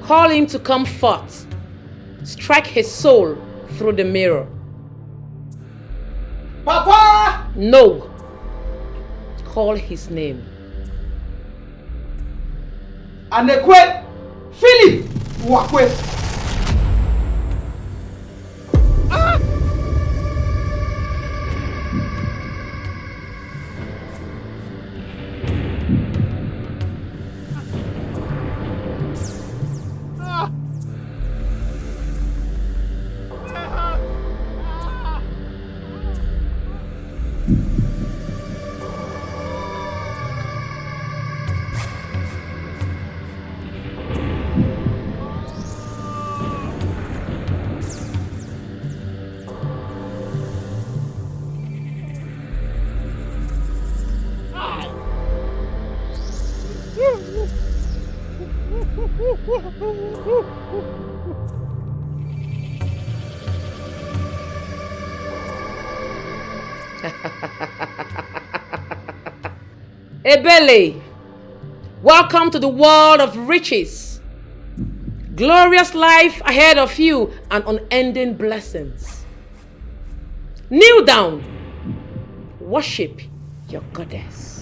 Call him to come forth. Strike his soul through the mirror. Papa! No. Call his name. Anekwe Philip Wakwe. Ebele, welcome to the world of riches. Glorious life ahead of you and unending blessings. Kneel down. Worship your goddess.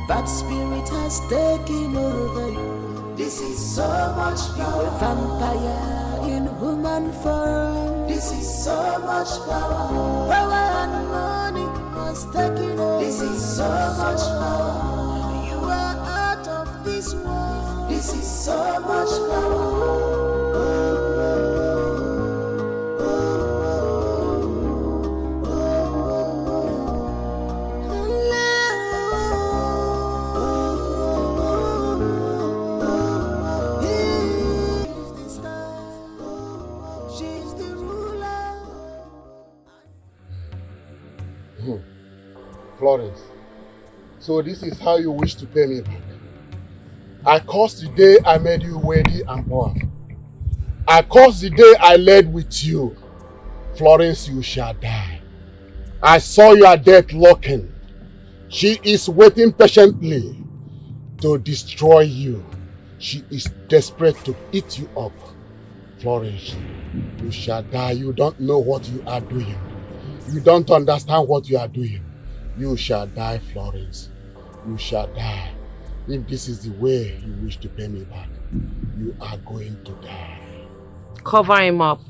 That spirit has taken over you. This is so much power. You're a vampire in human form. This is so much power. Power and money has taken over. This is so much power. You are out of this world. This is so much power. Florence, so this is how you wish to pay me back. I cursed the day I made you worthy and powerful. I cursed the day I led with you. Florence, you shall die. I saw your death lurking. She is waiting patiently to destroy you. She is desperate to eat you up. Florence, you shall die. You don't know what you are doing. You don't understand what you are doing. You shall die, Florence. You shall die. If this is the way you wish to pay me back, you are going to die. Cover him up.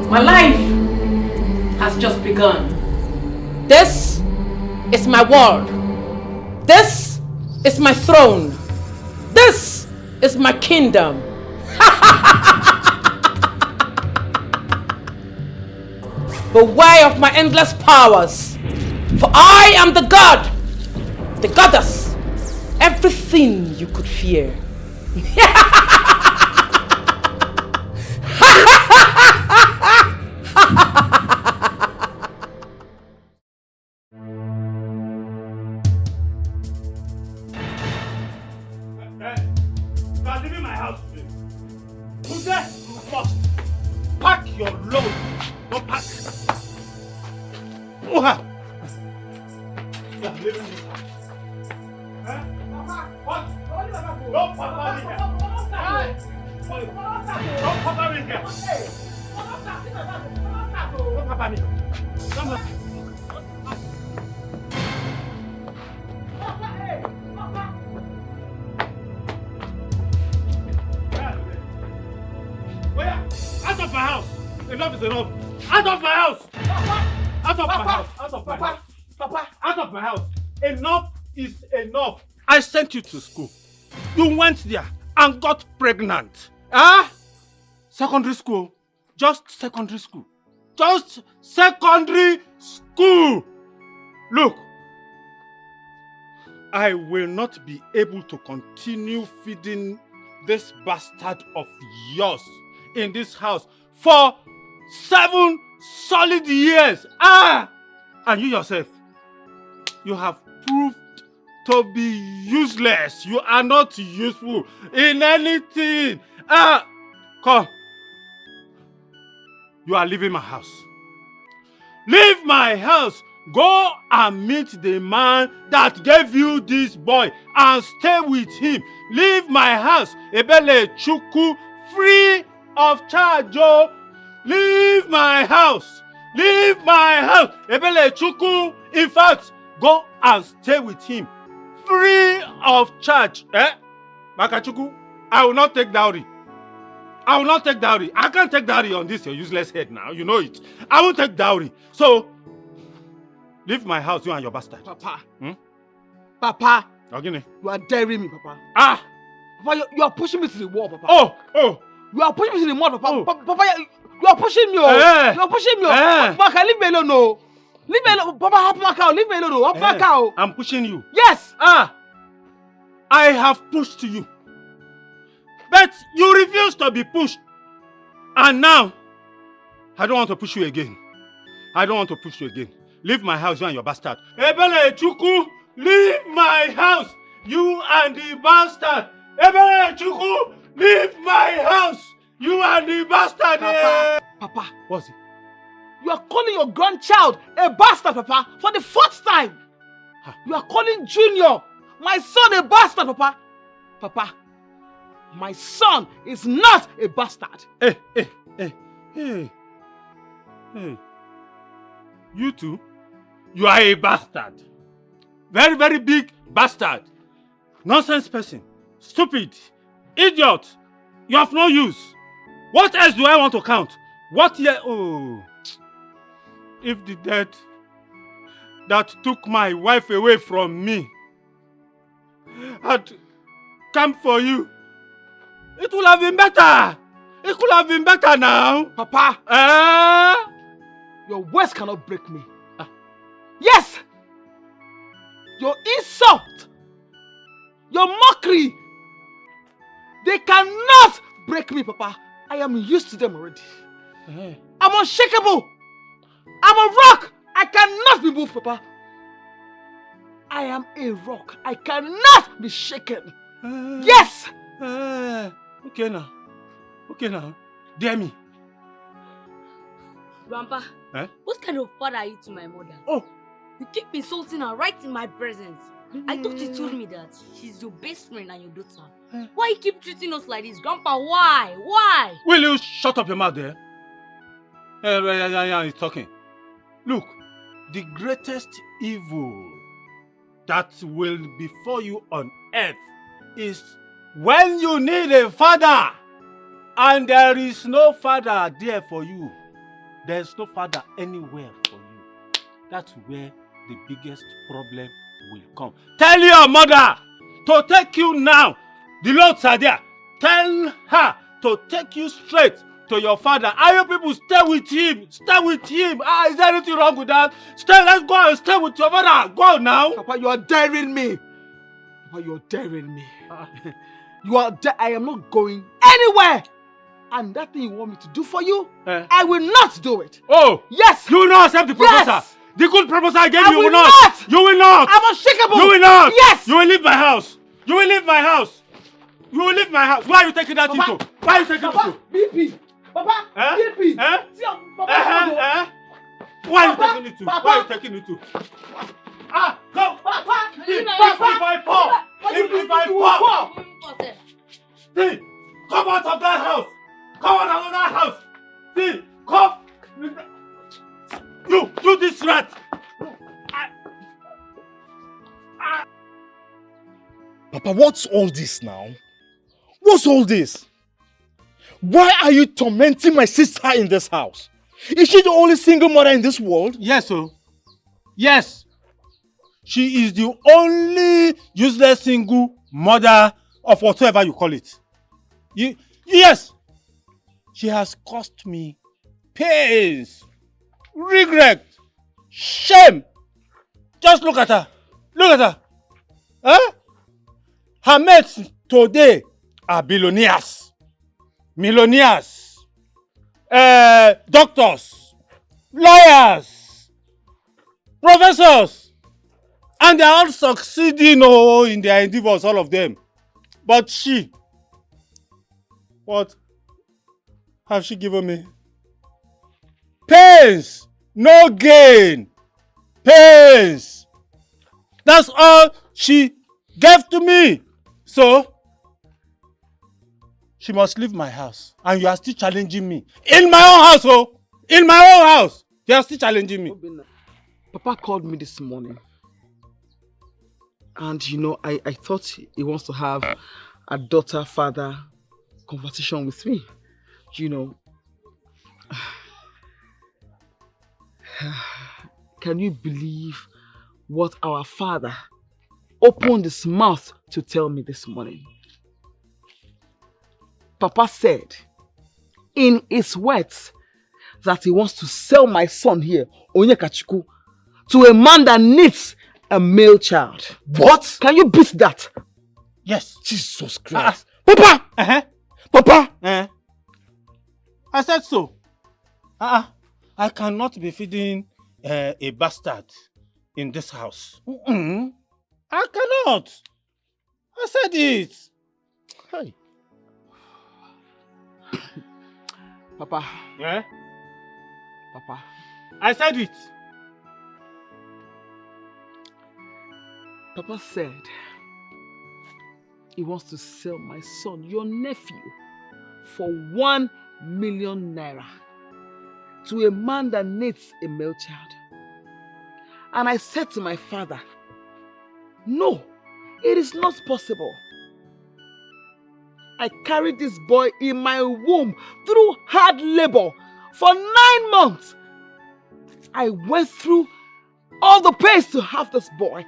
My life has just begun. This is my world. This is my throne. This is my kingdom. Beware of my endless powers, for I am the god, the goddess, everything you could fear. Start leaving my house today. Today, you must pack your load. Don't pack. Oha! You are leaving this house. Huh? What? Don't papa me here. Don't papa me here. Don't papa me. Don't out of my house! Enough is enough! Out of my house! Papa! Out of my house! Out of my house! Papa! Out of my house! Enough is enough! I sent you to school. You went there and got pregnant. Ah? Secondary school. Just secondary school. Just secondary school! Look, I will not be able to continue feeding this bastard of yours in this house for 7 solid years. Ah! And you yourself, you have proved to be useless. You are not useful in anything. Ah! Come. You are leaving my house. Leave my house. Go and meet the man that gave you this boy and stay with him. Leave my house. Ebele Chuku, free of charge. Oh. Leave my house. Leave my house. Ebele Chuku. In fact, go and stay with him. Free of charge. Makachuku, I will not take dowry. I will not take dowry. I can't take dowry on this your useless head now. You know it. I won't take dowry. So, leave my house, you and your bastard. Papa. Papa. Ogini. You are daring me, Papa. Ah! Papa, you are pushing me to the wall, Papa. Oh! You are pushing me to the wall, Papa. Oh. Papa, you are pushing me, oh. You are pushing me, oh. Papa, leave me alone, no. Leave me alone. Papa, help my cow. Leave me alone, no. Help my cow. I'm pushing you. Yes. Ah! I have pushed you. But you refuse to be pushed. And now, I don't want to push you again. I don't want to push you again. Leave my house, you and your bastard. Ebele Chuku, leave my house, you and the bastard. Ebele Chuku, leave my house, you and the bastard. Papa. What's it? You are calling your grandchild a bastard, Papa, for the 4th time. Huh. You are calling Junior, my son, a bastard, Papa. Papa, my son is not a bastard. Hey. You two, you are a bastard. Very, very big bastard. Nonsense person. Stupid. Idiot. You have no use. What else do I want to count? What year? Oh. If the death that took my wife away from me had come for you, it would have been better. It could have been better now. Papa. Your words cannot break me. Yes! Your insult, your mockery, they cannot break me, Papa. I am used to them already. I'm unshakable. I'm a rock. I cannot be moved, Papa. I am a rock. I cannot be shaken. Yes! Okay now. Dare me. Grandpa, what kind of father are you to my mother? Oh. You keep insulting her right in my presence. I thought you told me that she's your best friend and your daughter. Why you keep treating us like this, Grandpa? Why? Why? Will you shut up your mouth there? He's talking. Look, the greatest evil that will befall you on earth is when you need a father and there is no father there for you. There is no father anywhere for you. That's where the biggest problem will come. Tell your mother to take you now. The Lords are there. Tell her to take you straight to your father. Are you people stay with him? Stay with him. Is there anything wrong with that? Let's go and stay with your father. Go now. Papa, you are daring me. Papa, you're daring me. I am not going anywhere. And that thing you want me to do for you, I will not do it. Oh! Yes! You will not accept the proposal! Yes! The good proposal I gave I you will will not! not! You will not! I'm unshakable! You will not! Yes! You will leave my house! You will leave my house! You will leave my house! Why are you taking that Papa, into? Why are you taking it Papa, into? BP! Papa, BP! Papa, Why are you taking it to? Papa. Why are you taking it to? Go! Papa! If I fall! If I fall! See! Come out of that house! Come out of that house! See! Come! You this rat! Papa, what's all this now? What's all this? Why are you tormenting my sister in this house? Is she the only single mother in this world? Yes, sir. Yes. She is the only useless single mother of whatever you call it. Yes. She has cost me pains, regret, shame. Just look at her. Look at her. Huh? Her mates today are billionaires, millionaires, doctors, lawyers, professors, and they are all succeeding in their endeavors, all of them. But she, what have she given me? Pains, no gain, pains. That's all she gave to me. So, she must leave my house. And you are still challenging me. In my own house, oh! In my own house! You are still challenging me. Papa called me this morning. And you know, I thought he wants to have a daughter-father conversation with me. You know. Can you believe what our father opened his mouth to tell me this morning? Papa said, in his words, that he wants to sell my son here, Onyekachiku, to a man that needs a male child. What? Can you beat that? Yes. Jesus Christ. Papa! Papa! I said so. I cannot be feeding a bastard in this house. I cannot. I said it. Hey. Papa. Yeah? Papa. I said it. Papa said he wants to sell my son, your nephew, for 1 million naira to a man that needs a male child. And I said to my father, no, it is not possible. I carried this boy in my womb through hard labor for 9 months. I went through all the pains to have this boy.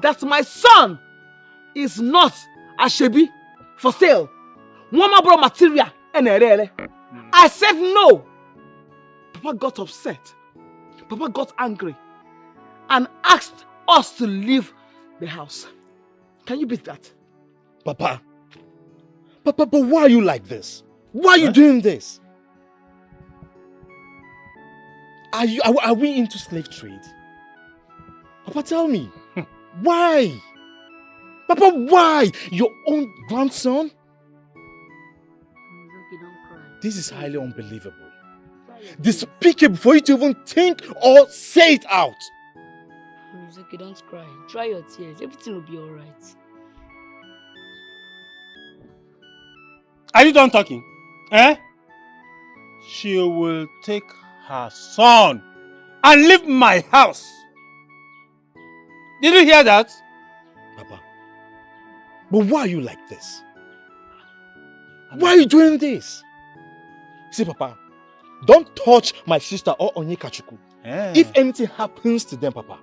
That my son is not a shebi for sale. Mama brought material and I said no. Papa got upset. Papa got angry and asked us to leave the house. Can you beat that? Papa, but why are you like this? Why are you doing this? Are we into slave trade? Papa, tell me. Why? Papa, why? Your own grandson? This is highly unbelievable. Despicable for you to even think or say it out. It's okay, don't cry. Dry your tears. Everything will be alright. Are you done talking? She will take her son and leave my house. Did you hear that? Papa, but why are you like this? Why are you doing this? See, Papa, don't touch my sister or Onyekachuku. If anything happens to them, Papa,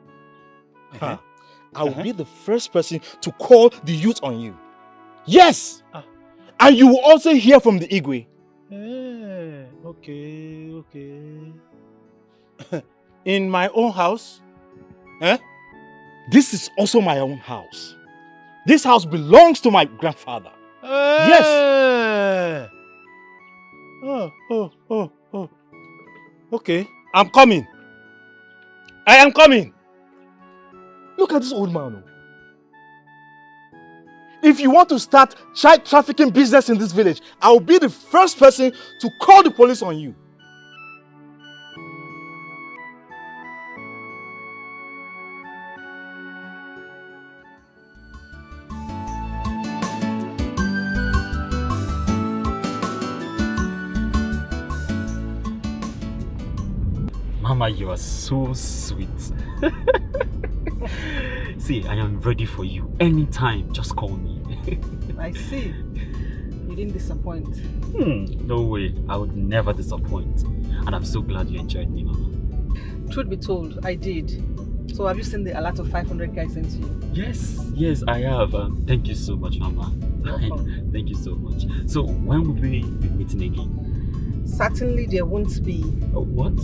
I will be the first person to call the youth on you. Yes! And you will also hear from the Igwe. Okay. In my own house? this is also my own house. This house belongs to my grandfather. Yes. Oh. Okay, I'm coming. I am coming. Look at this old man. If you want to start child trafficking business in this village, I will be the first person to call the police on you. Mama, you are so sweet. See, I am ready for you. Anytime, just call me. I see. You didn't disappoint. No way. I would never disappoint. And I'm so glad you enjoyed me, Mama. Truth be told, I did. So have you seen the alert of 500 guys sent to you? Yes, I have. Thank you so much, Mama. Welcome. Thank you so much. So, when would we be meeting again? Certainly there won't be. What?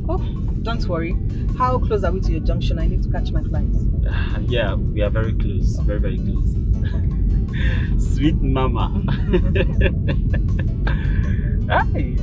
Oh, don't worry. How close are we to your junction? I need to catch my flight. Yeah, we are very close. Very, very close. Sweet Mama. Hi.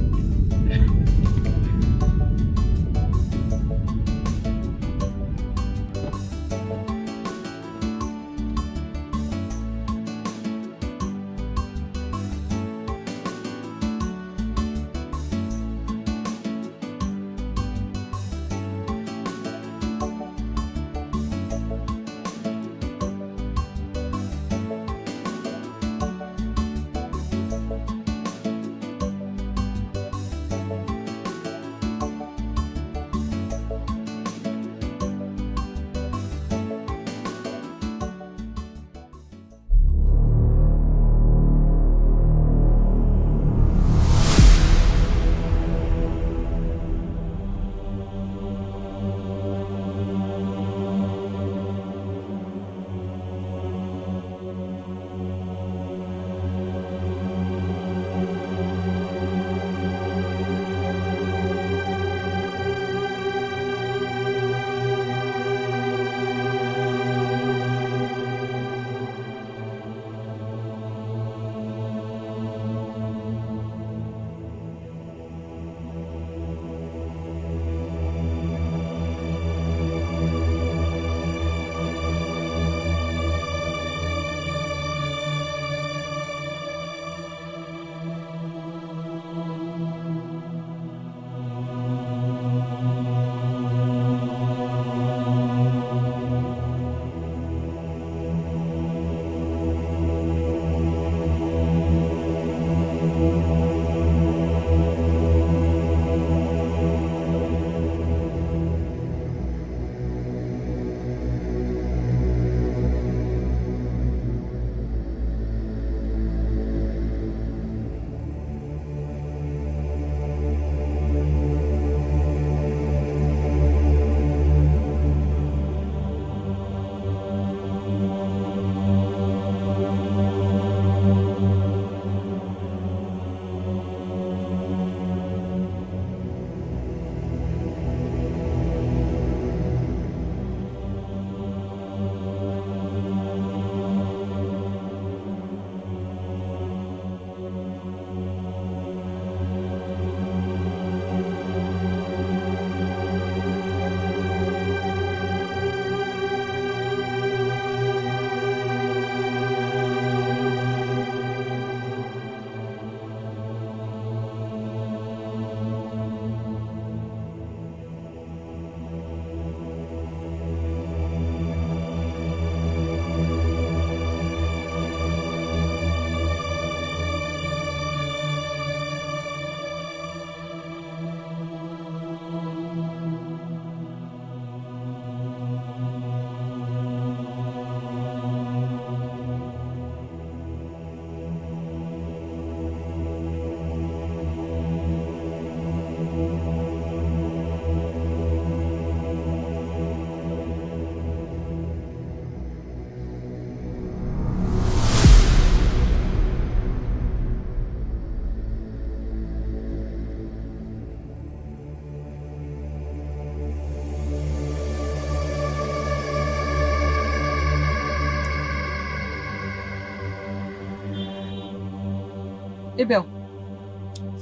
Abel,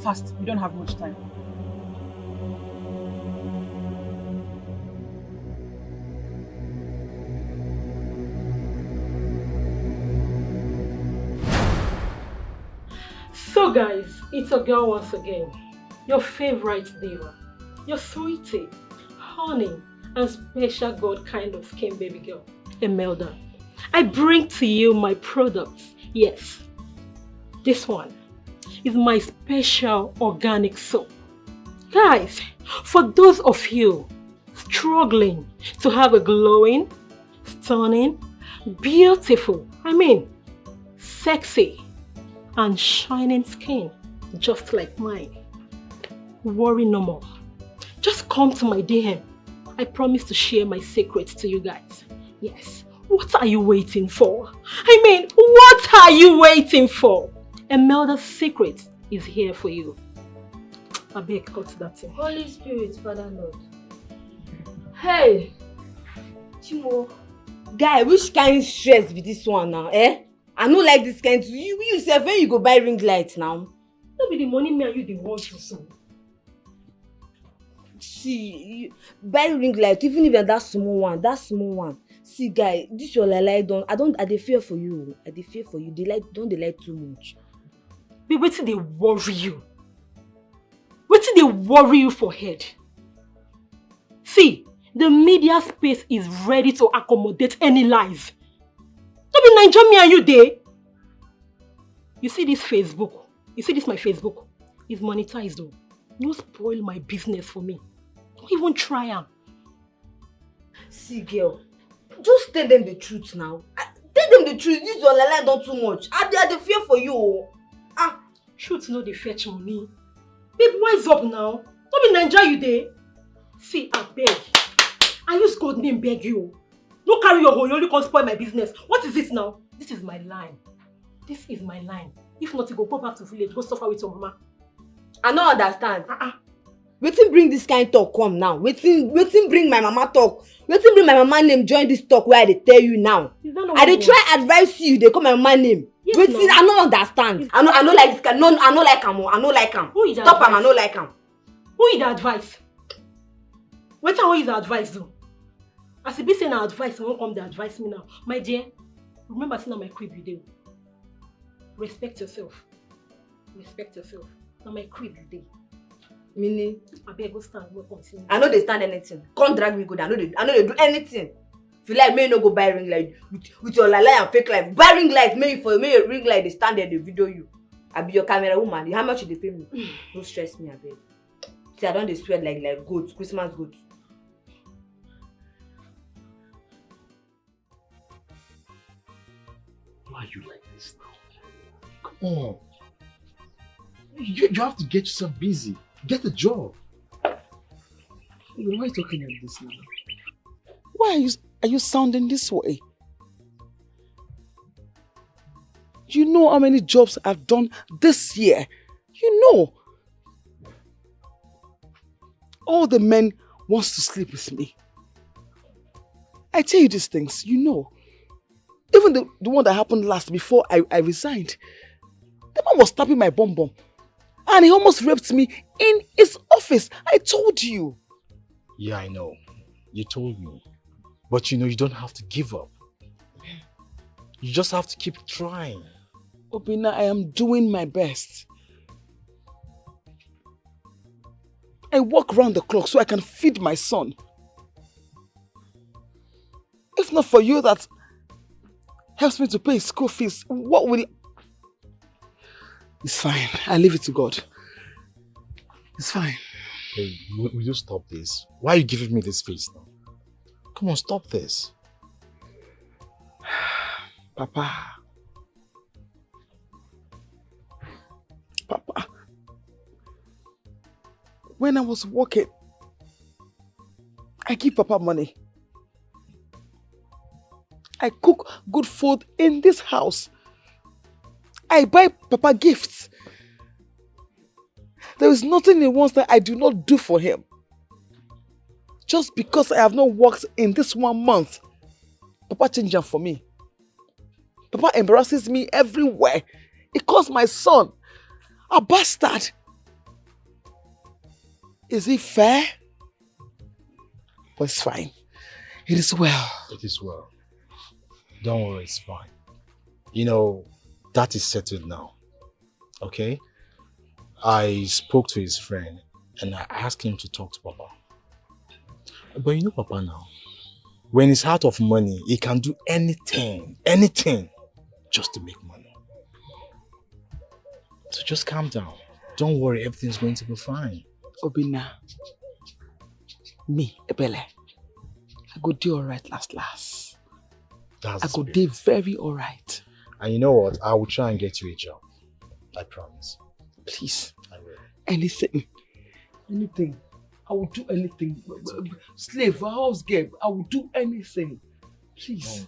fast. We don't have much time. So guys, it's a girl once again. Your favorite diva. Your sweetie, honey, and special God kind of skin baby girl, Imelda. I bring to you my products. Yes, this one is my special organic soap. Guys, for those of you struggling to have a glowing, stunning, beautiful, sexy and shining skin just like mine, worry no more. Just come to my DM. I promise to share my secrets to you guys. Yes. What are you waiting for? What are you waiting for? Imelda's secret is here for you. I beg, cut that thing. Holy Spirit, Father Lord. Hey! Chimo. Guy, which kind of stress be this one now, eh? I no like this kind. You sef, when you go buy ring light now? No be the money me and you the want to so. See, buy ring light, even if that small one. See, guy, this your light I dey fear for you. I dey fear for you. They light too much. Be waiting they worry you. Waiting they worry you for head. See, the media space is ready to accommodate any lies. No be Nigeria me and you there. You see this Facebook? You see this my Facebook? It's monetized though. No spoil my business for me. Don't even try am. See, girl, just tell them the truth now. Tell them the truth. This your lie done too much. I dey fear for you. Truth no dey fetch money. Babe, wise up now. Don't be Nigeria you there. See, I beg. I use God name beg you. No carry your hoe, you only can spoil my business. What is it now? This is my line. This is my line. If not, you go back to village, go suffer with your mama. I no understand. Wetin bring this kind talk come now? Wetin bring my mama talk? Wetin bring my mama name join this talk where I dey tell you now? I dey try advise you, they call my mama name. Yes, wetin I no understand. I no like this kind. No, I no like am. I no like am. Who is Stop am, I no like am. Who is the advice? Wetin who is the advice though? As e be say na advice, I won't come to advise me now. My dear, remember say na my crib you dey. Respect yourself. Respect yourself. Na my crib you dey. Meaning? I beg go stand, go continue. I no dey stand anything. Come drag me go down. I no dey do anything. If you like, may you no go buy ring light with your lie and fake life. Buy ring light, may your ring light they stand there, they video you. I be your camera woman. How much you dey pay me? Don't stress me, I beg. See, I don't dey sweat like goats, Christmas goats. Why are you like this now? Come on. You have to get yourself busy. Get a job. Why are you talking like this now? Why are you sounding this way? You know how many jobs I've done this year. You know. All the men wants to sleep with me. I tell you these things, you know. Even the one that happened last before I resigned. The man was tapping my bum bum. And he almost raped me in his office. I told you. Yeah, I know. You told me. But you know, you don't have to give up. You just have to keep trying. Obina, I am doing my best. I work round the clock so I can feed my son. If not for you that helps me to pay his school fees, what will... It's fine. I leave it to God. It's fine. Hey, will you stop this? Why are you giving me this face now? Come on, stop this. Papa. When I was working, I give Papa money. I cook good food in this house. I buy Papa gifts. There is nothing he wants that I do not do for him. Just because I have not worked in this 1 month, Papa changes for me. Papa embarrasses me everywhere. He calls my son. A bastard. Is it fair? But it's fine. It is well. It is well. Don't worry, it's fine. You know, that is settled now. Okay? I spoke to his friend and I asked him to talk to Papa. But you know Papa now, when he's out of money, he can do anything, just to make money. So just calm down. Don't worry, everything's going to be fine. Obina, me, Ebele, I go do alright last. I go do very alright. And you know what? I will try and get you a job. I promise. Please. I will. Anything. I will do anything. Slave, house girl, I will do anything. Please.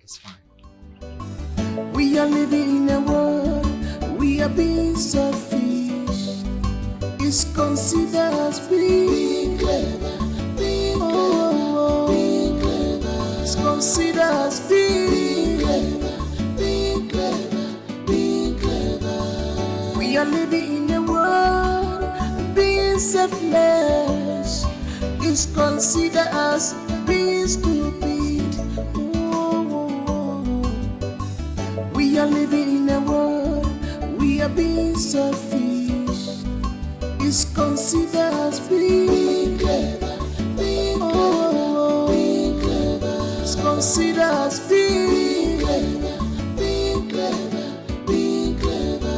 It's fine. We are living in a world, we are being selfish. It's considered as being clever, being clever, being clever. It's considered as being clever, being clever, being clever. We are living in a world, being selfless. It's considered as being stupid. We are living in a world, we are being selfish. It's considered as being clever, being clever, being clever. It's considered as being clever, being clever, being clever.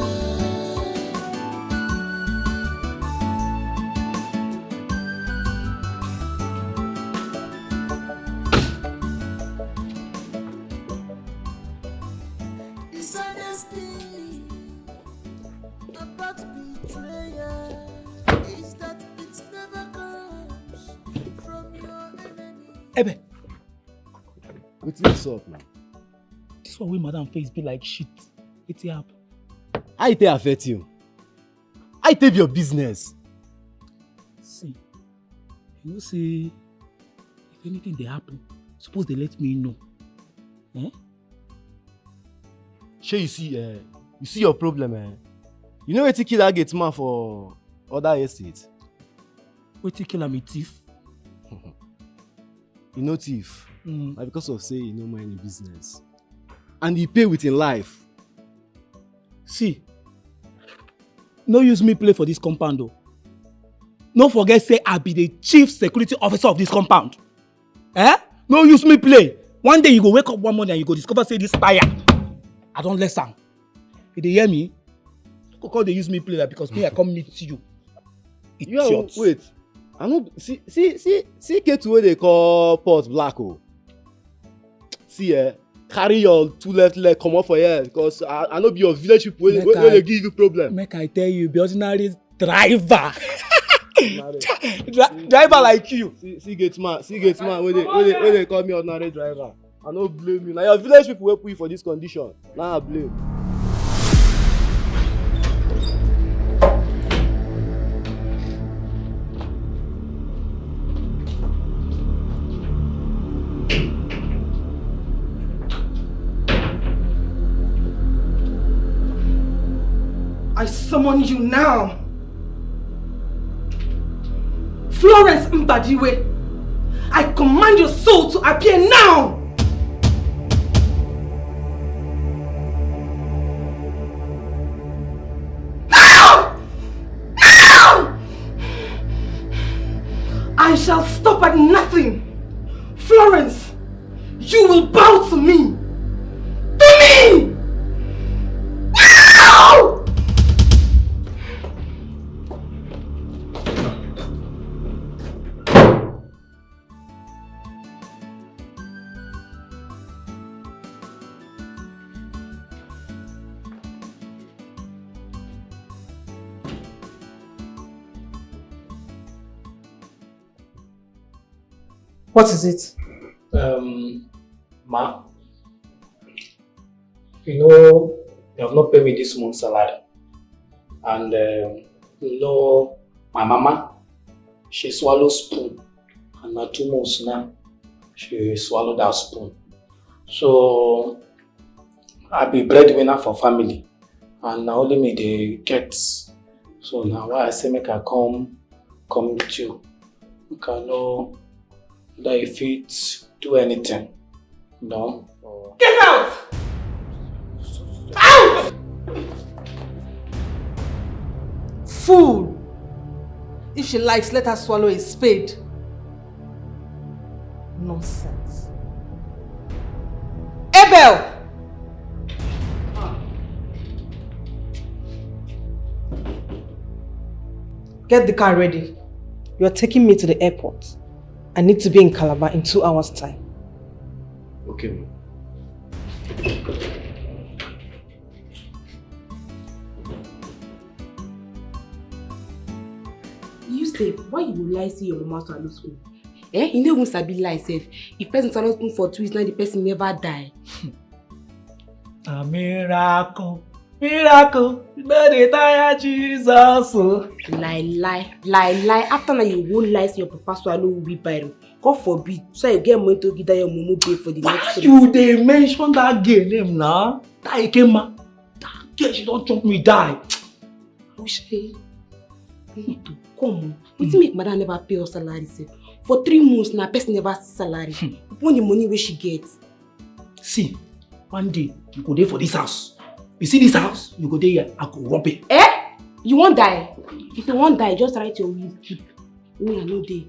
It's honesty about betrayal. Is that it never comes from your enemy. Ebe, What's up now? this one wey madam face be like shit. Wetin happen? How it affect you? How it be your business? See, you know say if anything dey happen, suppose they let me know. Eh? Shey you see your problem, eh? You know wetin kill that gate man for other estate? Wetin kill am a thief? You know thief. Na because of say he no mind him business. And he pay with him life. See, no use me play for this compound o. No forget say I be the chief security officer of this compound. Eh? No use me play. One day you go wake up one morning and you go discover say this tire, I don less am. You dey hear me? Go come dey use me play like because me I come meet you. You wait. I no see K2 wey dey call pot black o. See carry your two left leg comot for here because I no be your village people wey dey give you problem. Make I tell you, be ordinary driver. Driver like you. See gate man wey dey call me ordinary driver. I no blame you. Na your village people wey put you for this condition. Na I blame. I summon you now. Florence Mbadiwe, I command your soul to appear now. Now! Now! I shall stop at nothing. Florence, you will bow to me. To me! Now! What is it? Ma, you know, you have not paid me this month's salary. And you know, my mama, she swallowed spoon. And now 2 months now, she swallowed that spoon. So, I be breadwinner for family. And now only me they get. So now why I say make I come with you. You can know that if it do anything. No. Get out! Out! Fool! If she likes, let her swallow a spade. Nonsense. Abel! Get the car ready. You are taking me to the airport. I need to be in Calabar in 2 hours' time. Okay, ma'am. You say, why you lie say your mama to lose school? You know even sabi lie sef. If person turn up for 2 weeks, now the person never die. A miracle, miracle, no dey tire Jesus. Lie. After now you won't lie say your papa swallow will be by. God forbid. So you get money to give that your mumu pay for the next 3 You dey mention that girl name now? That Ikema. That girl, she don't chop me die. Oshé. Come. Wetin make madam never pay her salary sef? For 3 months now, person never see salary. Upon the money where she gets. See, one day you go there for this house. You see this house? You go there here, I go rob it. You won't die. If you won't die, just write your will. Me, I know day.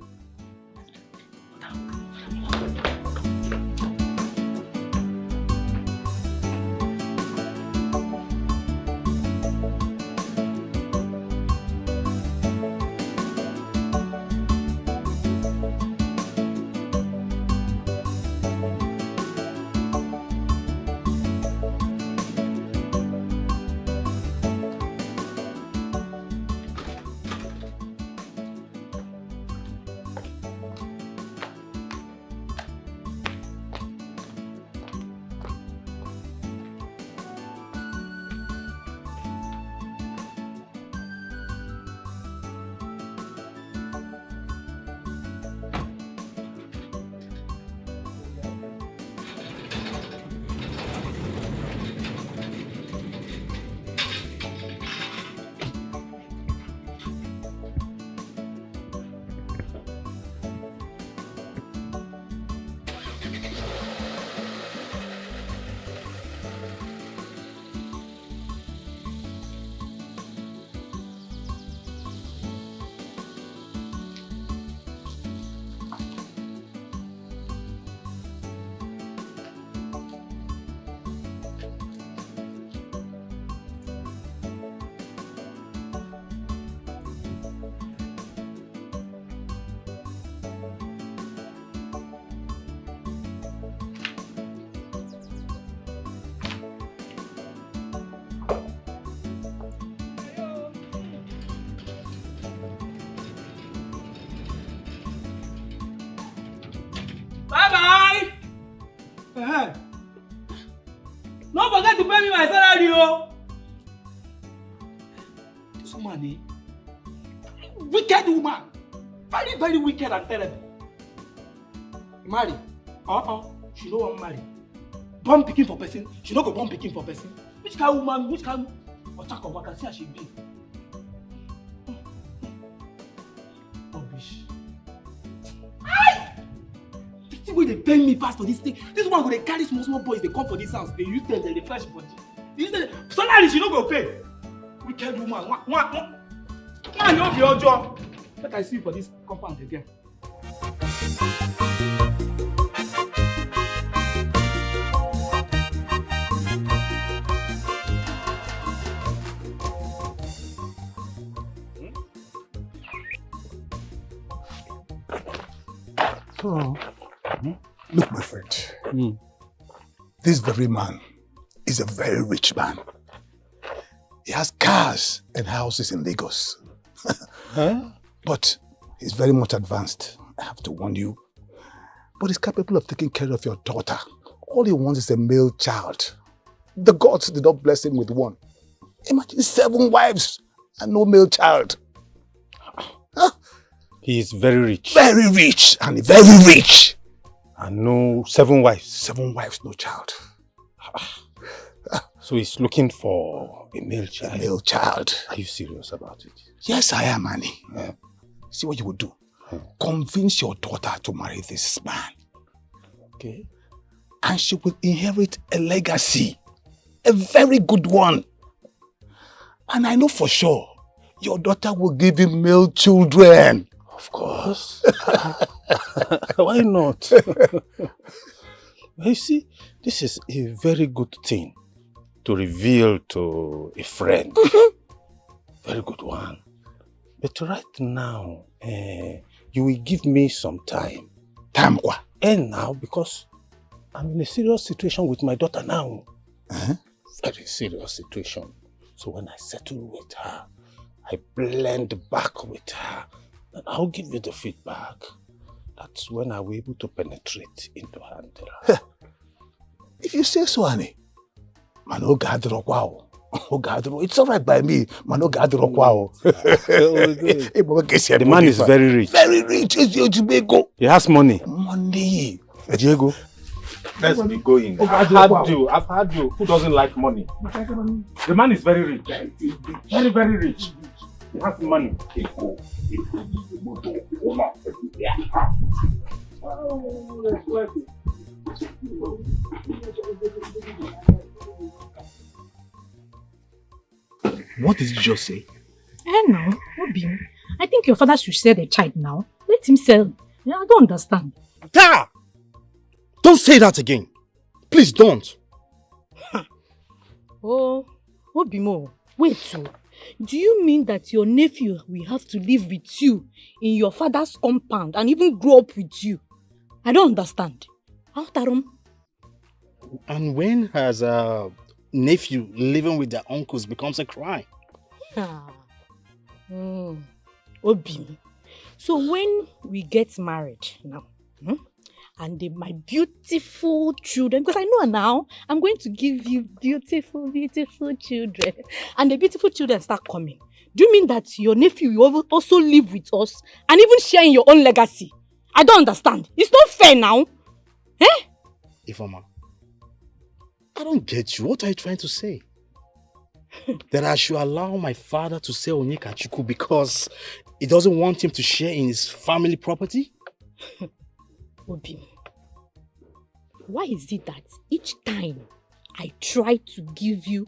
Bye-bye! Don't forget to pay me my salary, oh! This woman, wicked woman! Very, very wicked and terrible. Marry? She don't want marry. Born picking for person, she don't go born picking for person. Which kind of woman, which kind of attack of worker, see how she be? Rubbish. Wey dey bend me pass for this thing. This one go dey carry small boys, they come for this house, they use them, they flash body. Salary she no go pay. Wicked woman, one you be your job. Make I see you for this compound again. So, look, my friend, this very man is a very rich man. He has cars and houses in Lagos. But he's very much advanced, I have to warn you. But he's capable of taking care of your daughter. All he wants is a male child. The gods did not bless him with one. Imagine 7 wives and no male child. He is very rich. Very rich, and very rich. And no 7 wives. 7 wives, no child. So he's looking for a male child? A male child. Are you serious about it? Yes, I am, Annie. See what you would do. Convince your daughter to marry this man. Okay. And she will inherit a legacy. A very good one. And I know for sure, your daughter will give him male children. Of course. Why not? You see, this is a very good thing to reveal to a friend. Very good one. But right now, you will give me some time. Time what? And now, because I'm in a serious situation with my daughter now. Very serious situation. So when I settle with her, I blend back with her, and I'll give you the feedback. That's when I'll be able to penetrate into her. If you say so, Annie. Mano gadro wow. It's all right by me. Mano gadro wow. The man is very rich. Very rich. He has money. Money. Diego. Let's be going. I've had you. Who doesn't like money? The man is very rich. Very, very rich. He has money. What did you just say? No, Obi. I think your father should sell the child now. Let him sell. I don't understand. Da! Don't say that again. Please don't. Oh, Obimo, wait too. Do you mean that your nephew will have to live with you in your father's compound and even grow up with you? I don't understand. How Tarum? And when has a nephew living with their uncles becomes a crime? Obi. So when we get married now, and my beautiful children, because I know now, I'm going to give you beautiful, beautiful children. And the beautiful children start coming. Do you mean that your nephew will also live with us and even share in your own legacy? I don't understand. It's not fair now. Ifoma, I don't get you. What are you trying to say? That I should allow my father to sell Onyekachuku because he doesn't want him to share in his family property? Obi, why is it that each time I try to give you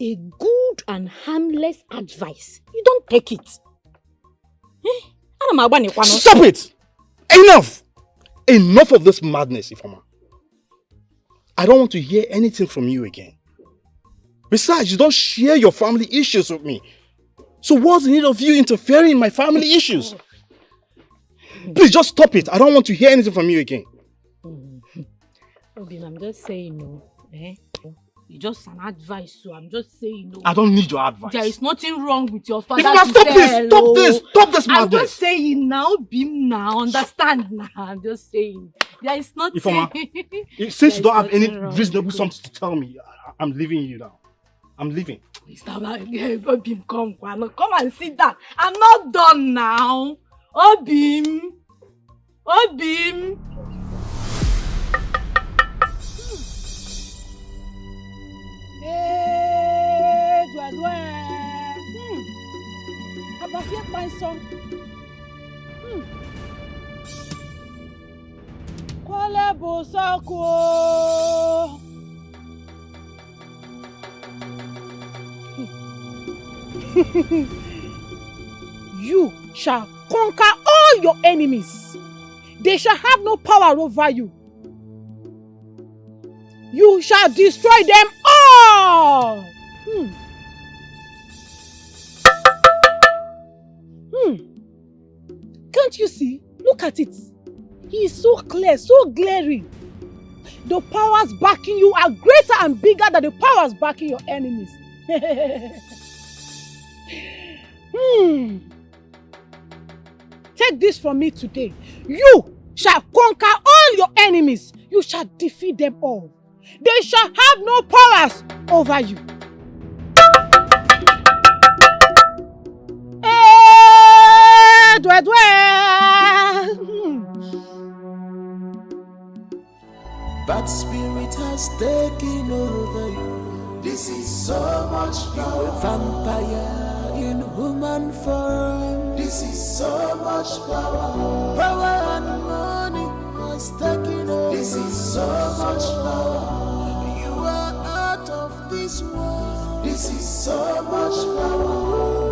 a good and harmless advice, you don't take it? Stop it! Enough! Enough of this madness, Ifoma. I don't want to hear anything from you again. Besides, you don't share your family issues with me. So what's the need of you interfering in my family issues? Please just stop it. I don't want to hear anything from you again. Obi, I'm just saying no. It's just an advice, so I'm just saying no. I don't need your advice. There is nothing wrong with your father. Stop this madness. I'm just saying now, Bim now, understand now. I'm just saying. There is nothing. Ifoma, since you don't have any reasonable something to tell me, I'm leaving you now. I'm leaving. Obim, come and sit down. I'm not done now. Obim. Abafia Panson. Kwale Bosako. You shall conquer all your enemies. They shall have no power over you. You shall destroy them all. Can't you see? Look at it. He is so clear, so glaring. The powers backing you are greater and bigger than the powers backing your enemies. Take this from me today. You shall conquer all your enemies. You shall defeat them all. They shall have no powers over you. Bad spirit has taken over you. This is so much power. A vampire in human form. This is so much power. Power and money was taking over. This is so much power. You are out of this world. This is so much power.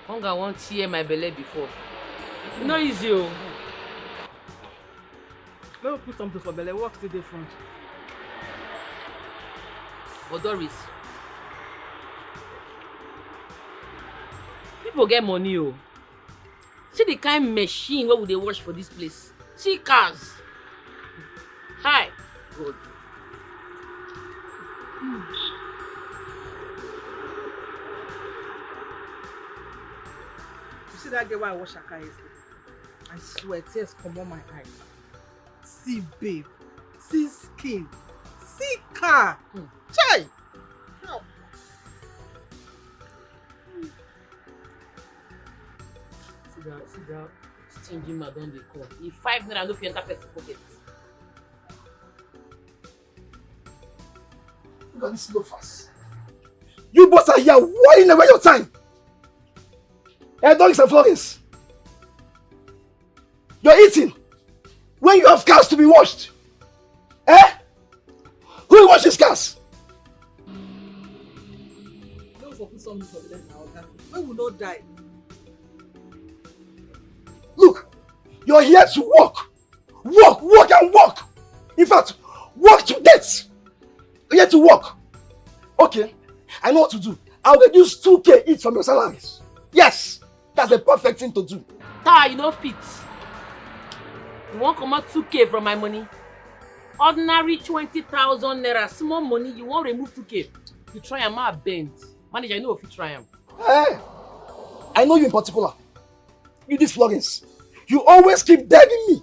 Hunger won't tear my belly before. No easy, oh. Let me put something for belly. Walk to the front. But Doris, people get money, oh. See the kind machine where would they wash for this place? See cars. Hi. God. See that girl I wash her car yesterday? I swear tears come on my eyes. See babe, see skin, see car. Chai! Help. See that stingy madam they call. If 5 naira no fit enter person pocket. Look at this loafers. You both are here whining away your time. Doris and Florence. You're eating when you have cars to be washed. Who washes cars? Don't focus on me for them now. We will not die. Look, you're here to work. Work and work. In fact, work to death. You're here to work. Okay, I know what to do. I'll reduce 2K each from your salaries. Yes. That's the perfect thing to do. You know fit. You won't come out 2K from my money. Ordinary 20,000 naira, small money, you won't remove 2K. You try and my bend. Manager, you know if you try him. I know you in particular. You this Florence. You always keep begging me.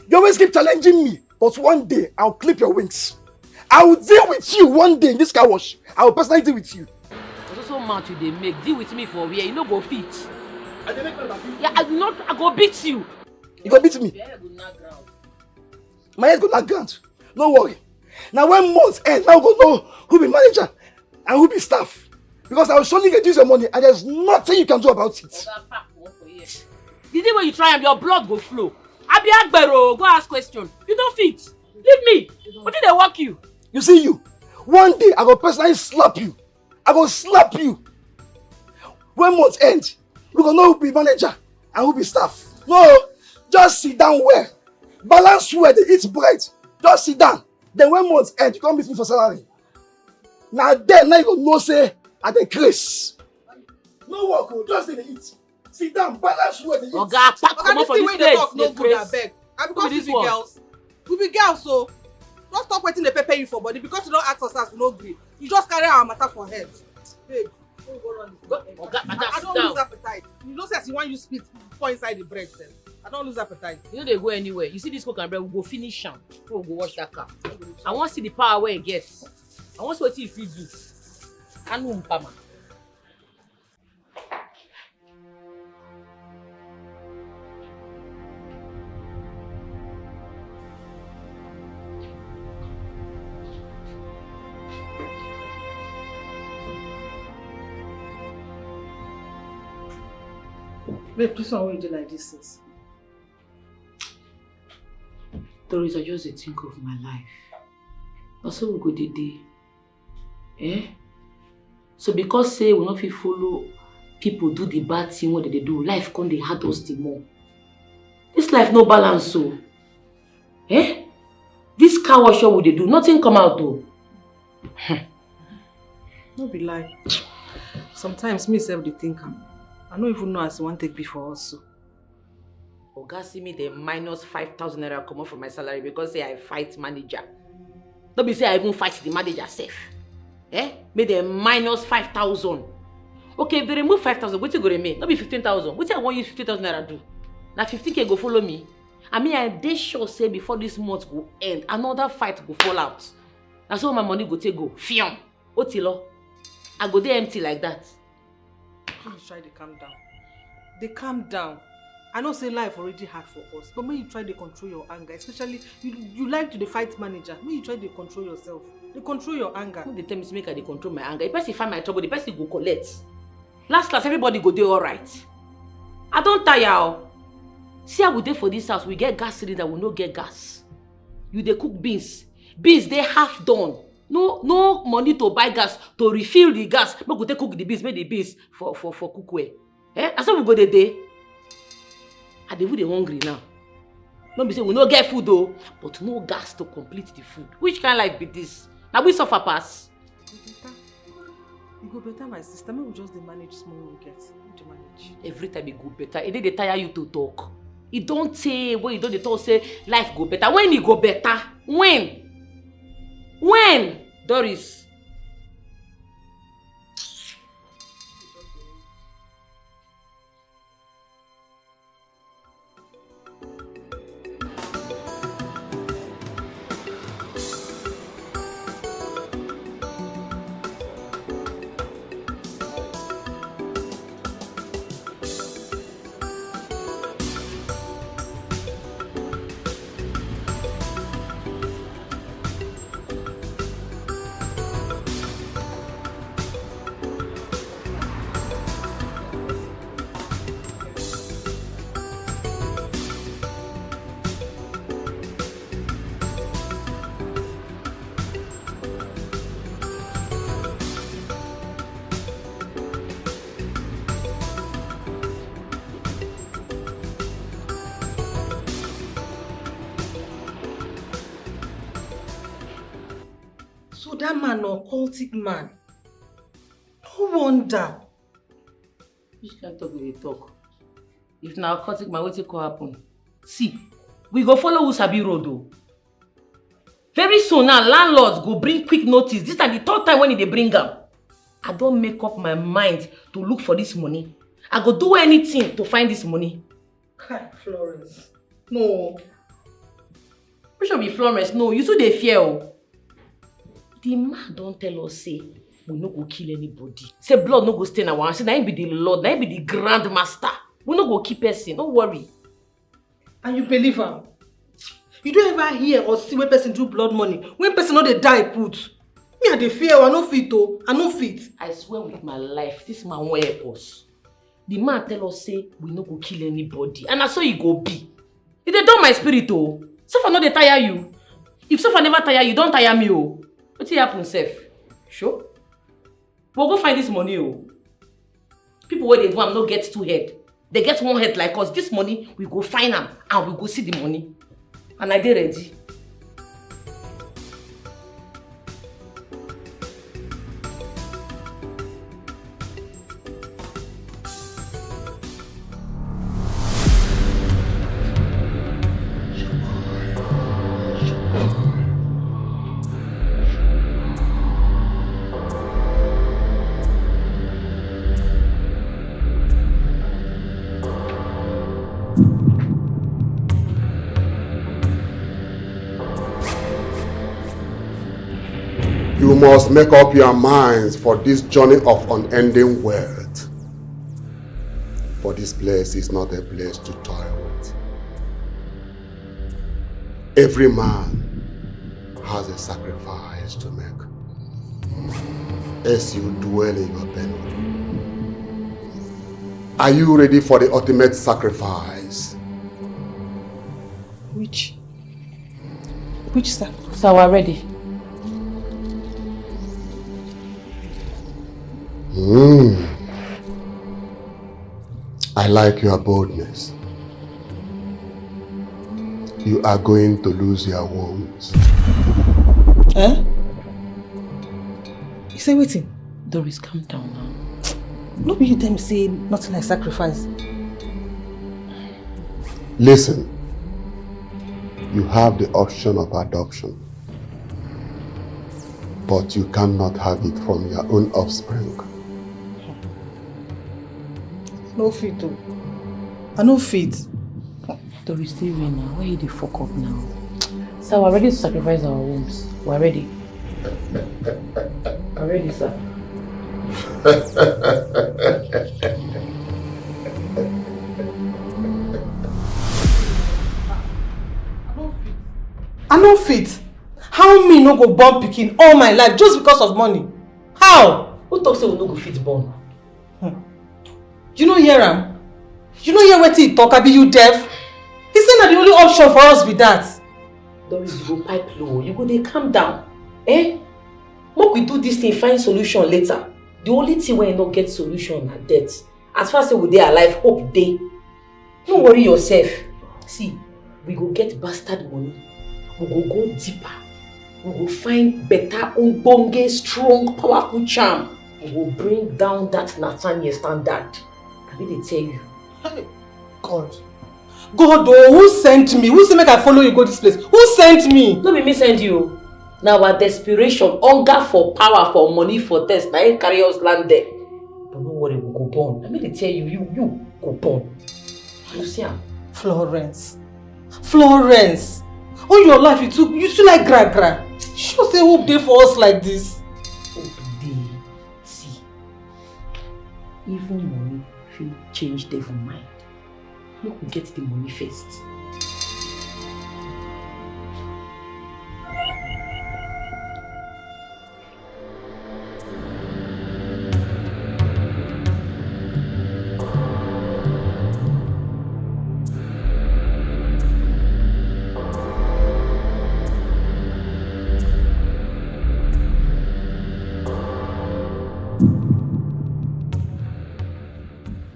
You always keep challenging me. But one day, I'll clip your wings. I will deal with you one day in this car wash. I will personally deal with you. There's also mouth you they make. Deal with me for where you no go fit. I dey make fun of you. Yeah, I go beat you. You go beat me? Your head go knock ground. My head go knock ground. No worry. Now when months end, now go know who be manager and who be staff. Because I will surely reduce your money and there's nothing you can do about it. The day when you try and your blood go flow. I be Agbero, go ask question. You don't fit. Leave me. What did they work you? You see you. One day I go personally slap you. I go slap you. When months end, we gonna know who be manager and who be staff. No, just sit down well. Balance well, they eat bread. Just sit down. Then when months end, you come meet me for salary. Now you go know say I dey craze. No work, just dey eat. Sit down, balance well, they eat. Oga, pack comot for this place. No good, abeg. And because we be girls. We be girls, so don't stop waiting to pepper you for body because you don't ask us as we no agree. You just carry our matter for head. Babe, don't go run this. Oga, I don't lose appetite. You know, say you want you spit pour inside the bread, then. I don't lose appetite. You know they go anywhere. You see this coke and bread, we go finish am. We'll go wash that car. I want to see the power where it gets. I want to see what if you do. I know Mpama. Babe, this one won't do like this sis. Doris, I just think of my life. Also, we go the day. Eh? So because say we not fit follow people do the bad thing what they do, life can they hurt us the more. This life no balance so. Eh? This car wash what they do, nothing come out though. No be lie. Sometimes me self the thinker. I don't even know as one take before also. Oga see me the minus 5,000 naira come off from my salary because say I fight manager. Don't be say I even fight the manager self. Eh? Made the minus 5,000. Okay, if they remove 5,000, what you go remain? Not be 15,000. What I want use 50,000 naira do? Now 15k go follow me. I mean, I dey sure say before this month go end, another fight go fall out. That's how my money go take go. Fiam. Otilo. I go there empty like that. Please try to calm down. They calm down. I know say life already hard for us, but when you try to control your anger, especially you like to the fight manager, when you try to control yourself, they control your anger. No, they tell me to make I control my anger. The person find my trouble, the person go collect. Last everybody go do all right. I don't tire. See how we dey for this house, we get gas cylinder, we no get gas. You dey cook beans. Beans they half done. No money to buy gas to refill the gas. But we take cook the beans, make the beans for cookware. Eh? That's how we go the day. And they would hungry now. Don't be say we no get food though, but no gas to complete the food. Which kind of life be this? Now we suffer pass. You go better, my sister. Maybe we just manage small we get. We manage. Every time it go better, it dey tire you to talk. It don't say when you don't talk say life go better. When it go better? When? Doris? So that man or cultic man. No wonder. Which kind of talk will they talk? If now cultic man, what will happen? See, we go follow Usabi Road though. Very soon now, landlords go bring quick notice. This is the third time when they bring them. I don't make up my mind to look for this money. I go do anything to find this money. Hi, Florence. No. Which should be Florence? No, you too dey fear. Oh. The man don't tell us say we no go kill anybody. Say blood no go stain our hands. Say na him be the Lord, na him be the Grand Master. We no go kill person. Don't worry. And you believe him? You don't ever hear or see when person do blood money. When person no dey die put. Me I dey fear. I no fit oh. I no fit. I swear with my life, this man won't help us. The man tell us say we no go kill anybody, and that's how you go be. If they don't my spirit oh, so far no dey tire you. If so far never tire you, don't tire me oh. What happen sef? Sure. We'll go find this money oh. People where they do am no get two head. They get one head like us. This money we go find them and we go see the money. And I dey ready. You must make up your minds for this journey of unending wealth. For this place is not a place to toil with. Every man has a sacrifice to make as you dwell in your penury. Are you ready for the ultimate sacrifice? Which sacrifice? So we're ready. I like your boldness. You are going to lose your wounds. Eh? You say waiting? Doris, calm down now. No be you them say nothing like sacrifice. Listen, you have the option of adoption, but you cannot have it from your own offspring. No fit though. I no fit. Doris, stay away now. Why you the fuck up now? So we're ready to sacrifice our wombs. We're ready. We're ready, sir. I no fit. How me no go born pikin all my life just because of money? How? Who talks say we no go fit born? You no hear am? You no hear wetin he talk? Abi you deaf? He say na the only option for us be that. Doris, you go pipe low. You go dey calm down. Eh? Make we do this thing, find solution later. The only thing wey no get solution na death. As far as we dey alive, hope dey. No worry yourself. See, we go get bastard money. We go deeper. We go find better, ogbonge, strong, powerful charm. We go bring down that Nathaniel standard. I dey tell you. God. God, oh, who sent me? Who say make I follow you go this place? Who sent me? No be me send you. Now our desperation, hunger for power, for money, for test, now it carry us land there. But no worry, we go born. I mean to tell you, you go born. You see am? Florence. All your life you too like gra. Sure say hope dey for us like this. Hope dey. See, even money fit change devil mind. Make we get the money first.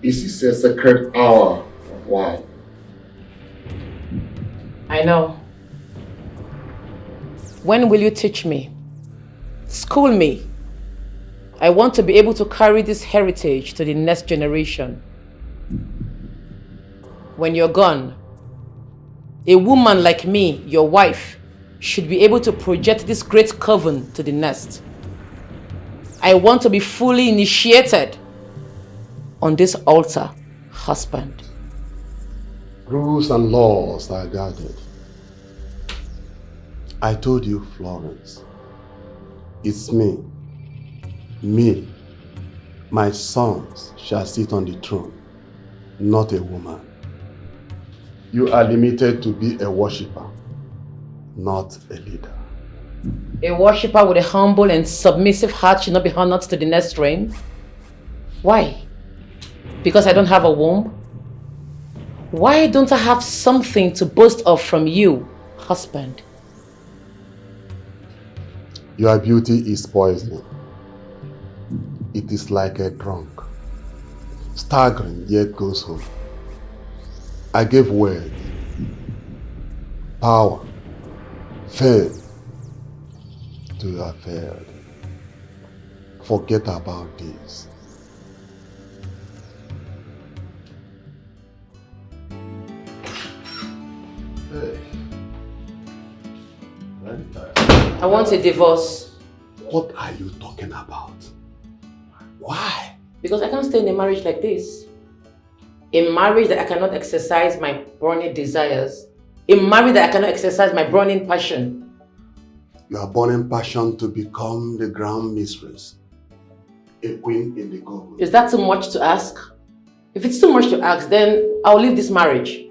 This is a sacred hour. Why? I know. When will you teach me? School me. I want to be able to carry this heritage to the next generation. When you're gone, a woman like me, your wife, should be able to project this great coven to the next. I want to be fully initiated on this altar, husband. Rules and laws are guarded. I told you, Florence, it's me, my sons shall sit on the throne, not a woman. You are limited to be a worshipper, not a leader. A worshipper with a humble and submissive heart should not be honored to the next reign. Why? Because I don't have a womb? Why don't I have something to boast of from you, husband? Your beauty is poisoning. It is like a drunk, staggering yet goes home. I gave wealth, power, fame to your failed. Forget about this. Hey. I want a divorce. What are you talking about? Why? Because I can't stay in a marriage like this. A marriage that I cannot exercise my burning desires. A marriage that I cannot exercise my burning passion. You are burning passion to become the grand mistress. A queen in the coven. Is that too much to ask? If it's too much to ask, then I'll leave this marriage.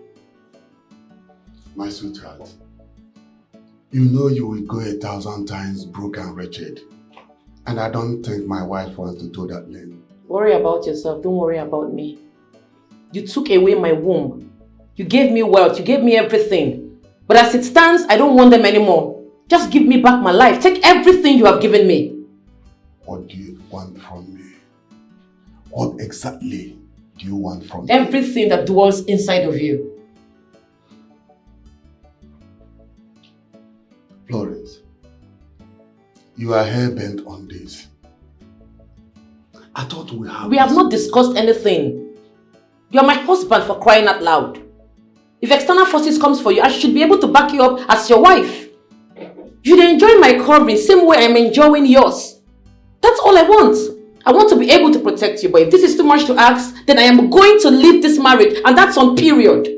My sweetheart, you know you will go 1,000 times broke and wretched. And I don't think my wife wants to do that lane. Worry about yourself, don't worry about me. You took away my womb. You gave me wealth. You gave me everything. But as it stands, I don't want them anymore. Just give me back my life. Take everything you have given me. What do you want from me? What exactly do you want from me? Everything that dwells inside of you. Florence, you are hell-bent on this. I thought We have not discussed anything. You are my husband, for crying out loud. If external forces comes for you, I should be able to back you up as your wife. You'd enjoy my covering same way I'm enjoying yours. That's all I want. I want to be able to protect you, but if this is too much to ask, then I am going to leave this marriage, and that's on period.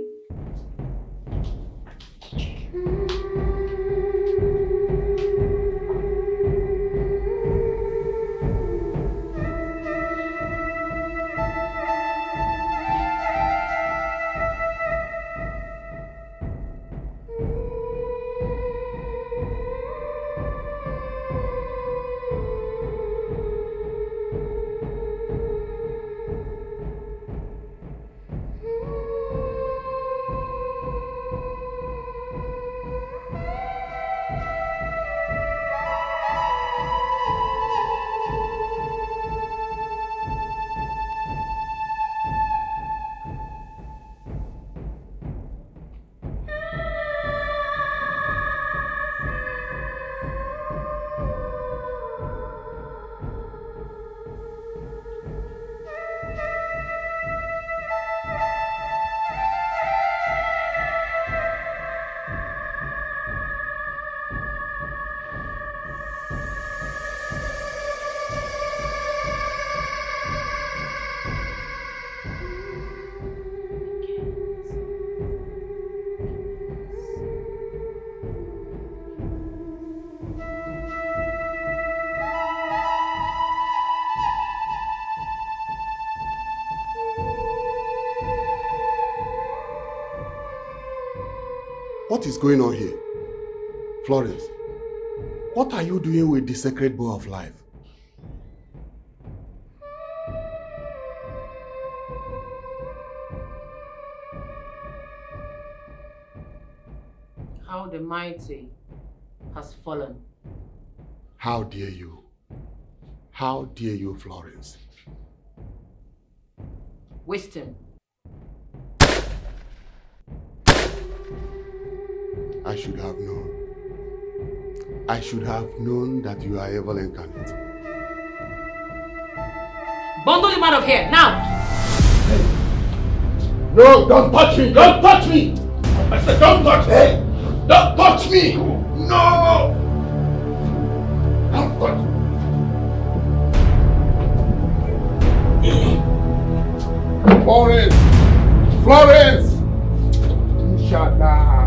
What is going on here? Florence, what are you doing with the sacred bow of life? How the mighty has fallen. How dare you? How dare you, Florence? Wisdom. I should have known. I should have known that you are evil incarnate. Bundle him out of here, now! No, don't touch me! Don't touch me! I said don't touch me! Don't touch me! No! Don't touch me! Florence! Florence! Inshallah!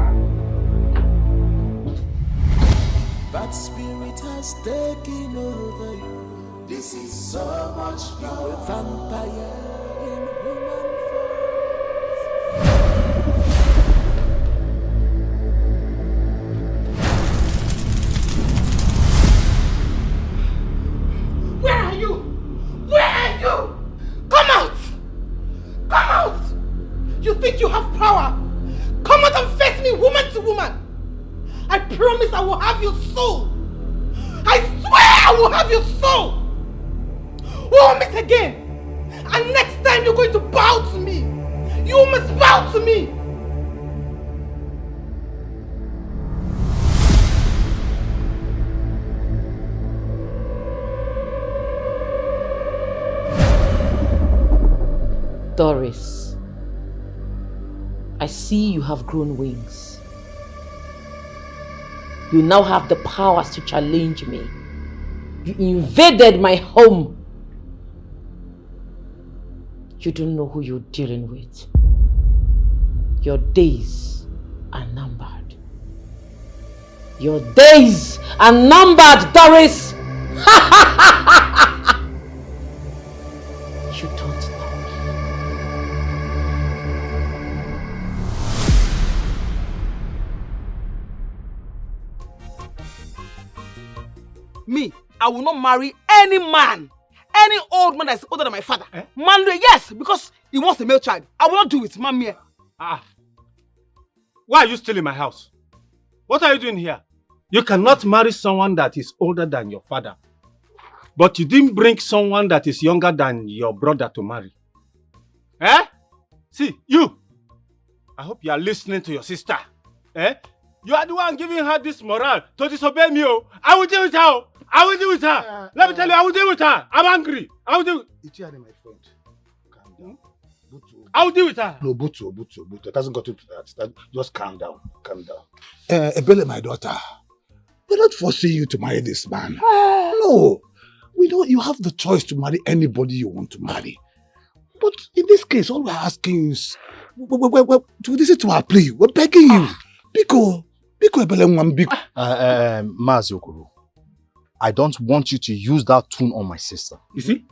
That spirit has taken over you. This is so much power. A vampire in human form. Where are you? Where are you? Come out! Come out! You think you have power? Come out and face me woman to woman. I promise I will have your soul. I swear I will have your soul. We'll meet again. And next time you're going to bow to me. You must bow to me. Doris, I see you have grown wings. You now have the powers to challenge me. You invaded my home. You don't know who you're dealing with. Your days are numbered. Your days are numbered, Doris! You don't know. Me, I will not marry any Any old man that's older than my father. Man, yes, because he wants a male child. I will not do it, man. Why are you still in my house? What are you doing here? You cannot marry someone that is older than your father. But you didn't bring someone that is younger than your brother to marry. Eh? See, you. I hope you are listening to your sister. Eh? You are the one giving her this morale to disobey me. Oh. I will deal with her. Oh. I will deal with her. Let me tell you, I will deal with her. I'm angry. I will deal with her. My friend. Calm down. I will deal with her. No, Butu. It hasn't got into that. Just calm down. Calm down. Ebele, my daughter, we're not forcing you to marry this man. No. We know you have the choice to marry anybody you want to marry. But in this case, all we're asking is to listen to our plea. We're begging you. Biko Ebele Mwambiko. Mazi Okoro, I don't want you to use that tune on my sister. You see?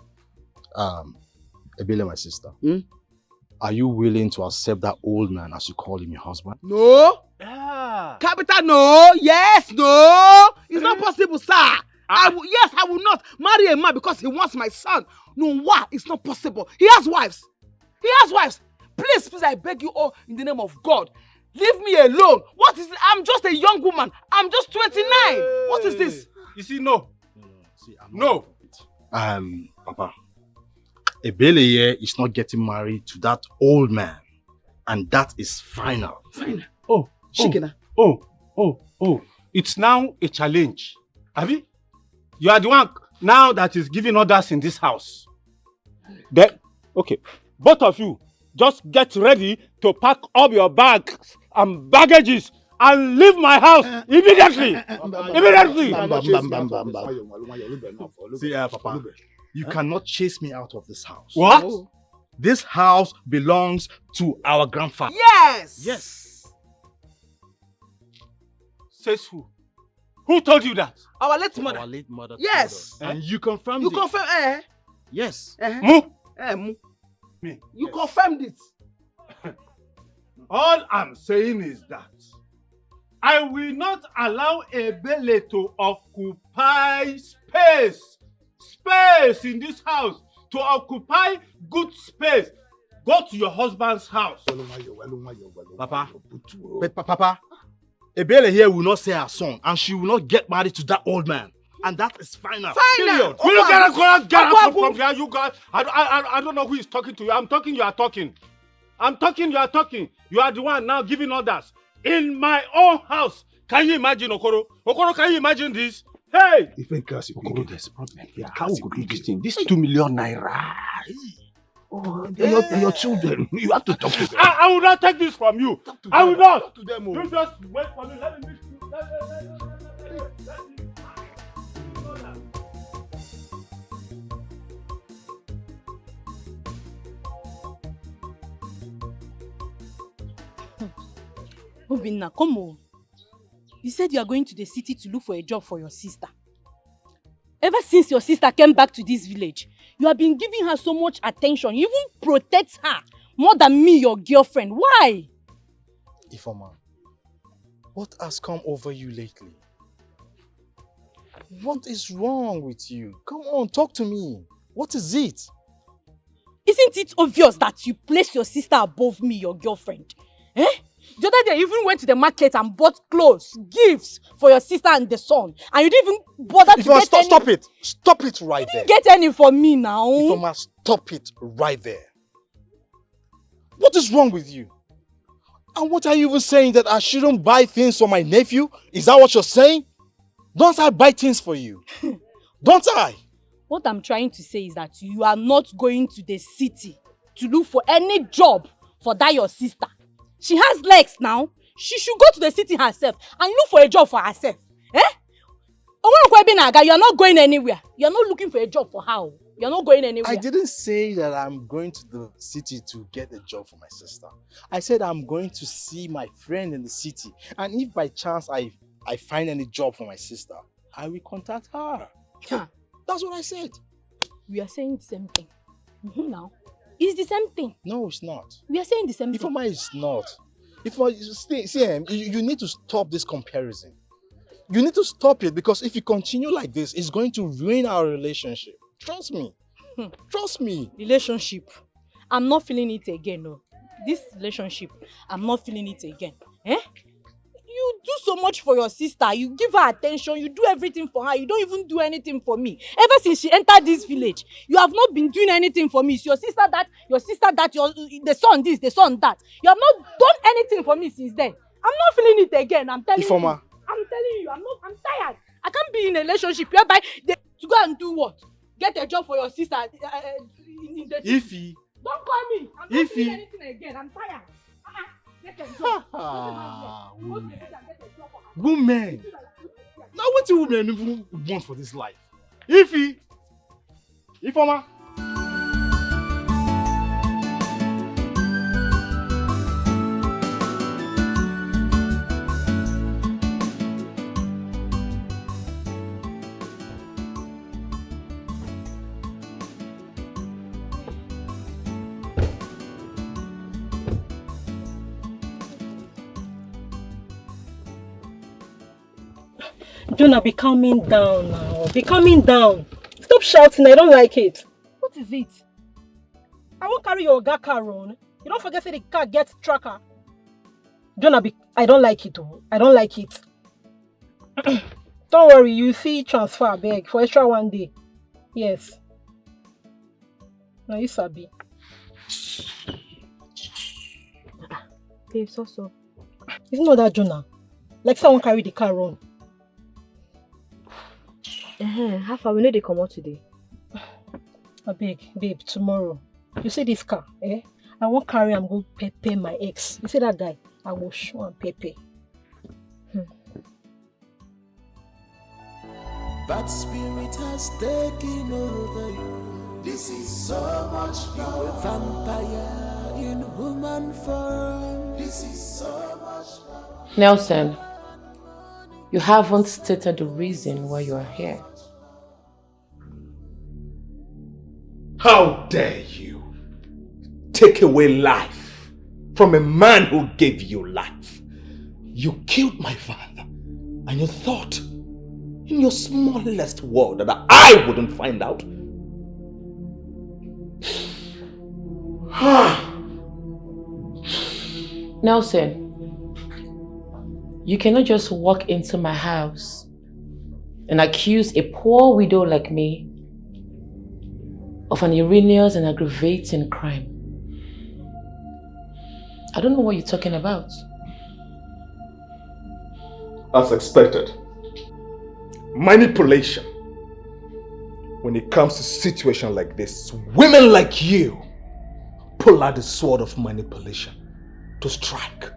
Ebele, my sister. Are you willing to accept that old man as you call him your husband? No. Capital no. Yes, no. It's not possible, sir. I will not marry a man because he wants my son. No, why? It's not possible. He has wives. Please, I beg you all in the name of God. Leave me alone. What is it? I'm just a young woman. I'm just 29. What is this? You see, no. No. Papa, Ebele here is not getting married to that old man. And that is final. Final. Oh. Shikina. Oh. It's now a challenge. Abi? You are the one now that is giving orders in this house. Then, okay, both of you, just get ready to pack up your bags and baggages and leave my house immediately. Immediately. See, Papa, you cannot chase me out of this house. What? No. This house belongs to our grandfather. Yes. Says who? Who told you that? Our late mother. Our late mother. Yes. And you confirmed You it. confirm, Yes. Mu? Me. You confirmed it. All I'm saying is that I will not allow Ebele to occupy space in this house, to occupy good space. Go to your husband's house. Papa, Papa, Ebele here will not say her son, and she will not get married to that old man. And that is final. Period. Will you get out from here, you guys? I don't know who is talking to you. I'm talking, you are talking. I'm talking, you are talking. You are the one now giving orders. In my own house. Can you imagine, Okoro? Okoro, can you imagine this? Hey! Even Kasi, Okoro, there's a problem here. How we could do this thing? This 2 million naira. Oh, they're your children. You have to talk to them. I will not take this from you. I will not. Talk to them. You just wait for me. Let me meet you. Let me. Obinna, come on. You said you are going to the city to look for a job for your sister. Ever since your sister came back to this village, you have been giving her so much attention. You even protect her more than me, your girlfriend. Why? Ifoma, what has come over you lately? What is wrong with you? Come on, talk to me. What is it? Isn't it obvious that you place your sister above me, your girlfriend? Eh? The other day, you even went to the market and bought clothes, gifts for your sister and the son. And you didn't even bother to get any... Stop it. Stop it right there. You didn't get any for me now. Ifoma, stop it right there. What is wrong with you? And what are you even saying, that I shouldn't buy things for my nephew? Is that what you're saying? Don't I buy things for you? Don't I? What I'm trying to say is that you are not going to the city to look for any job for that your sister. She has legs now. She should go to the city herself and look for a job for herself. Eh? You are not going anywhere. You are not looking for a job for her. You are not going anywhere. I didn't say that I'm going to the city to get a job for my sister. I said I'm going to see my friend in the city. And if by chance I find any job for my sister, I will contact her. Huh. That's what I said. We are saying the same thing. Now, it's the same thing. No, it's not. We are saying the same thing. Ifoma is not. Ifoma, you need to stop this comparison. You need to stop it, because if you continue like this, it's going to ruin our relationship. Trust me. Trust me. Relationship. I'm not feeling it again, no. This relationship, I'm not feeling it again. Eh? You do so much for your sister. You give her attention. You do everything for her. You don't even do anything for me. Ever since she entered this village, you have not been doing anything for me. It's your sister that, the son this, the son that. You have not done anything for me since then. I'm not feeling it again. I'm telling you. I'm telling you. I'm tired. I can't be in a relationship whereby to go and do what? Get a job for your sister. In the Ify. Don't call me. I'm not doing anything again. I'm tired. Get a job. Women. Now what do women even want for this life? Ify. Ifeoma. Jonah, be calming down now. Be calming down. Stop shouting. I don't like it. What is it? I won't carry your car on. You don't forget say the car gets tracker. Jonah, I don't like it. Oh. I don't like it. Don't worry. You see transfer beg for extra 1 day. Yes. Now you sabi. Babe, so. It's not that Jonah. Like someone carry the car on. How far we know they come out today? Babe, tomorrow. You see this car, eh? I won't carry am go pay my ex. You see that guy? I will show am pay. Bad spirit has taken over you. This is so much power. Vampire in human form. This is so much power. Nelson, you haven't stated the reason why you are here. How dare you take away life from a man who gave you life? You killed my father, and you thought in your smallest world that I wouldn't find out? Nelson, you cannot just walk into my house and accuse a poor widow like me of an erroneous and aggravating crime. I don't know what you're talking about. As expected. Manipulation. When it comes to situations like this, women like you pull out the sword of manipulation to strike.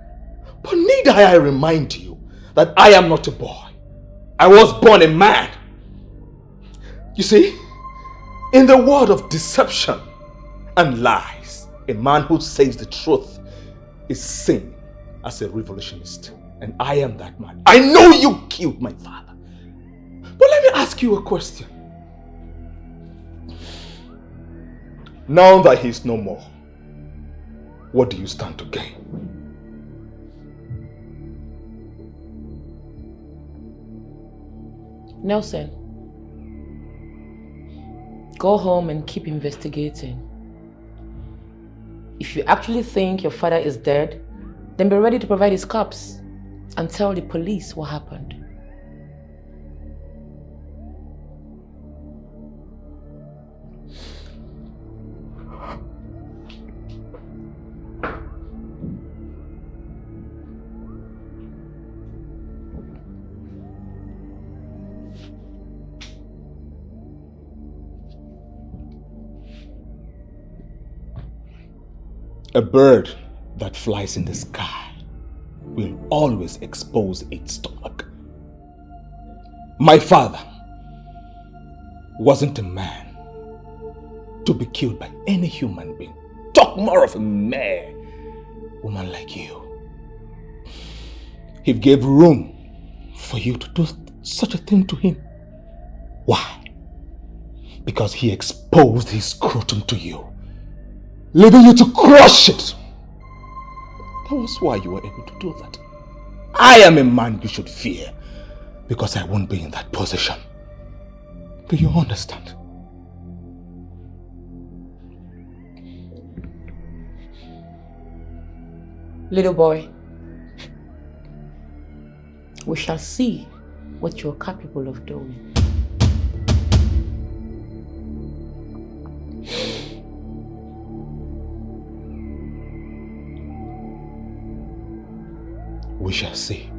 But need I remind you that I am not a boy. I was born a man. You see, in the world of deception and lies, a man who says the truth is seen as a revolutionist. And I am that man. I know you killed my father. But let me ask you a question. Now that he's no more, what do you stand to gain? Nelson, go home and keep investigating. If you actually think your father is dead, then be ready to provide his corpse and tell the police what happened. A bird that flies in the sky will always expose its stomach. My father wasn't a man to be killed by any human being. Talk more of a mere woman like you. He gave room for you to do such a thing to him. Why? Because he exposed his scrotum to you, leaving you to crush it. That was why you were able to do that. I am a man you should fear because I won't be in that position. Do you understand? Little boy, we shall see what you're capable of doing. We shall see.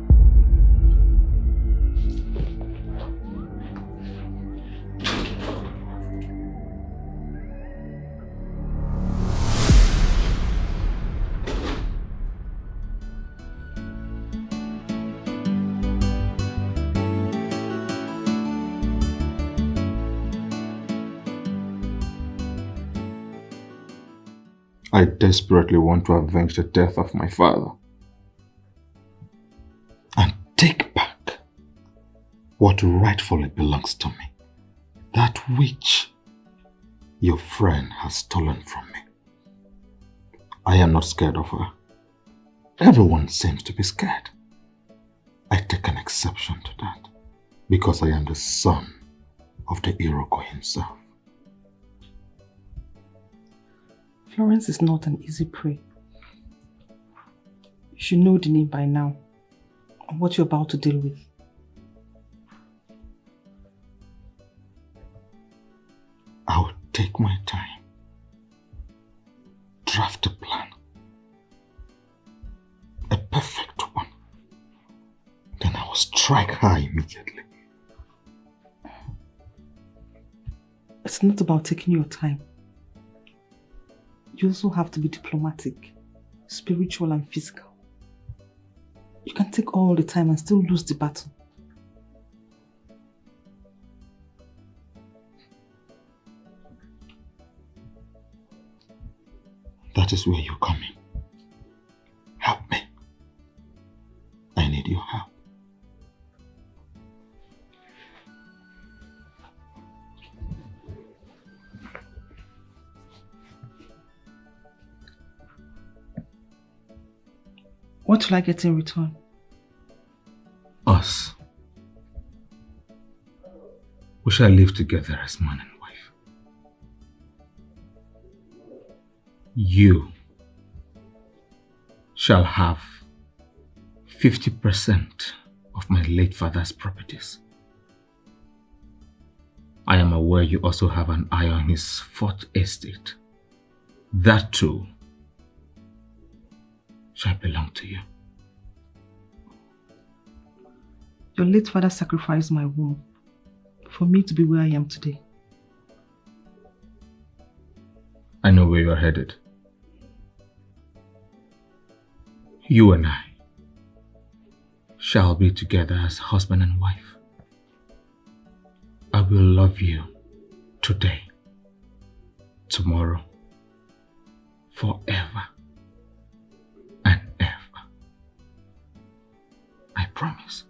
I desperately want to avenge the death of my father and take back what rightfully belongs to me, that which your friend has stolen from me. I am not scared of her. Everyone seems to be scared. I take an exception to that because I am the son of the Iroko himself. Florence is not an easy prey. You should know the name by now and what you're about to deal with. I'll take my time, draft a plan, a perfect one. Then I will strike her immediately. It's not about taking your time. You also have to be diplomatic, spiritual and physical. You can take all the time and still lose the battle. That is where you come in. Help me. I need your help. What will I get in return? Us. We shall live together as man and wife. You shall have 50% of my late father's properties. I am aware you also have an eye on his 4th estate. That too shall belong to you. Your late father sacrificed my womb for me to be where I am today. I know where you are headed. You and I shall be together as husband and wife. I will love you today, tomorrow, forever and ever. I promise.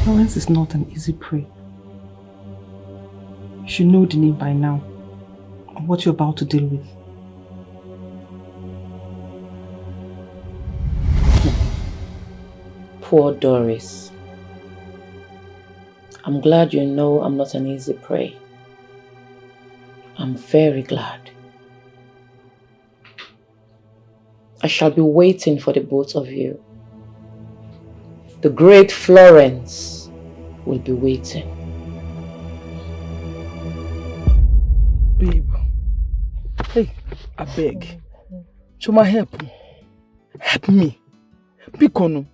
Florence is not an easy prey. You should know the name by now and what you're about to deal with. Poor Doris. I'm glad you know I'm not an easy prey. I'm very glad. I shall be waiting for the both of you. The great Florence will be waiting. Babe. Hey, I beg. Chuma, help me. Help me. Bikono.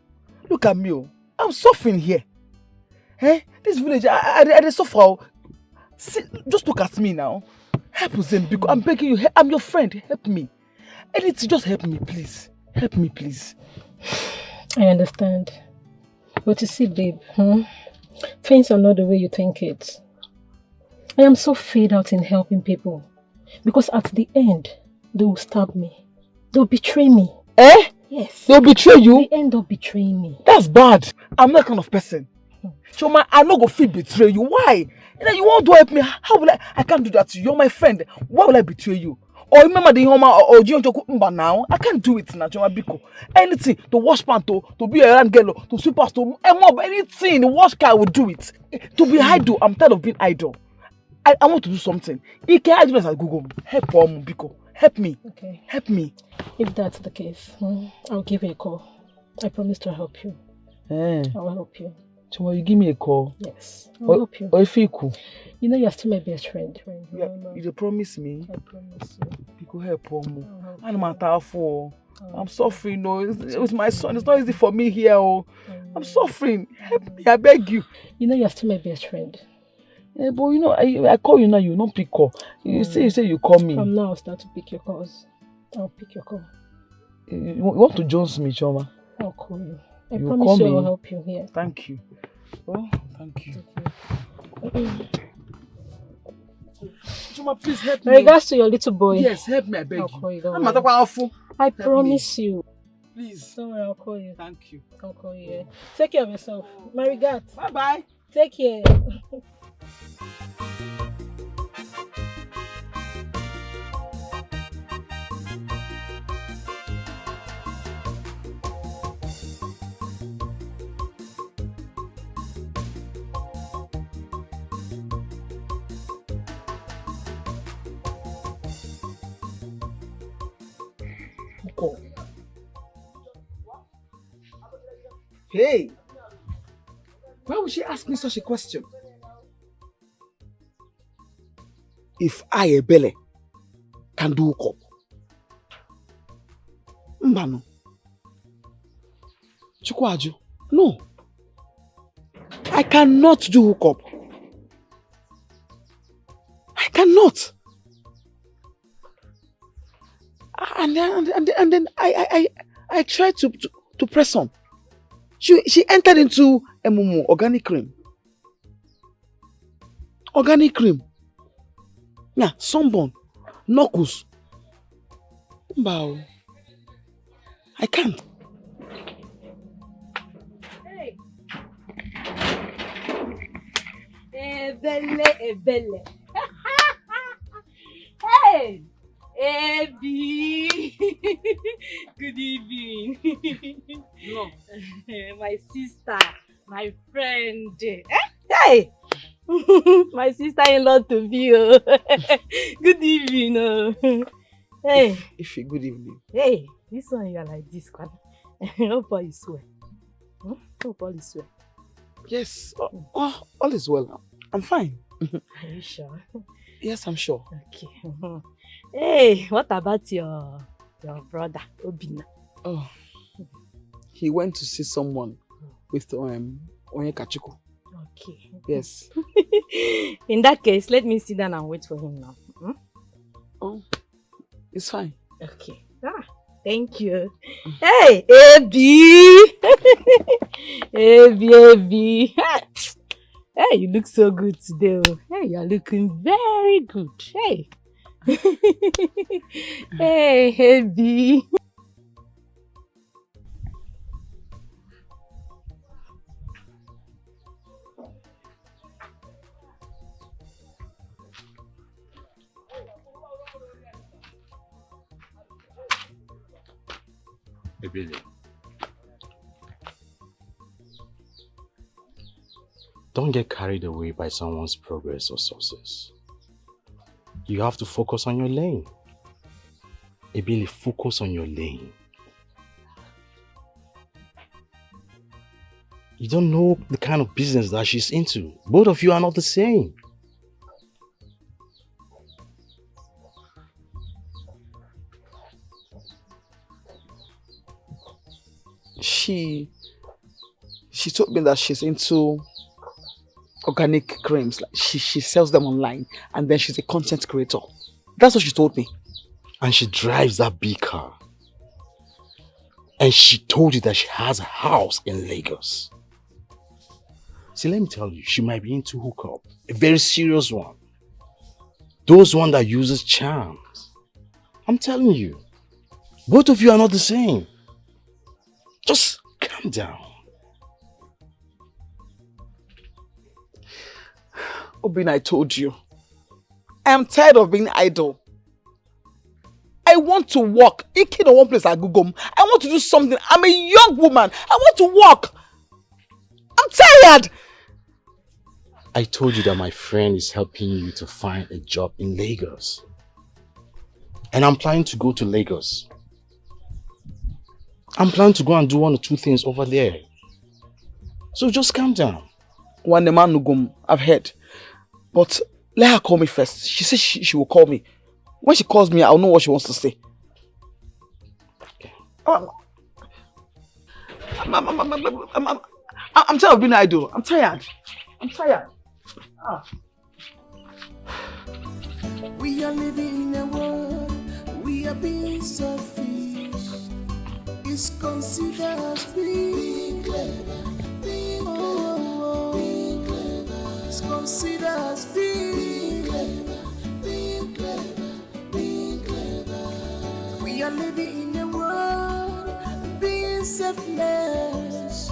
Look at me. I'm suffering here. Eh? This village, I suffer. See, just look at me now. Help them, Biko. I'm begging you. I'm your friend. Help me. Anything, just help me, please. Help me, please. I understand. But you see, babe, things are not the way you think it. I am so fed out in helping people. Because at the end, they will stab me. They'll betray me. Eh? Yes. They'll betray you? They end up betraying me. That's bad. I'm not that kind of person. Choma, I'm not going to feel betray you. Why? You won't do help me. How will I can't do that to you. You're my friend. Why will I betray you? Or remember the home or Jionjo now. I can't do it now, Choma Biko. Anything to wash pan to be a young girl, to sweep us to mob anything, the wash car will do it. To be idle, I'm tired of being idle. I want to do something. If I do this at Google, help Biko. Help me. Okay. Help me. If that's the case, I'll give you a call. I promise to help you. I will help you. Choma, you give me a call. Yes, I'll help you. Or if you cool. You know you're still my best friend. Yeah, you promise me. I promise you. People help I'm suffering, no. It's my son. It's not easy for me here. I'm suffering. Help me, I beg you. You know you're still my best friend. Yeah, but you know, I call you now, you don't pick call. You say you call me. From now, I'll start to pick your calls. I'll pick your call. You want to Jones me, Choma? I'll call you. I promise you I'll help you here. Thank you. Oh, thank you. Choma, please help me. In regards to your little boy. Yes, help me, I beg I'll call you. I promise you. Please. Don't worry, I'll call you. Thank you. I'll call you. Yeah. Take care of yourself. My regards. Bye-bye. Take care. Hey, why would she ask me such a question? If I, Ebele, can do hookup, Mbano, Chukwaju, no, I cannot do hookup. I cannot. And then I tried to press on. She entered into organic cream. Organic cream. Yeah, sunburn, knuckles. Wow. I can't. Hey. Ebele. Hey. Abby. Good evening. No. My sister, my friend. Hey. My sister-in-law to be. Good evening. Hey. If you good evening. Hey, this one you are like this, Kwan. Hope all is well. Hope all is well. Yes, all is well. I'm fine. Are you sure? Yes, I'm sure. Okay. Hey, what about your brother, Obina? Oh, he went to see someone with Onyekachuku. Okay. Yes. In that case, let me sit down and wait for him now. Oh, it's fine. Okay. Thank you. Hey, Abby! Abby. Hey, you look so good today. Hey, you're looking very good. Hey. Hey, Abby. Ebele. Don't get carried away by someone's progress or success. You have to focus on your lane. Ebele, focus on your lane. You don't know the kind of business that she's into. Both of you are not the same. She told me that she's into organic creams. Like she sells them online, and then she's a content creator. That's what she told me. And she drives that big car. And she told you that she has a house in Lagos. See, let me tell you, she might be into hookup. A very serious one. Those one that uses charms. I'm telling you. Both of you are not the same. Just calm down. Obin, I told you. I am tired of being idle. I want to work. Ike no one place I go home. I want to do something. I'm a young woman. I want to work. I'm tired. I told you that my friend is helping you to find a job in Lagos. And I'm planning to go to Lagos. I'm planning to go and do 1 or 2 things over there. So just calm down. One the man no go, I've heard. But let her call me first. She says she will call me. When she calls me, I'll know what she wants to say. I'm tired of being idle. I'm tired. I'm tired. We are living in a world, we are being selfish. It's considered as being clever, being clever, being clever. It's considered as being clever, being clever, being clever. We are living in a world, being selfless.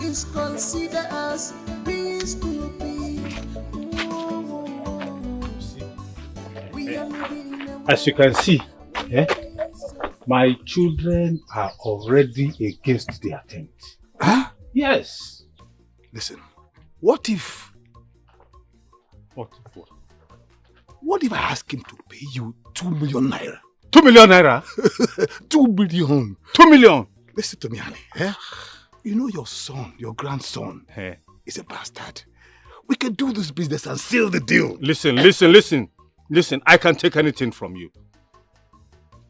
It's considered as being stupid. As you can see, my children are already against the attempt. Huh? Yes. Listen, what if what? What if I ask him to pay you 2 million naira? 2 million naira? 2 billion. 2 million? Listen to me, honey. You know your son, your grandson, is a bastard. We can do this business and seal the deal. Listen. Listen, I can't take anything from you.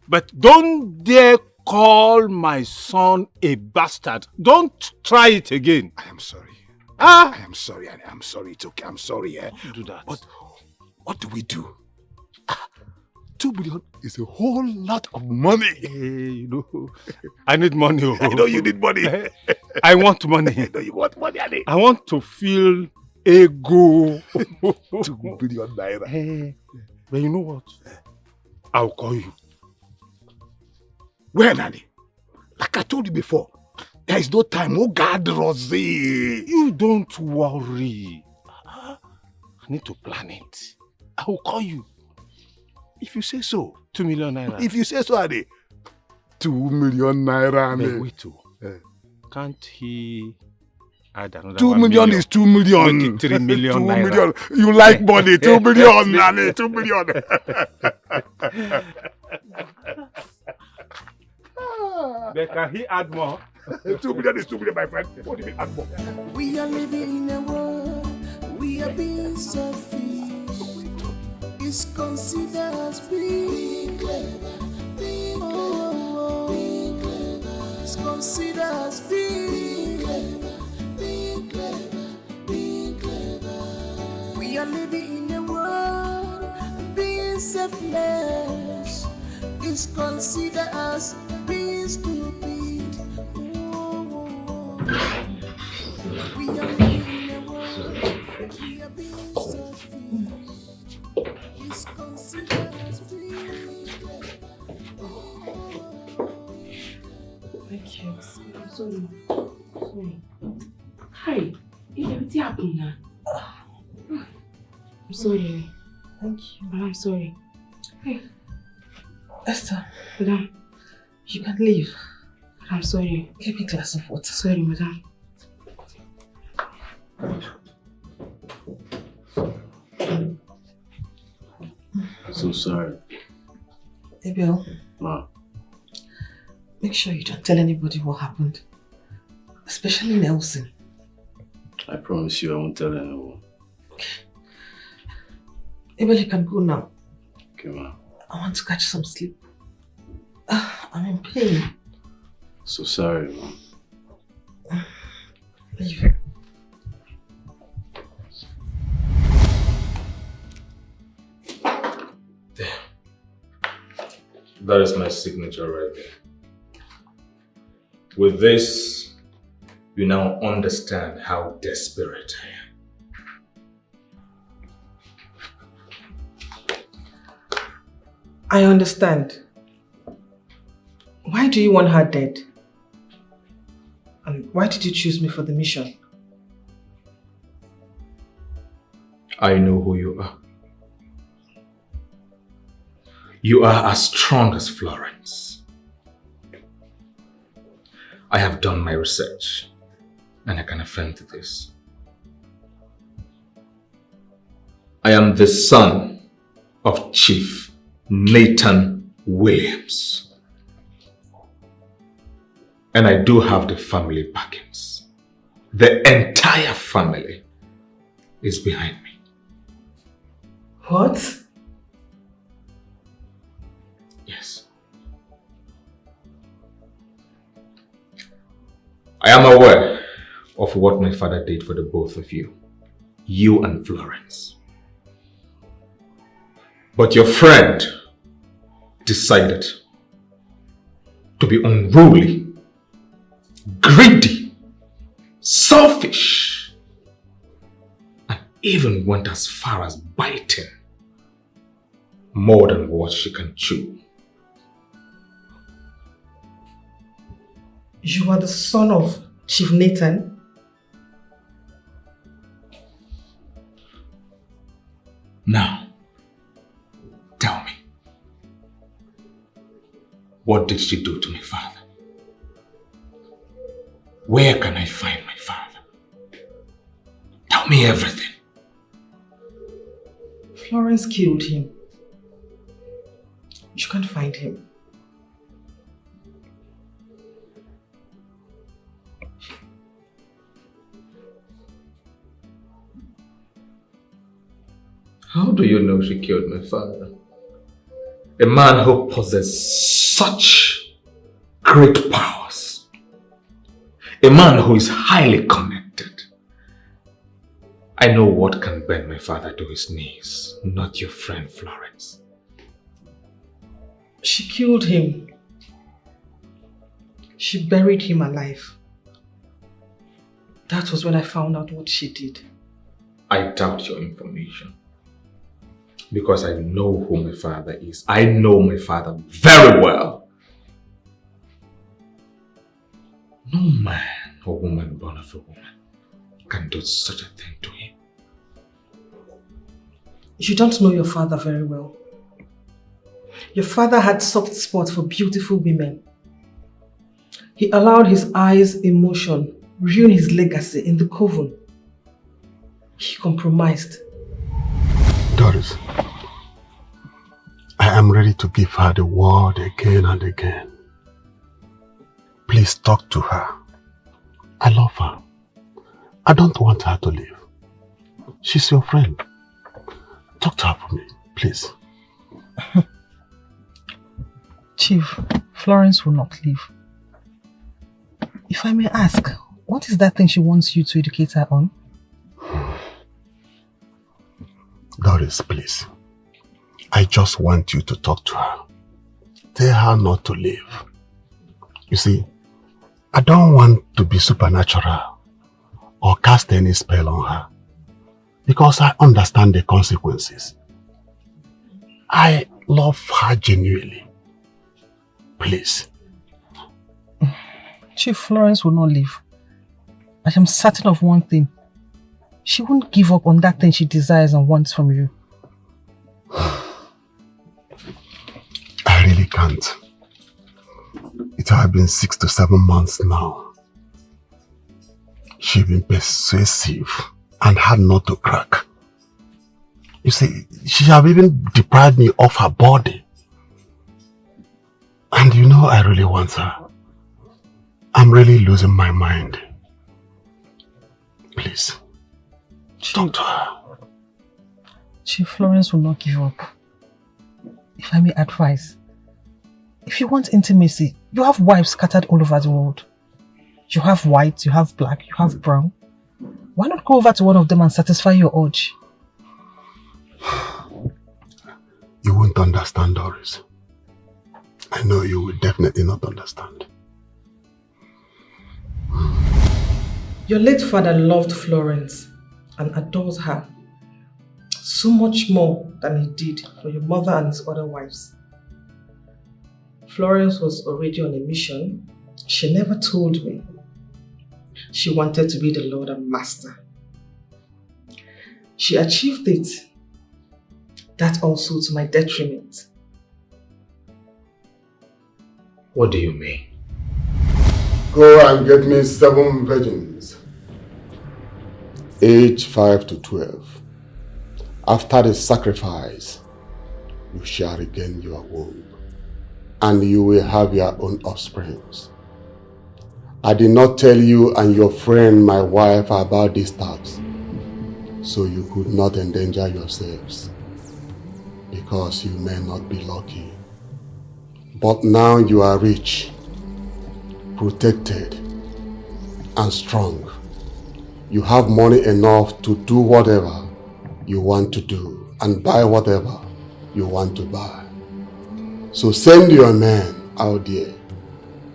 But don't dare call my son a bastard. Don't try it again. I am sorry. I am sorry, honey. I'm sorry. It's okay. I'm sorry. Don't do that. But what do we do? 2 billion is a whole lot of money. You know, I need money. I know you need money. I want money. I know you want money, honey. I want to feel ego. 2 billion naira. But you know what? I'll call you. Where, Nanny? Like I told you before, there is no time. Oh, God, Rosie. You don't worry. I need to plan it. I will call you. If you say so. 2 million naira. If you say so, Adi. 2 million naira, But Adi. wait, can't he add another 2 1 million is 2 million. Make it 3 million 2 naira. million. You like money. 2 million, Nanny. 2 million. But can he add more? 2 million is 2 million, my friend. What do you mean add more? We are living in a world, we are being selfish. It's considered as being clever, being clever, being clever. It's considered as being clever, being clever, being clever. We are living in a world, being selfless. It's considered as being stupid. We are living in a world, we are being selfish. It's considered as being clever. Thank you. I'm sorry. Hi. Everything happened now. I'm sorry. Thank you. I'm sorry. Hey. Esther. Madam. You can leave. I'm sorry. Give me a glass of water. Sorry, madam. So sorry. Abel. Ma. Make sure you don't tell anybody what happened. Especially Nelson. I promise you I won't tell anyone. Okay. Abel, you can go now. Okay, ma. I want to catch some sleep. I'm in pain. So sorry, ma. Leave. There. That is my signature right there. With this, you now understand how desperate I am. I understand. Why do you want her dead? And why did you choose me for the mission? I know who you are. You are as strong as Florence. I have done my research and I can affirm to this. I am the son of Chief Nathan Williams. And I do have the family backings. The entire family is behind me. What? Yes. I am aware of what my father did for the both of you. You and Florence. But your friend decided to be unruly, greedy, selfish, and even went as far as biting more than what she can chew. You are the son of Chief Nathan? Now, tell me, what did she do to my father? Where can I find my father? Tell me everything. Florence killed him. You can't find him. How do you know she killed my father? A man who possesses such great powers. A man who is highly connected. I know what can bend my father to his knees, not your friend Florence. She killed him. She buried him alive. That was when I found out what she did. I doubt your information. Because I know who my father is. I know my father very well. No man or woman born of a woman can do such a thing to him. You don't know your father very well. Your father had soft spots for beautiful women. He allowed his eyes' emotion ruin his legacy in the coven. He compromised. Doris, I am ready to give her the word again and again. Please talk to her. I love her. I don't want her to leave. She's your friend. Talk to her for me, please. Chief, Florence will not leave. If I may ask, what is that thing she wants you to educate her on? Doris, please. I just want you to talk to her. Tell her not to leave. You see, I don't want to be supernatural or cast any spell on her because I understand the consequences. I love her genuinely. Please. Chief, Florence will not leave. I am certain of one thing. She won't give up on that thing she desires and wants from you. I really can't. It has been 6 to 7 months now. She's been persuasive and had not to crack. You see, she have even deprived me of her body. And you know I really want her. I'm really losing my mind. Please. Talk to her. Chief, Florence will not give up. If I may advise, if you want intimacy, you have wives scattered all over the world. You have white, you have black, you have brown. Why not go over to one of them and satisfy your urge? You won't understand, Doris. I know you will definitely not understand. Your late father loved Florence and adores her so much more than he did for your mother and his other wives. Florence was already on a mission. She never told me. She wanted to be the Lord and Master. She achieved it. That also to my detriment. What do you mean? Go and get me 7 virgins, age 5 to 12. After the sacrifice, you shall regain your womb, and you will have your own offsprings. I did not tell you and your friend, my wife, about this task, so you could not endanger yourselves, because you may not be lucky. But now you are rich, protected, and strong. You have money enough to do whatever you want to do and buy whatever you want to buy. So send your men out there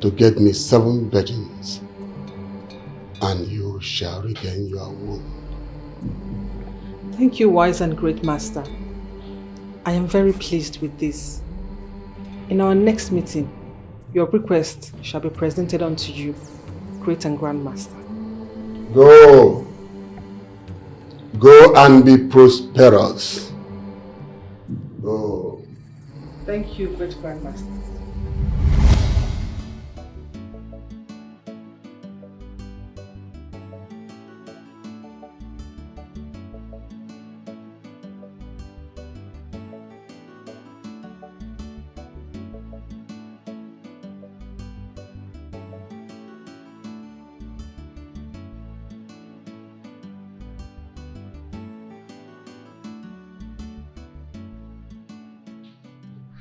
to get me 7 virgins, and you shall regain your womb. Thank you, wise and great master. I am very pleased with this. In our next meeting, your request shall be presented unto you, great and grand master. Go. Go and be prosperous. Go. Thank you, great grand master.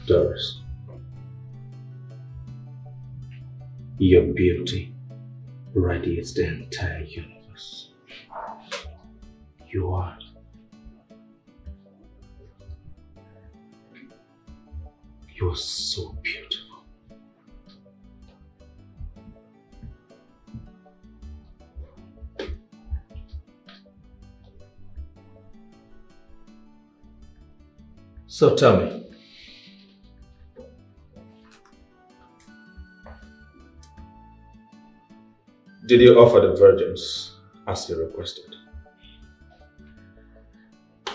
Doris, your beauty radiates the entire universe. You're so beautiful. So tell me, did you offer the virgins as you requested?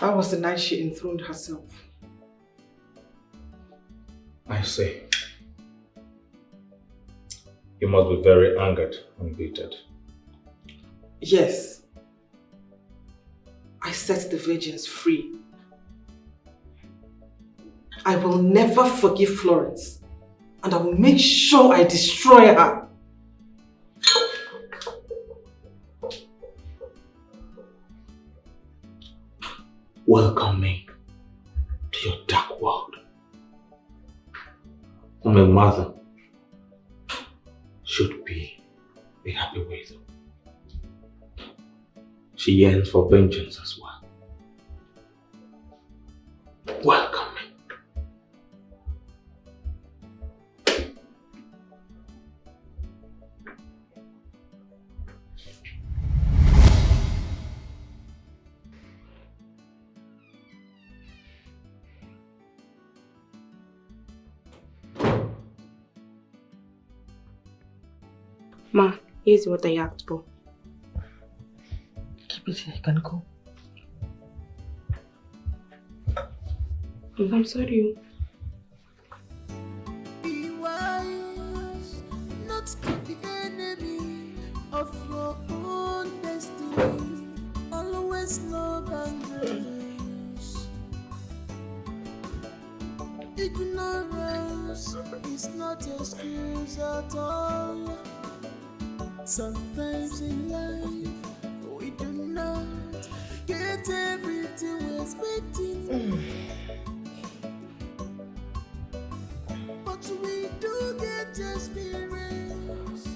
That was the night she enthroned herself. I see. You must be very angered and bitter. Yes. I set the virgins free. I will never forgive Florence, and I will make sure I destroy her. Welcome me to your dark world. My mother should be happy with you. She yearns for vengeance as well. Welcome me. Ma, here's what I asked for. Keep it here, you can go. I'm sorry. Be wise, not to be enemy of your own destiny. Always love and grace. Ignorance is not excuse at all. Sometimes in life we do not get everything we're expecting. But we do get experience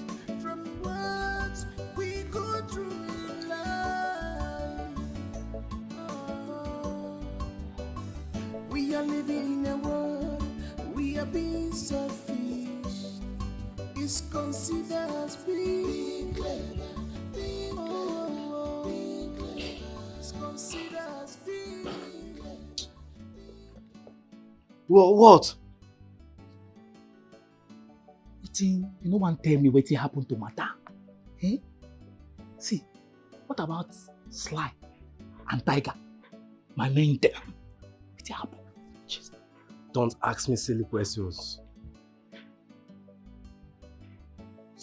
from what we go through in life. We are living in a world, we are being selfish. It's considered as being clever, being clever, being clever. It's considered as being clever. What? You no one tell me what happened to Mata. Eh? See, what about Sly and Tiger? My main them. What happened? Don't ask me silly questions.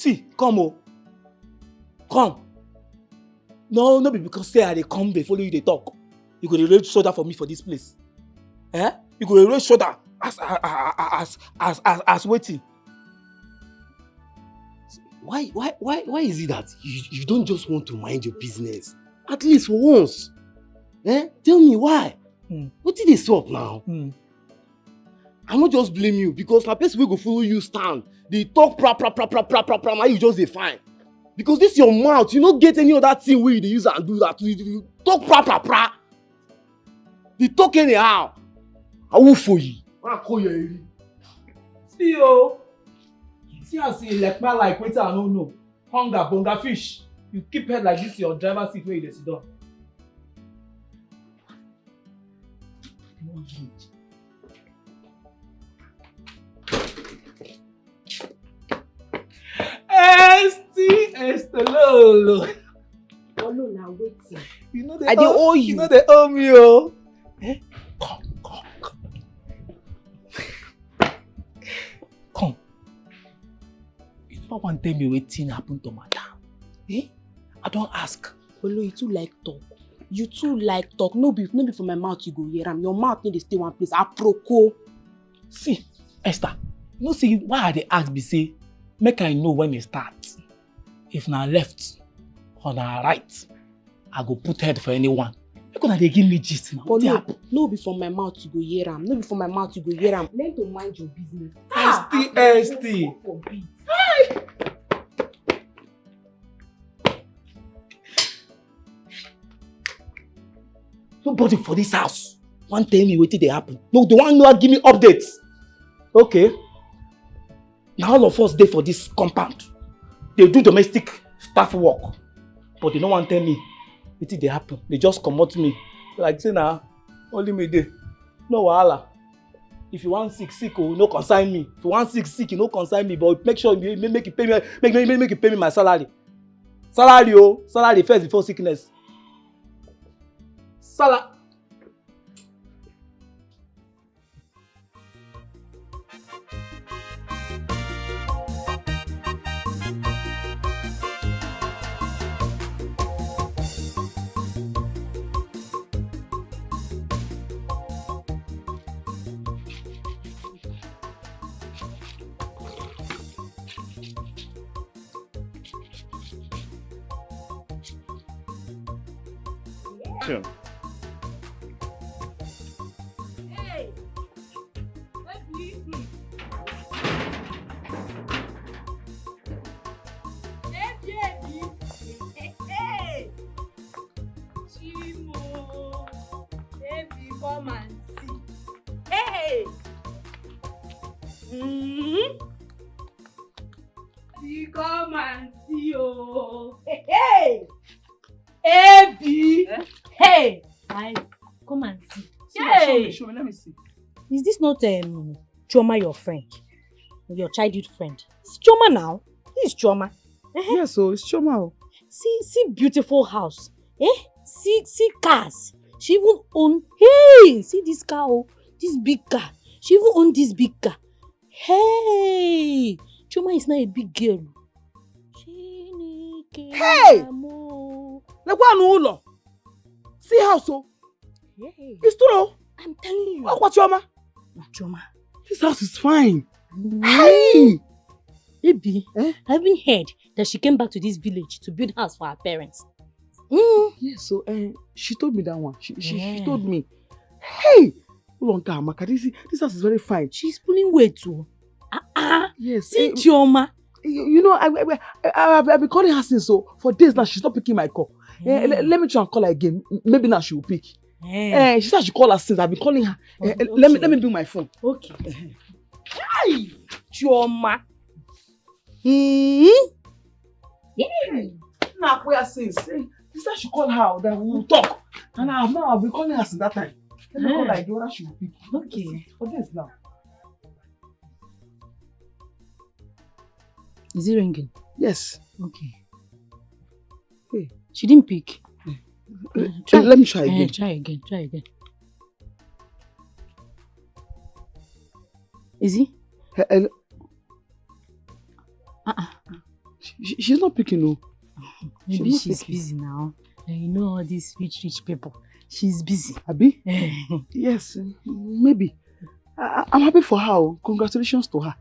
See, come oh. Come. No be because say I dey come dey follow you dey talk. You go dey raise shoulder for me for this place. Eh? You go dey raise shoulder as waiting. Why is it that you don't just want to mind your business? At least for once. Eh? Tell me why. What did they sup now? I no just blame you because na person wey go follow you stand. They talk pra, and you just dey fine. Because this your mouth, you no get any other thing wey you dey use and do that. You talk pra. You talk anyhow. I will for you. I call you. See oh. See as you like man like wetin I no know. Hunger, bonga fish. You keep head like this your driver seat where you dey sit down. Estelolo. Olo na wetin? You know I dey owe you. You know they owe me oh. Eh? Come. You never want tell me wetin happen to madam. Eh? I don't ask. Olo, you too like talk. You too like talk. No be for my mouth you go hear am. Your mouth need to stay one place. Aproko. See, Esther, you know see why I dey ask be say make I know when it start. If na left or na right, I go put head for anyone. Make una dey give me gist now. No be from my mouth you go hear am. No be from my mouth you go hear am. Learn to mind your business. ST. Hi. Nobody for this house want tell me wetin dey happen. No, they want know give me updates. Okay. Now all of us dey for this compound. They do domestic staff work, but they no want tell me wetin dey happen. They just comot me like say na only me dey. No wahala. If you want sick, oh, no consign me. If you want sick, you no consign me. But make sure you make you pay me, make you pay me my salary. Salary first before sickness. Salary. Sure. Hey! Hey! Chimo! Baby, come and see. Hey! You come and see, oh. Hey! Baby! Hey! I come and see. Hey! Show me, let me see. Is this not Chioma, your friend? Your childhood friend? It's Chioma now. This is Chioma. Yes, so it's Chioma. See beautiful house. See cars. She even own. Hey! See this car, oh. This big car. She even own this big car. Hey! Chioma is not a big girl. Hey! Like what no? See house, oh. Hey. It's true. I'm telling you. What Chioma? Chioma. This house is fine. Hey! Baby, I haven't heard that she came back to this village to build house for her parents. Yes, so she told me that one. She told me. Hey! Maka, this house is very fine. She's pulling weight too. Yes. See Chioma. You know, I've been calling her since, so for days now she's not picking my call. Let me try and call her again. Maybe now she will pick. She said I should call her since. I've been calling her. Okay. Let me bring my phone. Okay. Hi, Chioma. Yeah. Now where since? She said I should call her. Then we will talk. And I've been calling her since that time. Let me call her again. She will pick. Okay. For days now. Is it ringing? Yes. Okay. Hey. She didn't pick. Let me try again. Try again. Is he? Hello. She's not picking, no. Maybe she's busy now. You know all these rich people. She's busy. Abi? Yes, maybe. I'm happy for her. Congratulations to her.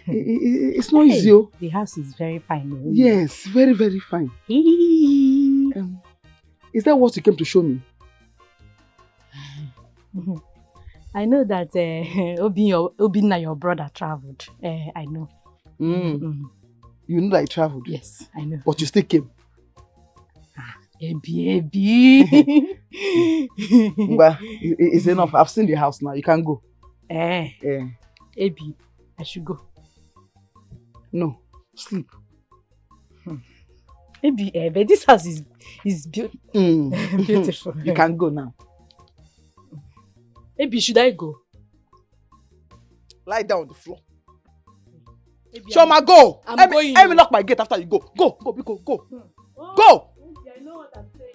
It's not easy. The house is very fine. Yes, very, very fine. Is that what you came to show me? I know that Obinna, your brother, traveled. I know. You know that I traveled? Yes, I know. But you still came? Ebi. But it's enough. I've seen the house now. You can go. Ebi, I should go. No, sleep. Ebi, but this house is beautiful. You can go now. Ebi, should I go? Lie down on the floor. Shoma, go! I'm going. Let me lock my gate after you go. Go, Biko, go. Go! I know what I'm saying.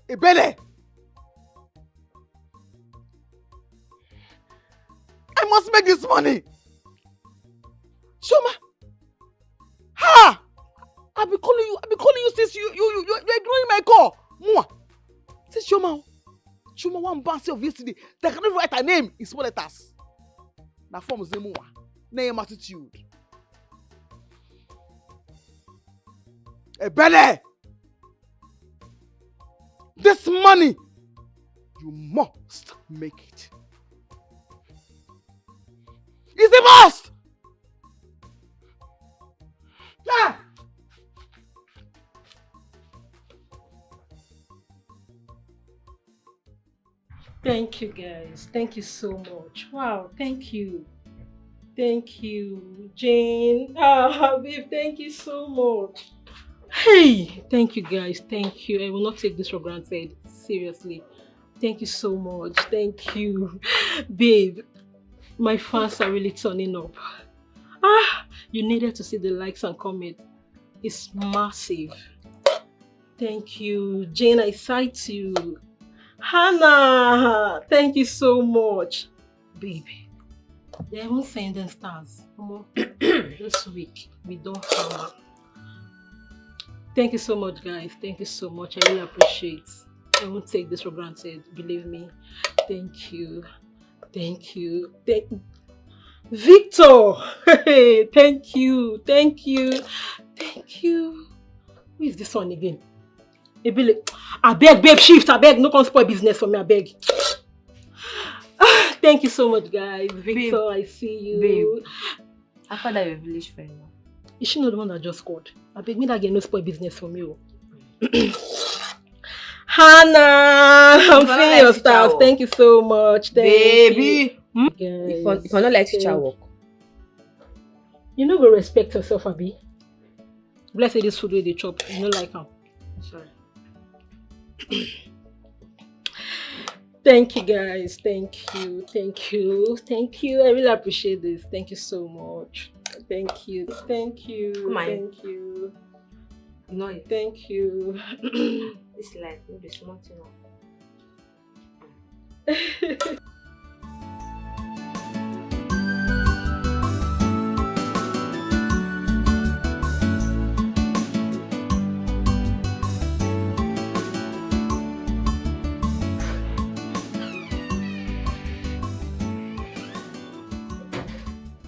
Ebele! I must make this money! Shoma! Ha! I've been calling you since you're ignoring my call. Mwah! Say Shoma one bounce of yesterday. They cannot write her name in small letters. Now form is Mwah. Name attitude. Ebele! This money, you must make it. It's a must! Yeah! Thank you, guys. Thank you so much. Wow, thank you. Thank you, Jane. Babe, thank you so much. Hey, thank you, guys. Thank you. I will not take this for granted. Seriously. Thank you so much. Thank you. Babe, my fans are really turning up. You needed to see the likes and comments. It's massive. Thank you. Jane, I cite you. Hannah, thank you so much. Baby, they haven't sending stars. This week, we don't have. Thank you so much, guys. Thank you so much. I really appreciate. I won't take this for granted. Believe me. Thank you. Thank you. Victor! Thank you. Thank you. Thank you. Who is this one again? I beg, babe, shift. I beg. No come spoil business for me. I beg. Thank you so much, guys. Victor, babe, I see you. Babe, I thought that you're a village friend now. Is she not the one that just called? I beg me that get no spoil business from you. Hannah, I'm feeling your stuff. Thank you so much. Baby. If I not like teacher work. You know go respect yourself, Abi. Let's say this food where they chop. You know like how. Sorry. Thank you, guys. Thank you. Thank you. Thank you. I really appreciate this. Thank you so much. Thank you. Thank you. Thank you. No, thank you. This life will be smart enough.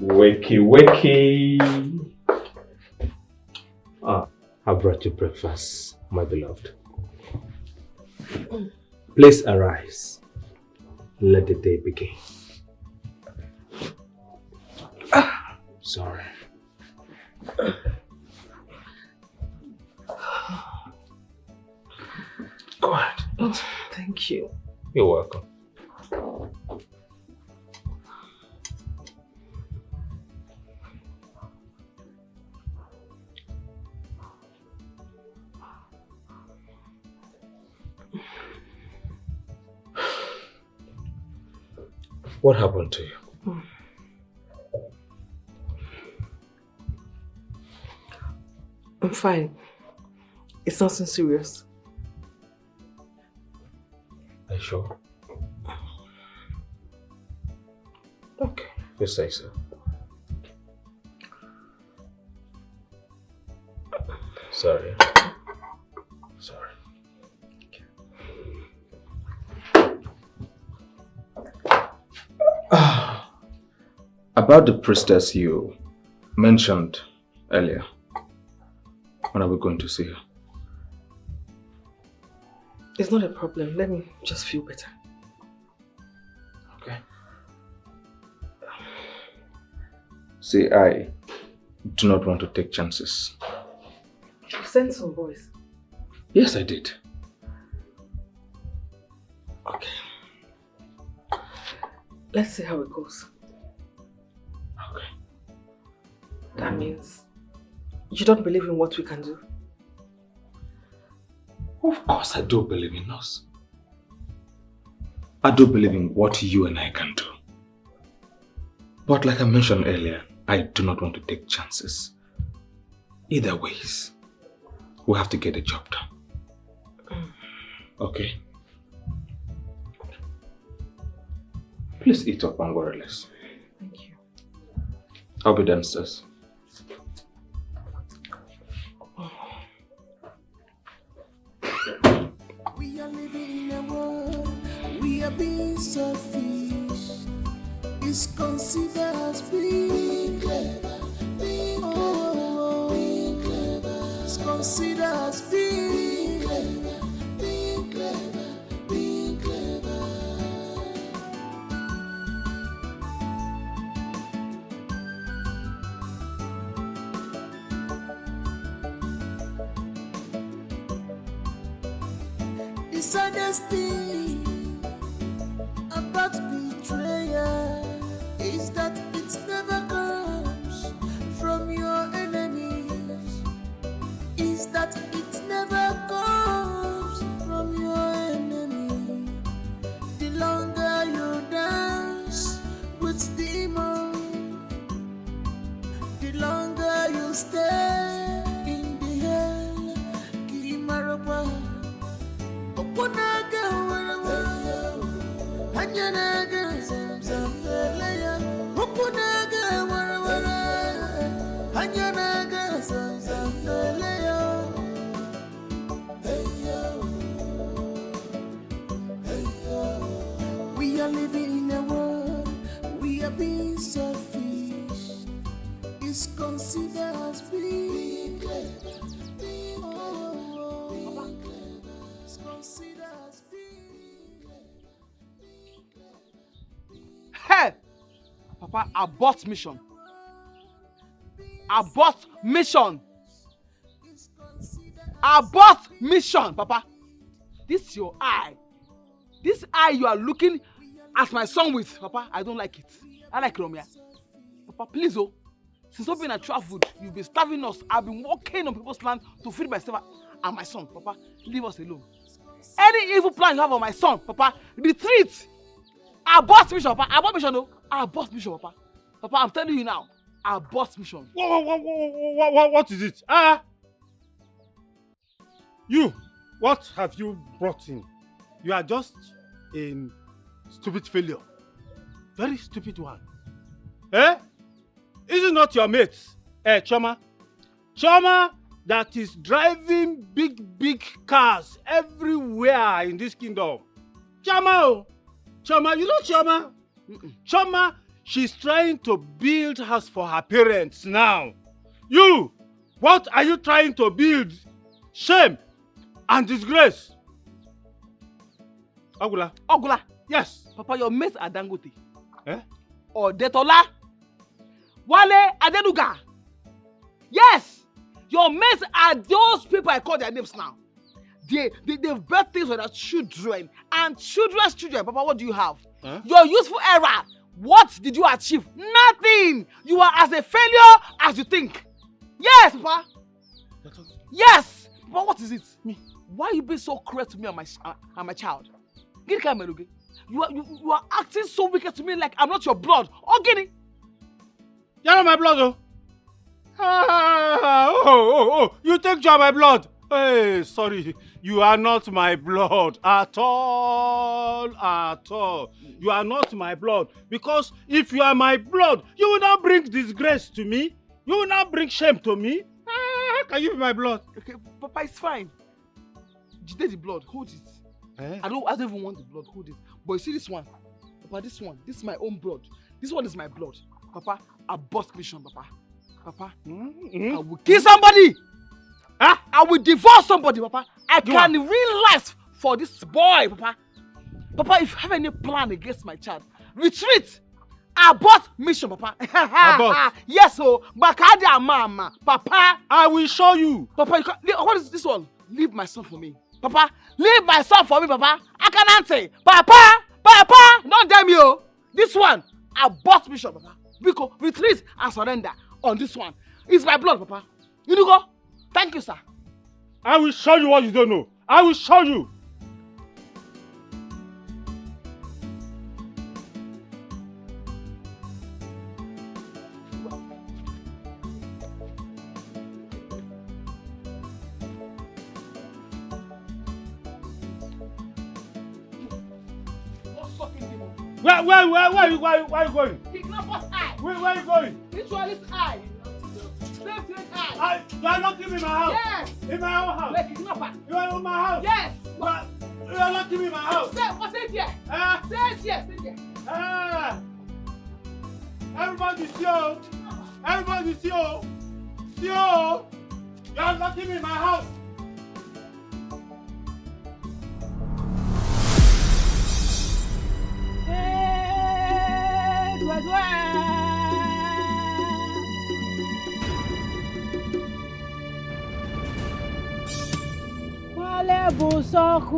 Wakey, wakey. I brought you breakfast, my beloved. Please arise. Let the day begin. Sorry. Go ahead. Thank you. You're welcome. What happened to you? I'm fine. It's nothing serious. Are you sure? Okay. You say so. Sorry. Sorry. About the priestess you mentioned earlier. When are we going to see her? It's not a problem. Let me just feel better. Okay. See, I do not want to take chances. You sent some boys. Yes, I did. Okay. Let's see how it goes. Okay. That means you don't believe in what we can do? Of course I do believe in us. I do believe in what you and I can do. But like I mentioned earlier, I do not want to take chances. Either ways, we have to get the job done. Okay? Please eat up and worry less. Thank you. I'll be downstairs. We are living in a world, we are being selfish. It's considered as being clever, being clever, being clever. It's considered as being clever, being clever, being clever. The saddest thing about betrayal is that it never comes from your enemies. Is that it never comes from your enemy. The longer you dance with demons, the longer you stay in the hell. Kimarapa. Okunaga warawa, hanyanaga zamzameleya. Okunaga warawara, hanyanaga zamzameleya. We are living in a world, we are being selfish. It's considered as being clever, being clever. It's considered as being Hey! Papa, abort mission. Abort mission. Abort mission, Papa. This your eye. This eye you are looking at my son with, Papa, I don't like it. I like Romeo. Papa, please, oh. Since I've been at travel, you've been starving us. I've been walking on people's land to feed myself and my son. Papa, leave us alone. Any evil plan you have on my son, Papa, retreat. Abort mission, Papa. Abort mission, no. Abort mission, Papa. Papa, I'm telling you now. Abort mission. What is it? You, what have you brought in? You are just a stupid failure. Very stupid one. Eh? Is it not your mate, Choma? Choma that is driving big cars everywhere in this kingdom. Choma, Choma, you know Choma? Choma, she's trying to build house for her parents now. You, what are you trying to build? Shame and disgrace. Ogula. Ogula? Yes. Papa, your mates are Dangote. Eh? Or Detola. Wale Adenuga. Yes. Your mates are those people I call their names now. They've built things for their children. And children's children. Papa, what do you have? Huh? Your useful era. What did you achieve? Nothing. You are as a failure as you think. Yes, Papa. Yes. Papa, what is it? Me. Why are you being so cruel to me and my child? You are acting so wicked to me like I'm not your blood. Ogini! You're not my blood, oh. You take joy my blood. Hey, sorry. You are not my blood at all. You are not my blood. Because if you are my blood, you will not bring disgrace to me. You will not bring shame to me. Can you be my blood? Okay, Papa, it's fine. Jide the blood, hold it. I don't even want the blood, hold it. But you see this one? Papa, this is my own blood. This one is my blood. Papa, abort mission, Papa. Papa, I will kill somebody. I will divorce somebody, Papa. I can realize for this boy, Papa. Papa, if you have any plan against my child, retreat. Abort mission, Papa. Abort. Yes, so Bakadia Mama, Papa. I will show you. Papa, what is this one? Leave my son for me, Papa. Leave my son for me, Papa. I can answer, Papa. Don't damn you. This one, abort mission, Papa. Because retreat and surrender on this one. It's my blood, Papa. You do go. Thank you, sir. I will show you what you don't know. I will show you. Where are you going? Kidnapper's eye. Where are you going? Which one is eye? Straight eye. You are not giving me my house. Yes. In my own house. Wait, kidnapper. You are in my house. Yes. You are not giving me my house. Stay here. Stay here. Everybody see you. Everybody see you. See you. You are not giving me my house. Wale busoku.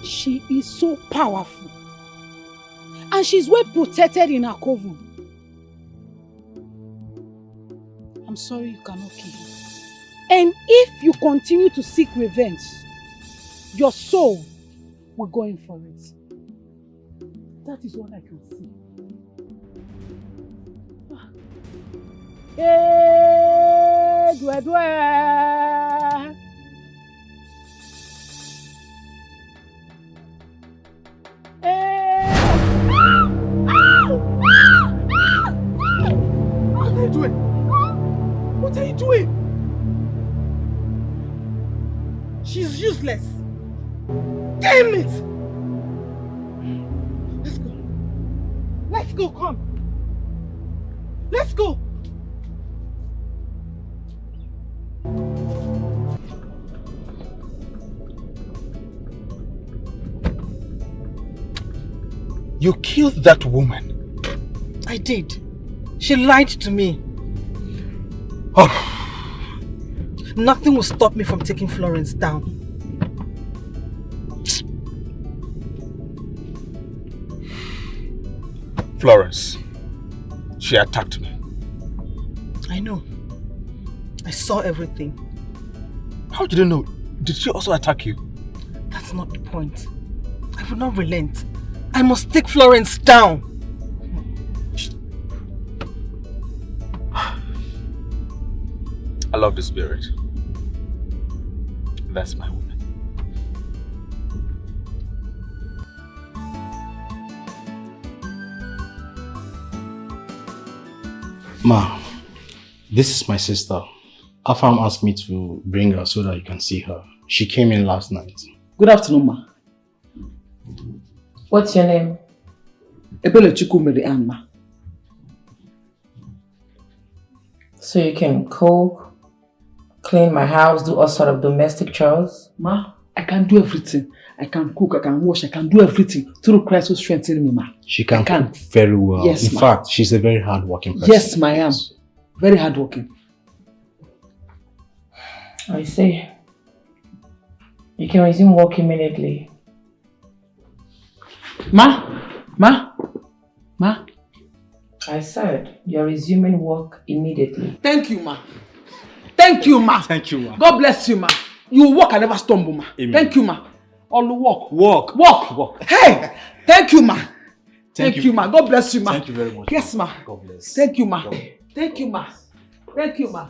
She is so powerful, and she's well protected in her coven. I'm sorry you cannot kill her. And if you continue to seek revenge, your soul will go in for it. That is all I can see. Hey, dwe. What are you doing? What are you doing? She's useless. Damn it! Let's go, come. Let's go. You killed that woman. I did. She lied to me. Oh. Nothing will stop me from taking Florence down. Florence, she attacked me. I know. I saw everything. How did you know? Did she also attack you? That's not the point. I will not relent. I must take Florence down. I love the spirit. That's my woman. Ma, this is my sister. Afam asked me to bring her so that you can see her. She came in last night. Good afternoon, ma. What's your name? Ebele Chukwumere Anma. So you can cook, clean my house, do all sort of domestic chores? Ma, I can do everything. I can cook, I can wash, I can do everything through Christ who strengthens me, ma. She can cook very well. Yes, in fact, she's a very hardworking person. Yes, ma, I am. Very hardworking. I see. You can resume work immediately. Ma. I said you're resuming work immediately. Thank you, ma. Thank you, ma. Thank you, ma. God bless you, ma. You walk and never stumble, ma. Amen. Thank you, ma. All walk. Walk. Walk. Walk. Hey, thank you, ma. Thank you, ma. God bless you, ma. Thank you very much. Yes, ma. God bless. Thank you, ma. Thank you, ma. Thank you, ma.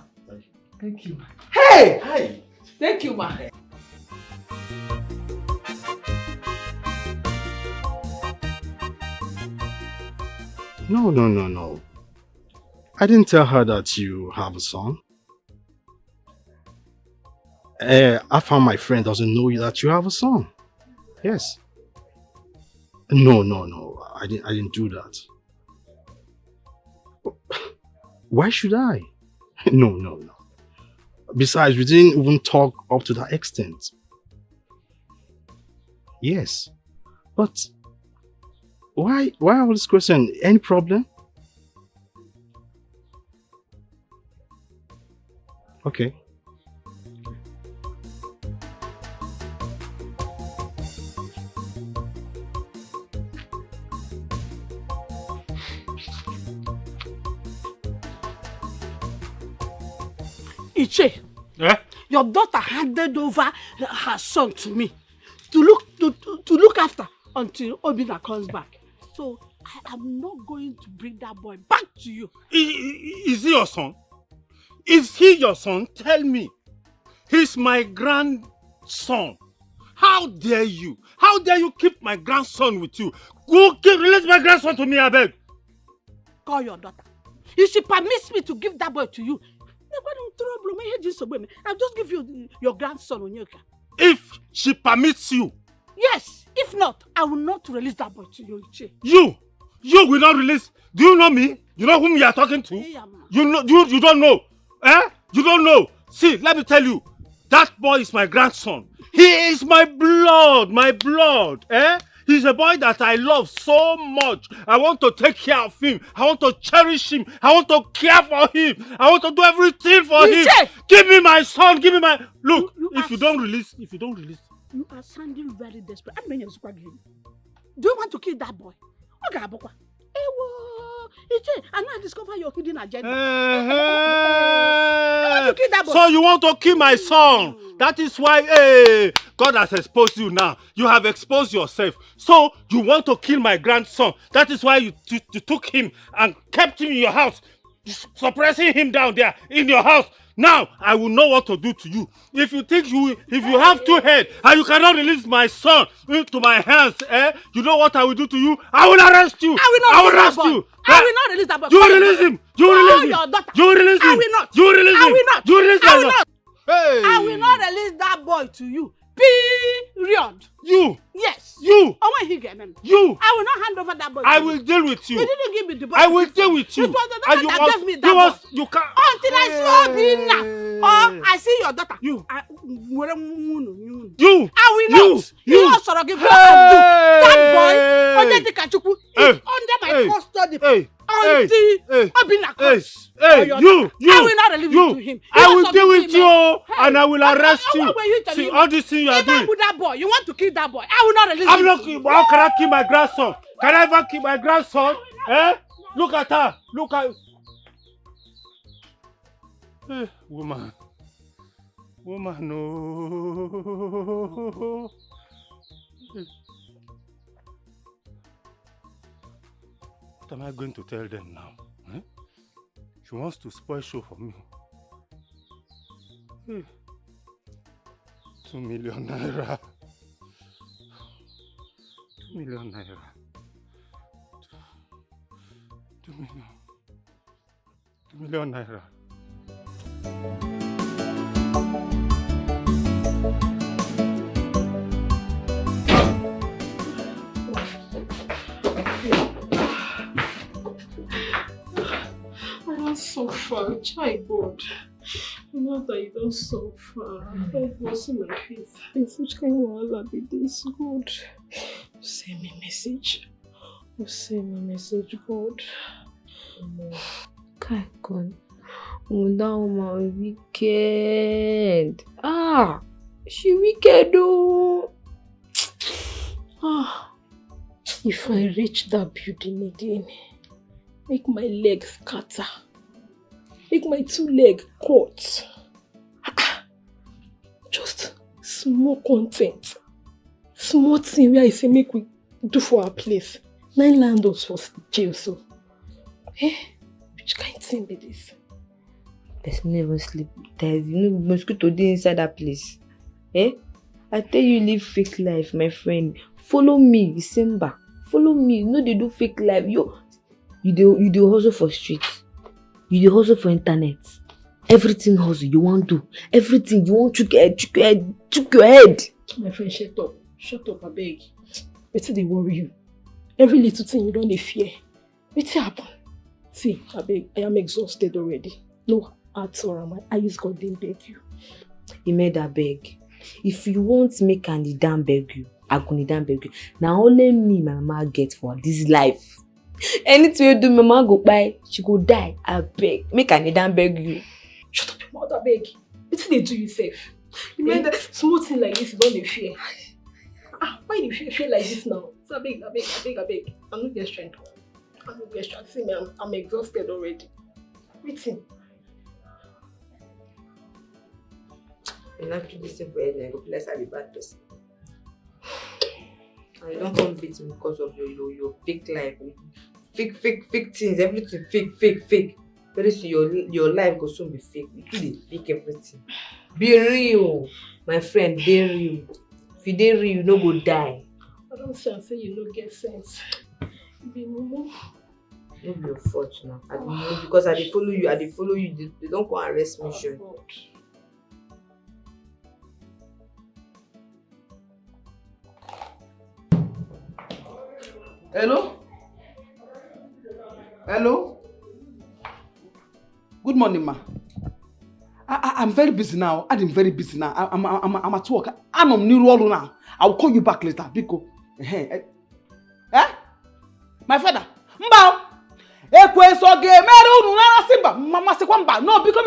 Thank you, ma. Hey! Hi. Thank you, ma. No. I didn't tell her that you have a son. I found my friend doesn't know that you have a son. Yes. No. I didn't do that. Why should I? No. Besides, we didn't even talk up to that extent. Yes. But why all this question? Any problem? Okay. Iche, your daughter handed over her son to me to look after until Obina comes back. So I am not going to bring that boy back to you. Is he your son? Is he your son? Tell me. He's my grandson. How dare you? How dare you keep my grandson with you? Release my grandson to me, I beg. Call your daughter. If she permits me to give that boy to you, I'll just give you your grandson, Onyeka. If she permits you? Yes. If not, I will not release that boy to you, Iche. You will not release. Do you know me? You know whom you are talking to? You don't know. You don't know. See, let me tell you. That boy is my grandson. He is my blood. He's a boy that I love so much. I want to take care of him. I want to cherish him. I want to care for him. I want to do everything for him. Give me my son. Give me my... Look, if you don't release... You are sounding very desperate. Do you want to kill that boy? And I discover your hidden agenda. So you want to kill my son? That is why God has exposed you now. You have exposed yourself. So you want to kill my grandson. That is why you took him and kept him in your house, suppressing him down there in your house. Now I will know what to do to you. If you think if you have two heads and you cannot release my son into my hands, you know what I will do to you? I will arrest you. I will arrest you. I will not release that boy. You will release him. You will release him. You will release him. I will not. You will release him. I will not. You will release I will not. Hey. I will not release that boy to you. Period. You. Yes. You. Oh, when he get him. You. I will not hand over that boy. I will deal with you. You didn't give me the boy. I will deal with you. It was the daughter that gave me that boy. You can't. Until I saw Obina or I see your daughter. You. I will not. You. Also give what to do. That boy, is under my custody. Until Obina comes. You. I will not release you to him. I will deal with you and I will arrest you. See all these things you are doing. With that boy, you want to kill that boy. I will not release you. How can I kill my grandson? Can I ever kill my grandson? Look at her. Look at... Woman, no. What am I going to tell them now? She wants to spoil show for me. 2 million naira. 2 million naira. 2 million naira. I don't suffer, child God. Not that you don't suffer. I was in my face. Which kind of wahala be this, God? Send me message. Send me message, God. God. That woman wicked. She wicked though. If I reach that building again, make my legs scatter. Make my 2 legs cut. Just small content. Small thing where I say make we do for our place. 9 land us for jail, so. Eh? Which kind of thing be this? Person never sleep. There's mosquito dey inside that place. Eh? I tell you, live fake life, my friend. Follow me, December. Follow me. No, they do fake life. You do hustle for streets. You do hustle for internet. Everything hustle you want to. Everything you want chook your head. My friend, shut up. Shut up, I beg. Wetin dey worry you? Every little thing you don't fear. Wetin happen? See, I beg, I am exhausted already. No heart or I use God didn't beg you. He made that beg. If you want make an damn beg you, I go damn beg you. Now only me, my mama get for this life. Anything you do, my mama go buy, she go die. I beg, make an damn beg you. Shut up, your mouth, I beg. Wetin dey do you safe? You made that small thing like this, you don't dey fear. Why you feel like this now? So I beg. I'm not get strength. See me, I'm exhausted already. Wetin? And after this for head, I go bless I be bad person. I don't come beat me because of your fake life. Fake things, everything fake. Very soon your life will soon be fake. You do the fake everything. Be real, my friend, be real. If you dey real, you no go die. I don't say you no get sense. Be mumu. No be your fault now. I don't know because I dey follow you. They don't come arrest me, sure. Hello? Good morning, ma. I'm very busy now. I'm very busy now. I'm at work. I'm on new role now. I will call you back later. Biko. Eh? My father. Mba. Mama Sekwamba. No, because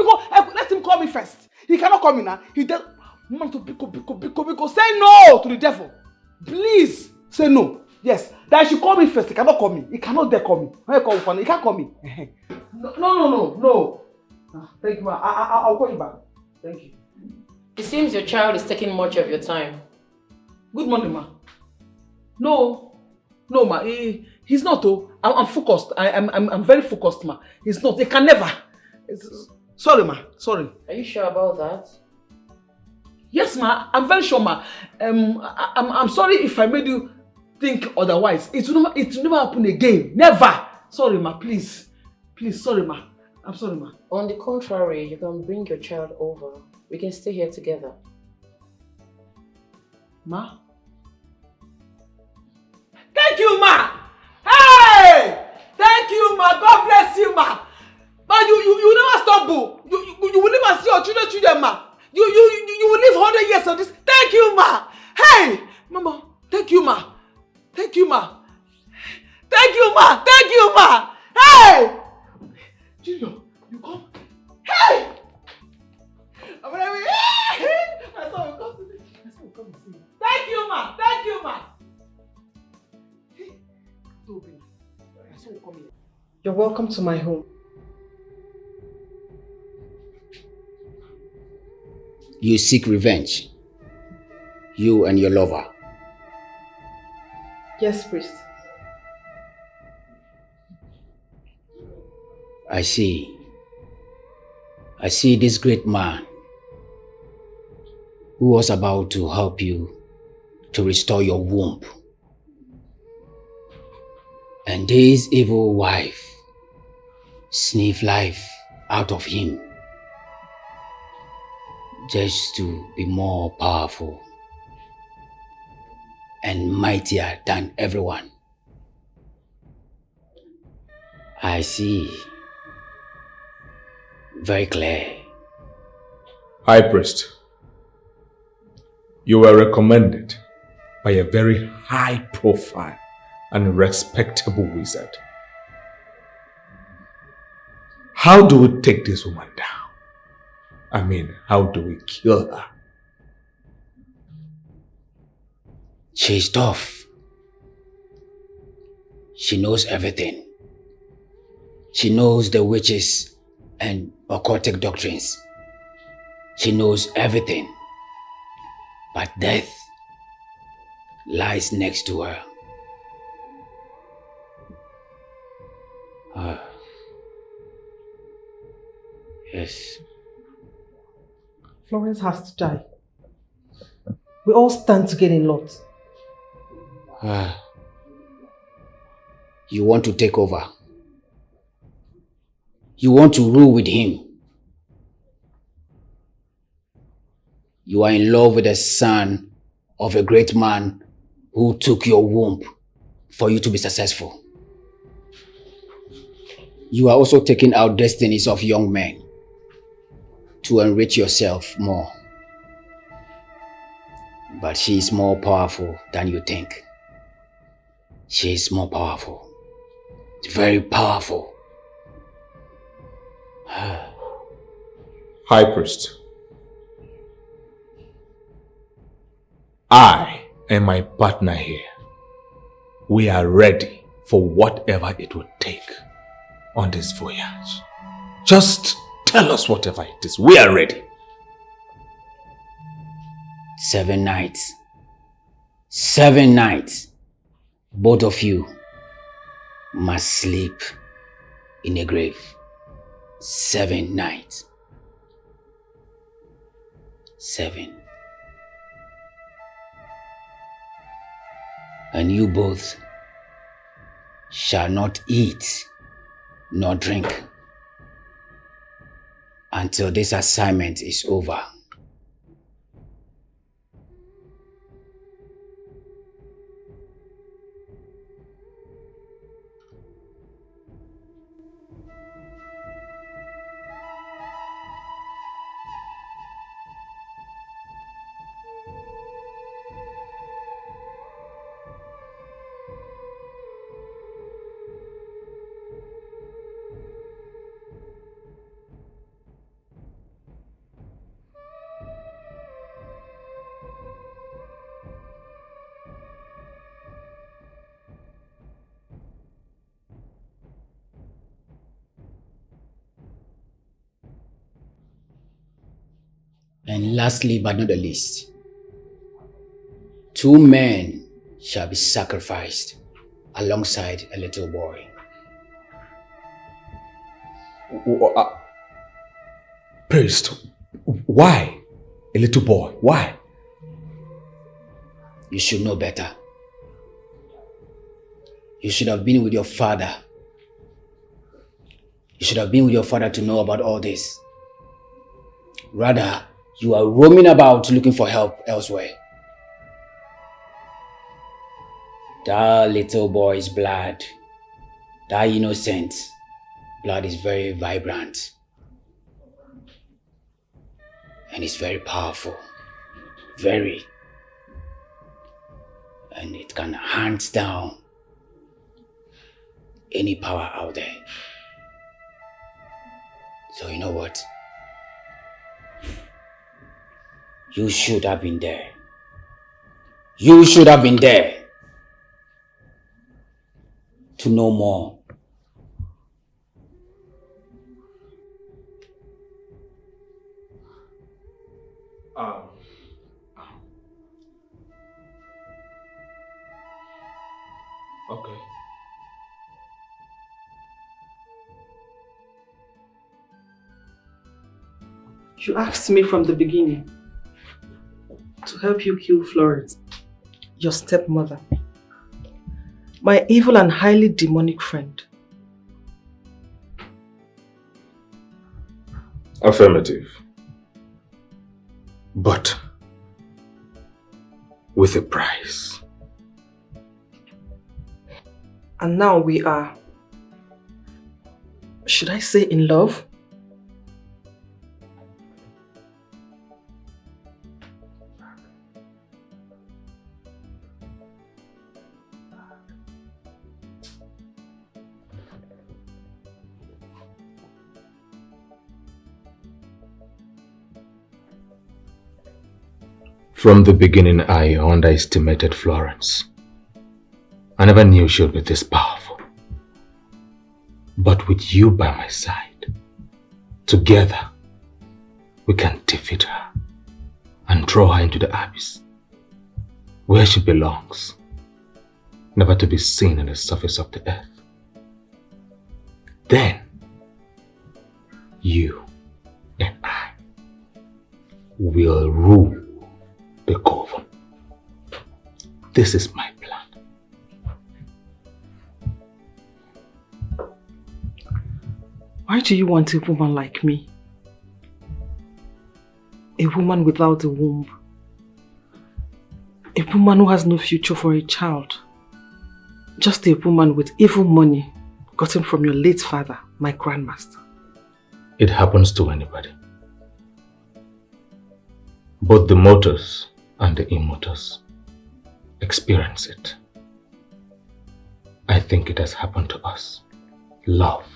let him call me first. He cannot call me now. He does. Mama to Biko. Say no to the devil. Please say no. Yes. That he should call me first. He cannot call me. He cannot dare call me. He can't call me. No. Thank you, ma. I'll call you back. Thank you. It seems your child is taking much of your time. Good morning, ma. No, ma. He's not. I'm focused. I'm very focused, ma. He's not. He can never. Sorry, ma. Sorry. Are you sure about that? Yes, ma. I'm very sure, ma. I'm sorry if I made you think otherwise. It will never happen again. Never. Sorry, ma. Please. Sorry, ma. I'm sorry, ma. On the contrary, you can bring your child over. We can stay here together. Ma? Thank you, ma! Hey! Thank you, ma! God bless you, ma! Ma, you never stop, boo! You will never see your children, ma! You will live 100 years of this. Thank you, ma! Hey! Mama, thank you, ma! Thank you, ma! Thank you, ma! Thank you, ma! Hey! Junior, you come. Hey! My son will come to me. Thank you, ma. Thank you, ma. My son will come here. You're welcome to my home. You seek revenge. You and your lover. Yes, priest. I see this great man who was about to help you to restore your womb. And this evil wife sniff life out of him just to be more powerful and mightier than everyone. I see. Very clear. High Priest, you were recommended by a very high profile and respectable wizard. How do we take this woman down? I mean, how do we kill her? She's tough. She knows everything. She knows the witches and occultic doctrines. She knows everything. But death lies next to her. Yes. Florence has to die. We all stand to gain a lot. You want to take over. You want to rule with him. You are in love with the son of a great man who took your womb for you to be successful. You are also taking out destinies of young men to enrich yourself more. But she is more powerful than you think. She is more powerful. Very powerful. High Priest, I and my partner here, we are ready for whatever it would take on this voyage. Just tell us whatever it is. We are ready. 7 nights. 7 nights. Both of you must sleep in a grave. 7 nights. 7. And you both shall not eat nor drink until this assignment is over. And lastly but not the least, 2 men shall be sacrificed alongside a little boy. Priest, why a little boy? Why? You should know better. You should have been with your father. You should have been with your father to know about all this. Rather, you are roaming about looking for help elsewhere. That little boy's blood, that innocent blood is very vibrant. And it's very powerful. Very. And it can hands down any power out there. So you know what? You should have been there. You should have been there to know more. Okay. You asked me from the beginning to help you kill Florence, your stepmother, my evil and highly demonic friend. Affirmative. But with a price. And now we are, should I say, in love? From the beginning, I underestimated Florence. I never knew she would be this powerful. But with you by my side, together, we can defeat her and draw her into the abyss, where she belongs, never to be seen on the surface of the earth. Then, you and I will rule the coven. This is my plan. Why do you want a woman like me? A woman without a womb. A woman who has no future for a child. Just a woman with evil money gotten from your late father, my grandmaster. It happens to anybody. Both the mortals and the immortals experience it. I think it has happened to us. Love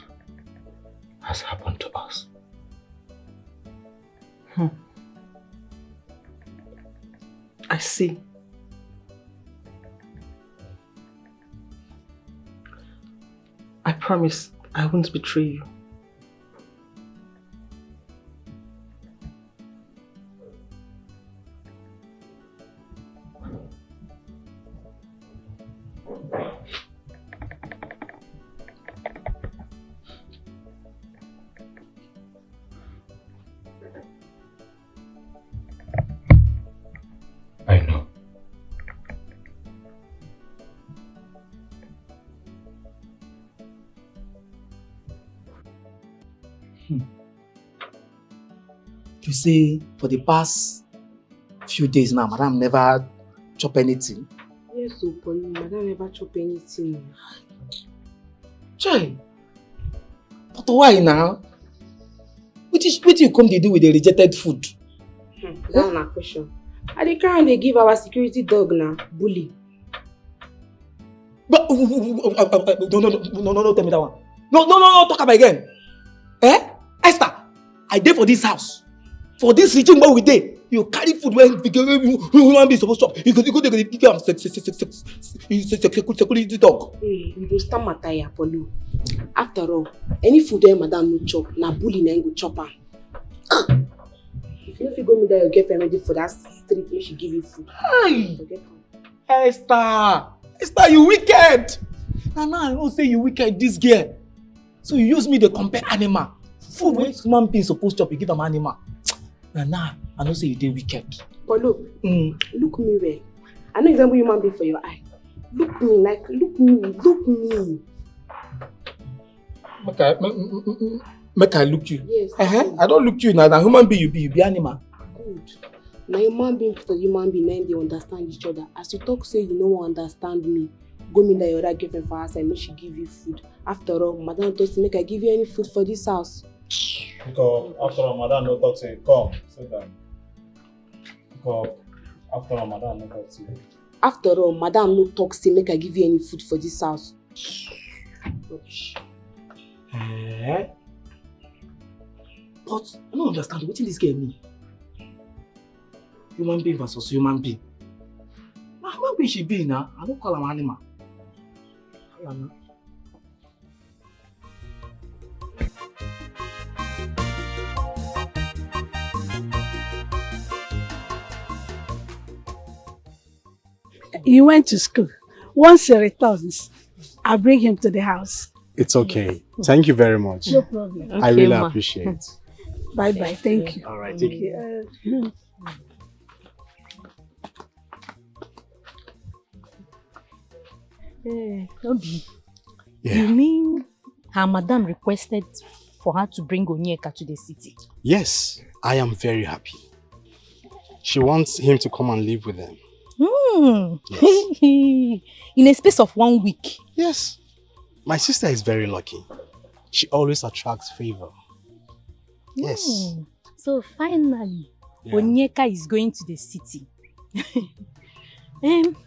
has happened to us. I see. I promise I won't betray you. I know. You see, for the past few days now, madam never chop anything. Yes, so Polly, madam never chop anything. Chai. But why now? What you come to do with the rejected food? That's not a question. I dey carry and they give our security dog now, Bully. But no, tell me that one. No, talk about again. Eh? Esther, I dey for this house. For this region where we dey, you carry food when human be supposed to chop. You go dey give am security dog. Hey, you go stand matter here, Polo. After all, any food where madam no chop, na Bully na go chop am. If you go meet that your girlfriend ready for that street where she give you food. Hey, Esther, you wicked. Now I don't say you wicked, this girl. So you use me to compare animal. Food where human being supposed to chop, you give them animal. Now I don't say you dey wicked. Polo, look me well. I know example human being for your eye. Look me. Make I look you. Yes. I don't look you now. Now human being you be animal. Good. Now human being for human being, now they understand each other. As you talk, say you no understand me. Go meet that your other girlfriend for us and make she give you food. After all, madam told me make I give you any food for this house. Because after all, madam no talk say come, sit down. Because after all, madam no talk say. After all, madam no talk say make I give you any food for this house. But I don't understand what this girl mean. Human being versus human being. Now human being she be now. I don't call her animal. He went to school. Once he returns, I'll bring him to the house. It's okay. Thank you very much. No problem. I really appreciate it. Bye-bye. Thank you. All right, take care. Obi, Yeah. you mean her madam requested for her to bring Onyeka to the city? Yes, I am very happy. She wants him to come and live with them. In a space of 1 week? Yes. My sister is very lucky. She always attracts favor. Yes. So finally, Onyeka is going to the city.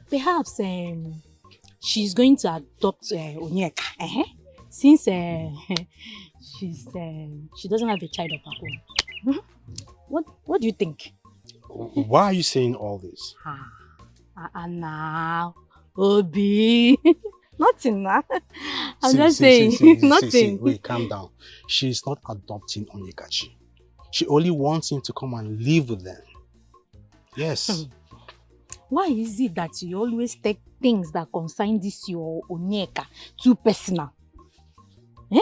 Perhaps she's going to adopt Onyeka. Since she doesn't have a child of her own. What do you think? Why are you saying all this? Now, Obi. Nothing now. I'm See, just see, saying. Nothing. Wait, calm down. She's not adopting Onyekachi. She only wants him to come and live with them. Yes. Why is it that you always take things that concern this your Onyeka too personal? Eh?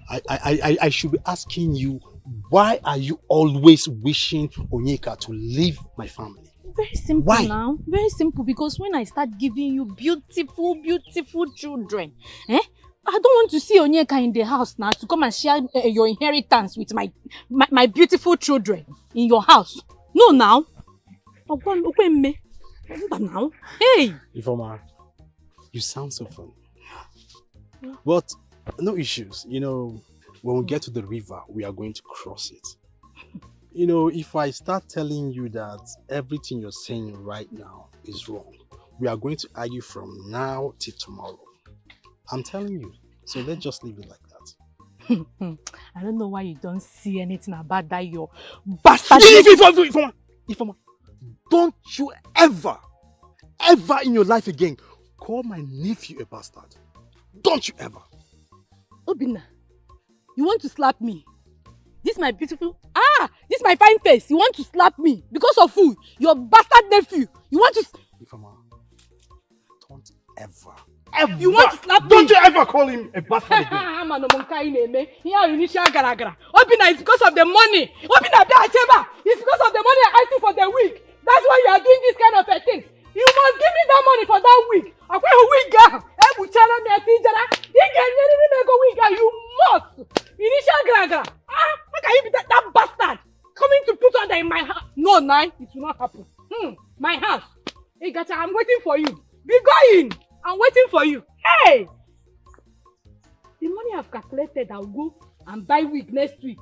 I should be asking you, why are you always wishing Onyeka to leave my family? Very simple. Why? Now. Very simple, because when I start giving you beautiful, beautiful children, I don't want to see Onyeka in the house now to come and share your inheritance with my beautiful children in your house. No, now. Now. Hey! Ifeoma, you sound so funny. But no issues. You know, when we get to the river, we are going to cross it. You know, if I start telling you that everything you're saying right now is wrong, we are going to argue from now till tomorrow. I'm telling you. So let's just leave it like that. I don't know why you don't see anything about that your bastard. Ifeoma, don't you ever in your life again call my nephew a bastard. Don't you ever. Obinna, you want to slap me? This my beautiful... this my fine face. You want to slap me? Because of who? Your bastard nephew. You want to... Ifeoma, don't ever. You want to slap me? Don't you ever call him a bastard again. Obinna, it's because of the money. Obinna, it's because of the money I asked you for the week. That's why you are doing this kind of a thing. You must give me that money for that week. You must. How can you be that bastard coming to put under in my house? No, it will not happen. My house. Hey, Gata, I'm waiting for you. Be going. I'm waiting for you. Hey! The money I've calculated, I'll go and buy wig next week.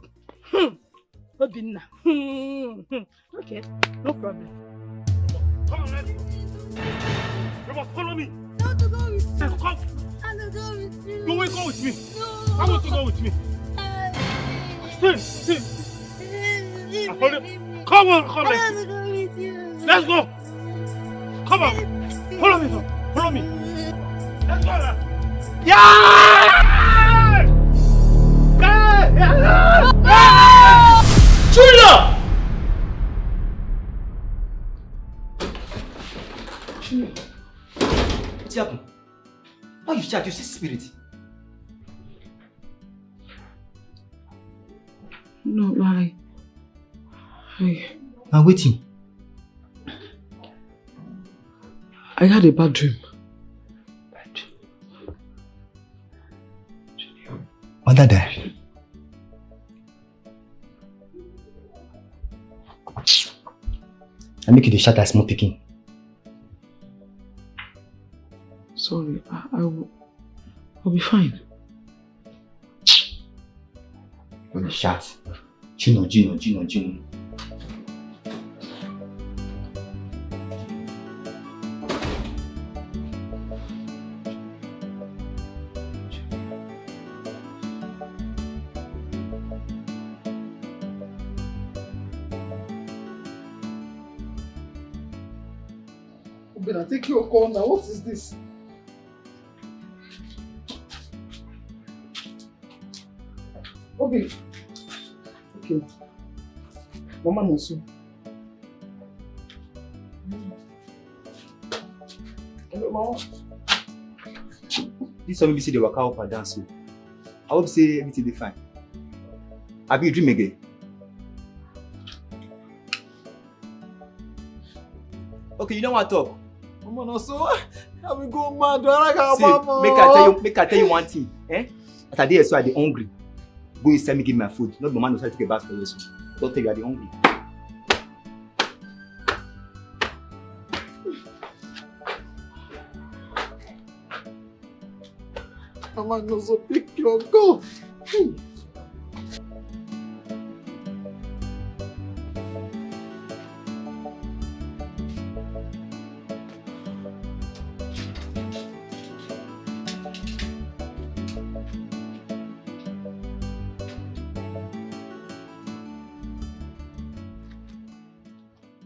Obinna. Okay, no problem. Come on, let's go. You must follow me. I want to go with you. Come. I want to go with you. You will go with me. No. I want to go with me. Stay. Come on, I want to go with you. Let's go. Come on. Follow me, son. Follow me. Let's go now. Yeah! Julia! What's happened? Why you shout? You see spirit? No, why? I'm waiting. I had a bad dream. Mother died. I make you the shot as small picking. Sorry, I'll be fine. You're the shot. Gino. Obinna, take your call now. What is this? Obinna. Okay. Mama Monsu. Hello, Mama. This one will be say they work out and dance. I hope say everything be fine. Have you dream again? Okay, you don't want to talk. Mama, no so I will go mad. Make I tell you one thing. As I dey so I dey hungry. Go inside me give me my food. Not mama no try to take a bath for you. Don't tell you I dey hungry. Mama, no so pick your go.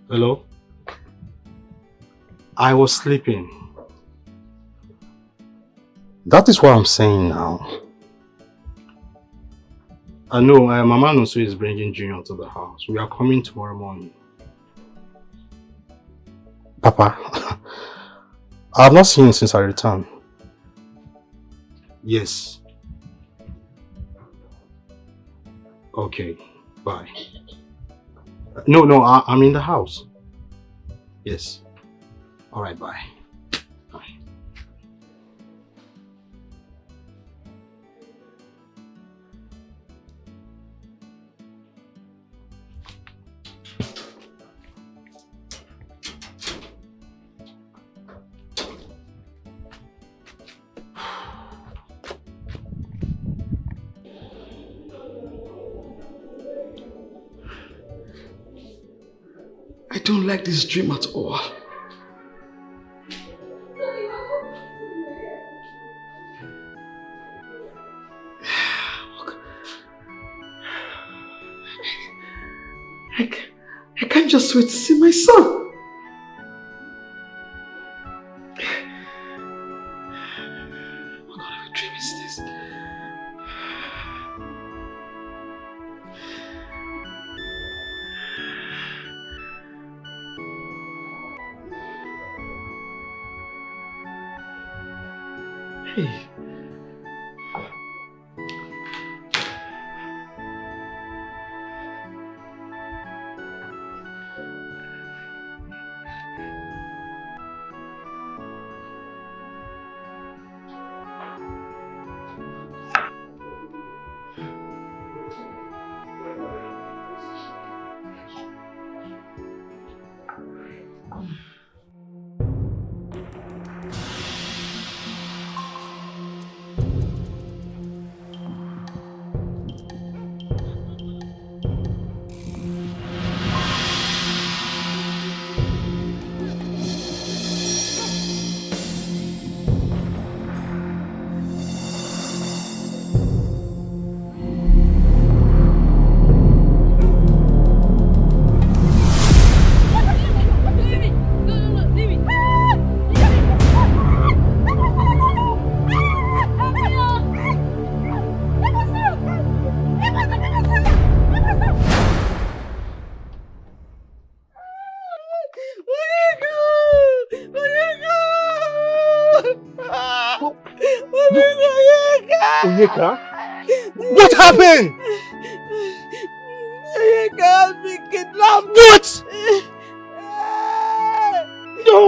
Hello? I was sleeping. That is what I'm saying now. I know Mama Noso is bringing Junior to the house. We are coming tomorrow morning. Papa, I have not seen you since I returned. Yes. Okay, bye. No, I'm in the house. Yes. Alright, bye. I don't like this dream at all. I can't just wait to see my son. What kind of a dream is this? Hey. Onyeka? What happened? Onyeka has been kidnapped. What? No!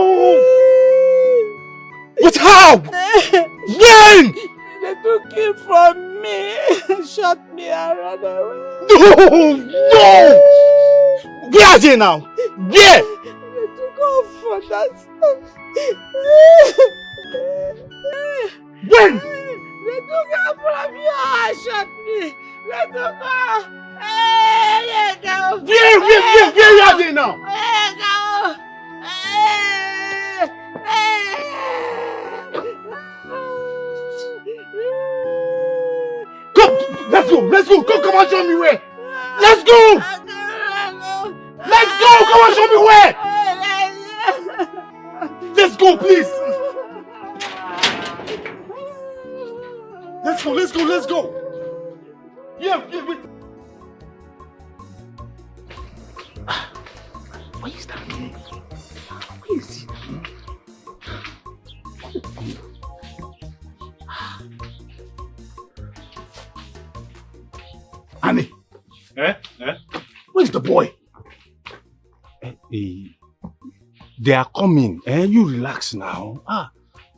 But how? When? They took him from me, shot me and ran away. No! No! Where are they now? Where? They took off for that. When? They took her from you and shot me. They took her. Hey, go. Where are they now? Go. Come, let's go. Come on, show me where. Let's go. Let's go. Come on, show me where. Let's go, please. Let's go. Yeah, wait. Where is that? Where is he? Annie. Where's the boy? They are coming. You relax now.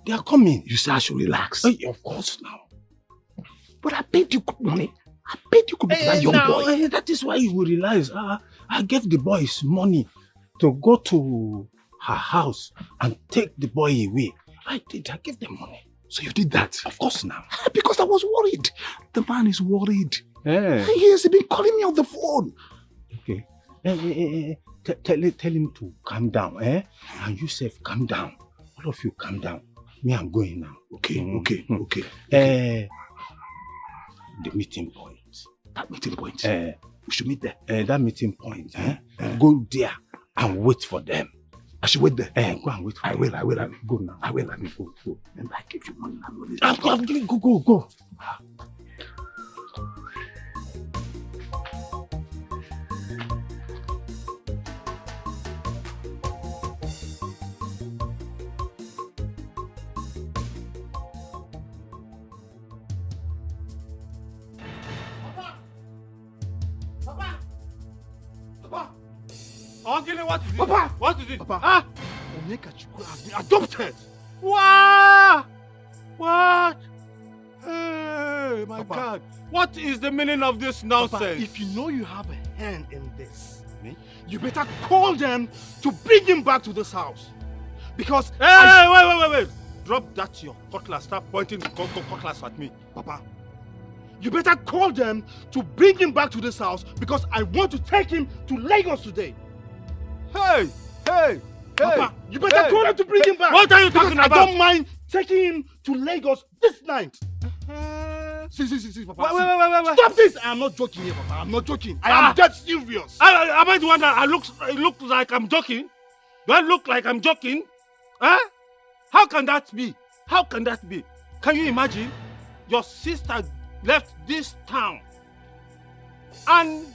They are coming. You say I should relax? Of course now. But I paid you good money. I paid you good money for that young boy. That is why you will realize. I gave the boys money to go to her house and take the boy away. I did. I gave them money. So you did that? Of course now. Because I was worried. The man is worried. Yeah. He has been calling me on the phone. Okay. Tell him to calm down. And you self, calm down. All of you calm down. Me, I'm going now. Okay. The meeting point. That meeting point? We should meet there. That meeting point. Go there and wait for them. I should wait there? Go and wait for them. I will. Go now. I will. Go. Remember, I gave you money. Go. Papa! Uncle, what is it? Papa! What is it? Papa! Ah! Onyekachuku has been adopted! What? What? Hey, my God. What is the meaning of this nonsense? Papa, if you know you have a hand in this, you better call them to bring him back to this house. Because Hey, wait. Drop that your cutlass. Stop pointing the cutlass at me. Papa, you better call them to bring him back to this house because I want to take him to Lagos today. Hey! Papa, you better call them to bring him back. What are you talking about? I don't mind taking him to Lagos this night. See, Papa. Wait. Stop this! I am not joking here, Papa. I'm not joking. I am dead serious. Am I the one that it looks like I'm joking? Do I look like I'm joking? Huh? How can that be? How can that be? Can you imagine? Your sister left this town and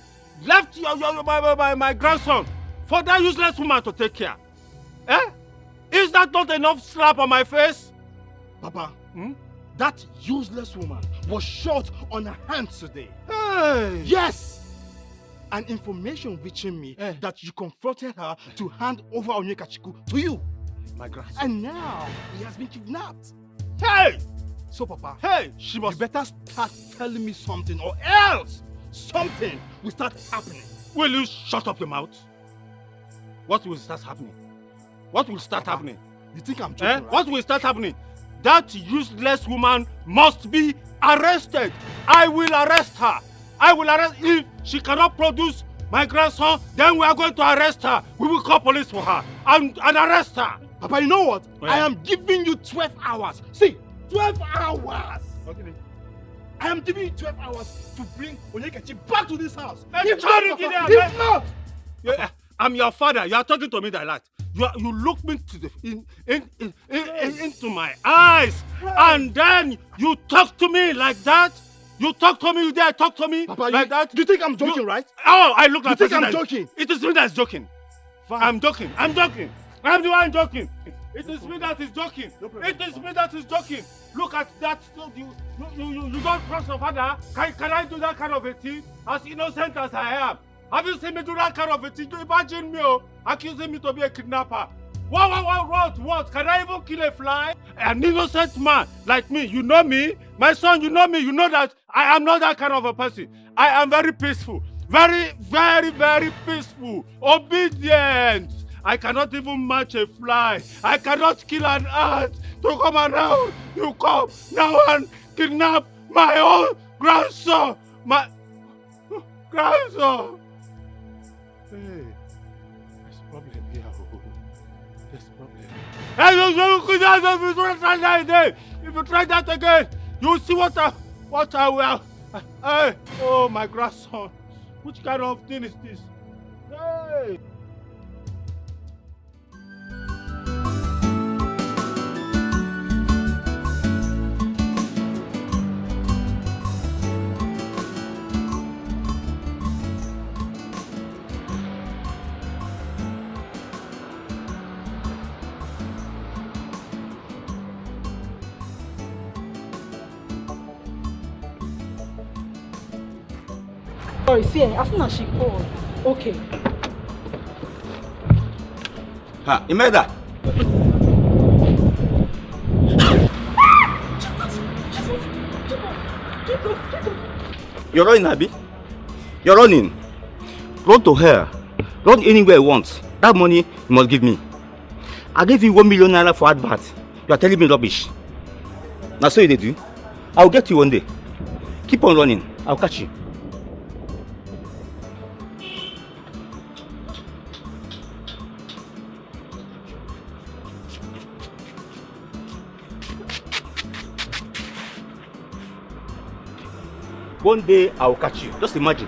left my grandson for that useless woman to take care. Eh? Is that not enough slap on my face? Papa, that useless woman was shot on her hand today. Hey. Yes! And information reaching me that you confronted her to hand over Onyekachuku to you. My grandson. And now he has been kidnapped. Hey! So, Papa, she must. You better start telling me something or else something will start happening. Will you shut up your mouth? What will start happening? What will start happening? You think I'm joking, right? What will start happening? That useless woman must be arrested. I will arrest her. If she cannot produce my grandson, then we are going to arrest her. We will call police for her and arrest her. Papa, you know what? I am giving you 12 hours. See, 12 hours. Okay. I am giving you 12 hours to bring Onyekachi back to this house. If not, I'm your father. You are talking to me like that. You look me into my eyes, and then you talk to me like that. You talk to me, you dare talk to me. Papa, like that. Do you think I'm joking, right? Oh, I look like you think I'm joking? It is me that's joking. I'm joking. I'm the one joking. It is me that is joking. It is me that is joking. Look at that. You don't trust your father. Can I do that kind of a thing? As innocent as I am. Have you seen me do that kind of a thing? Imagine me accusing me to be a kidnapper. What? Can I even kill a fly? An innocent man like me, you know me. My son, you know me. You know that I am not that kind of a person. I am very peaceful. Very, very, very peaceful. Obedient. I cannot even match a fly. I cannot kill an ant to come around. You come now and kidnap my own grandson. My grandson. Hey, there's a problem here. There's a problem. Hey, if you try that again, you'll see what I will. Hey, oh my grandson. Which kind of thing is this? Hey. Sorry, see, as soon as she called. Okay. Ha, Imelda. You're running, Abby. You're running. Run to her. Run anywhere you want. That money you must give me. I gave you 1 million naira for advert. You are telling me rubbish. Now so you do. I will get you one day. Keep on running. I'll catch you. One day I will catch you. Just imagine.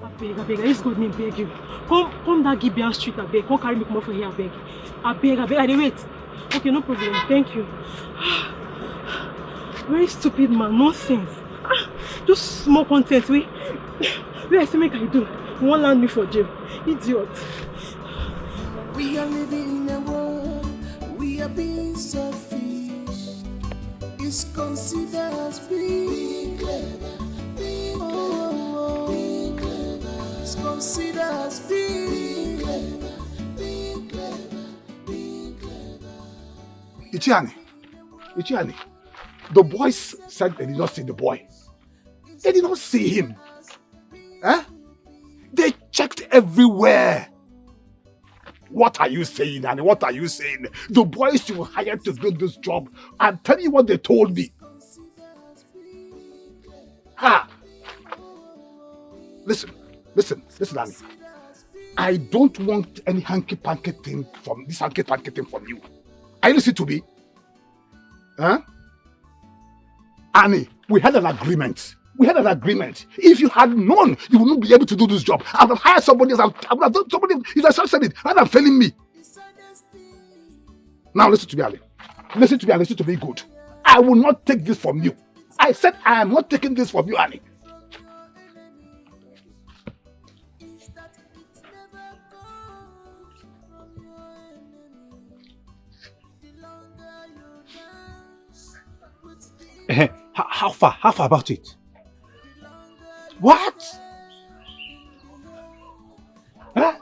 I beg, I just God name beg you. Come that Gibeon Street, I beg. Come carry me come over here, I beg. I beg, I dey wait. Okay, no problem. Thank you. Very stupid man, nonsense. Just small content. Wait, I say make I do. You won't land me for jail. Idiot. We are living in a world. We a piece of fish is considered as being clever, being clever, being clever. It's considered as being clever, being clever, being clever. Ichiani, the boys said they did not see the boy. They did not see him. Eh? They checked everywhere. What are you saying, Annie? What are you saying? The boys you hired to do this job, I'm telling you what they told me. Ha! Listen, Annie. I don't want any hanky-panky thing from you. Are you listening to me? Huh? Annie, we had an agreement. If you had known you would not be able to do this job, I would have hired somebody else. I would have done somebody. You have said it rather than failing me. Now listen to me, Ali. Listen to me good. I will not take this from you. I said I am not taking this from you, Annie. How far about it? What? Huh?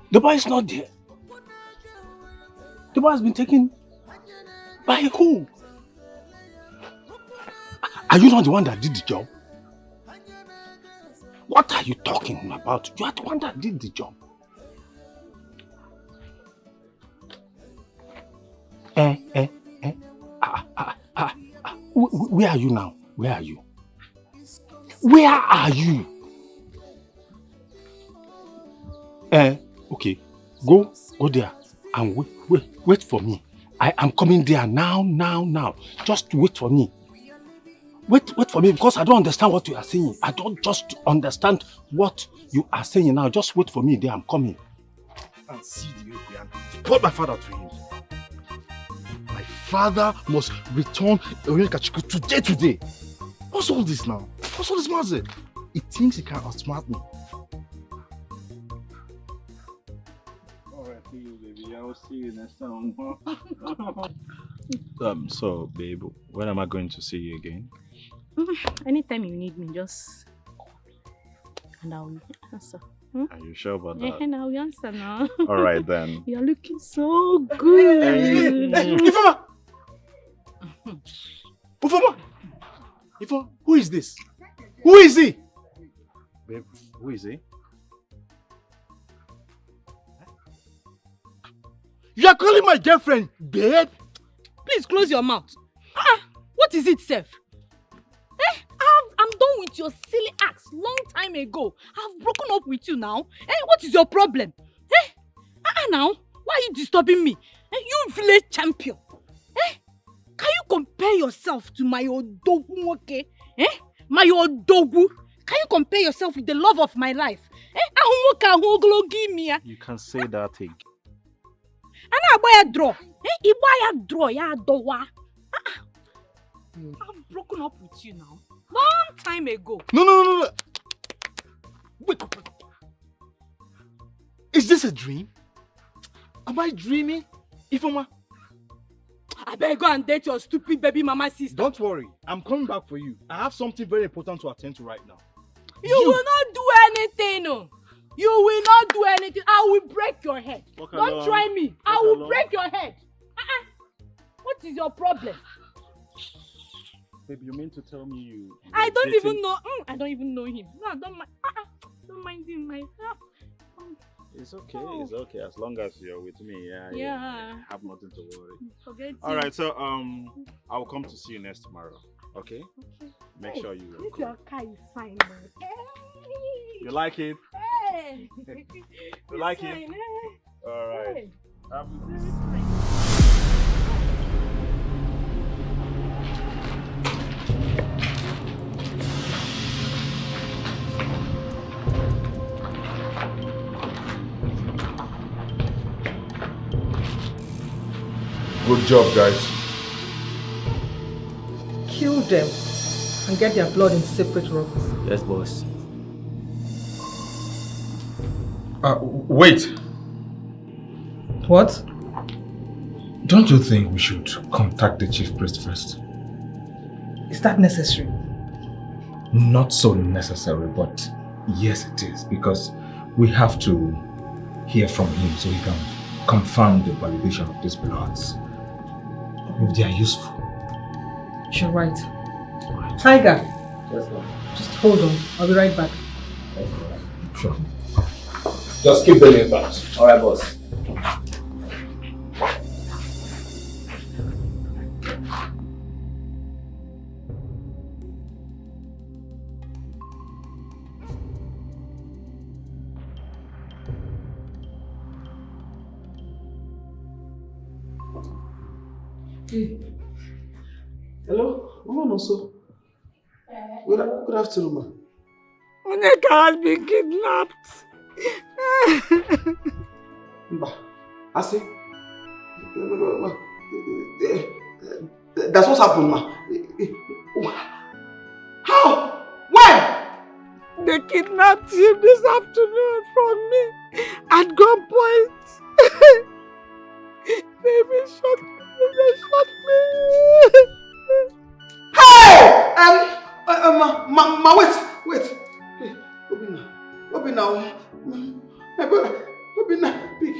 The boy is not there. The boy has been taken by who? Are you not the one that did the job? What are you talking about? You are the one that did the job. Where are you now? Where are you? Okay, go there and wait for me. I am coming there now. Just wait for me. Wait for me because I don't understand what you are saying. I don't just understand what you are saying now. Just wait for me there. I'm coming. And see the way we are. Report my father to him. My father must return Onyekachiku today. What's all this now? What's all this magic? He thinks he can outsmart me. Alright, see you, baby. I will see you next time. So, babe, when am I going to see you again? Anytime you need me, just call me and I will answer. Are you sure about that? And I will answer now. Alright then. You're looking so good. Ifoma, who is this? Who is he? Babe, who is he? You are calling my girlfriend, babe? Please close your mouth. What is it, Seth? I'm done with your silly acts long time ago. I've broken up with you now. What is your problem? Now, why are you disturbing me? You village champion. Can you compare yourself to my Odogu, okay? My Odogu. Can you compare yourself with the love of my life? You can say that again. I've broken up with you now. Long time ago. No. Wait. Is this a dream? Am I dreaming? Ifoma? I better go and date your stupid baby mama sister. Don't worry. I'm coming back for you. I have something very important to attend to right now. You will not do anything. No. You will not do anything. I will break your head. Don't try me. I will break your head. What is your problem? Babe, you mean to tell me you... I don't even know. I don't even know him. No, don't mind him. It's okay. As long as you're with me, yeah. I have nothing to worry. Forget it. All right, so I will come to see you next tomorrow. Okay? Make sure you. This your car is fine. You like it? Hey. You like it? All right. Hey. Good job, guys. Kill them and get their blood in separate rocks. Yes, boss. Wait. What? Don't you think we should contact the chief priest first? Is that necessary? Not so necessary, but yes it is, because we have to hear from him so he can confirm the validation of these bloods. If they are useful. You're right. Tiger, just hold on. I'll be right back. Sure. Just keep them in touch. Alright, boss. Hey. Hello? Mama Noso. Good afternoon, ma. Onyeka has been kidnapped. Mba. Asi. That's what's happened, ma. How? When? They kidnapped him this afternoon from me at gunpoint. They shot me. They shot me. Hey! Wait. Hey, Obina, my brother, Obina, big.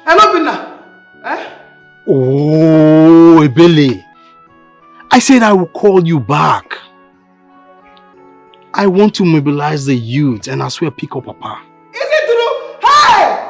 Hello, Obina. Eh? Oh, Ebele. I said I will call you back. I want to mobilize the youth and as well pick up Papa. Is it true? Hey!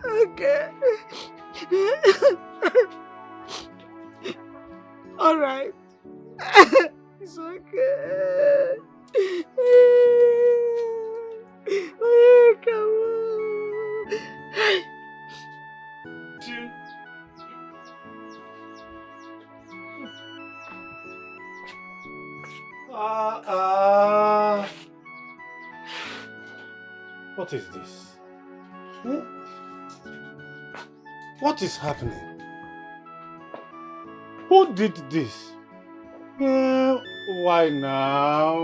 Okay. All right. It's okay. Come on. What is this? What is happening? Who did this? Why now?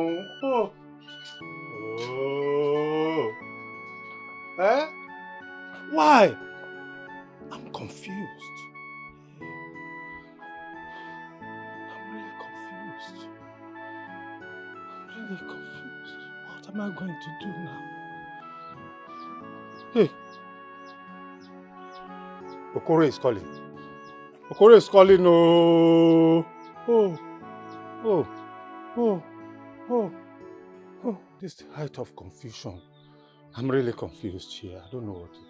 Oh. Eh? Why? I'm confused. I'm really confused. What am I going to do now? Hey. Okoro is calling. Okoro is calling. Oh. This height of confusion. I'm really confused here. I don't know what to do.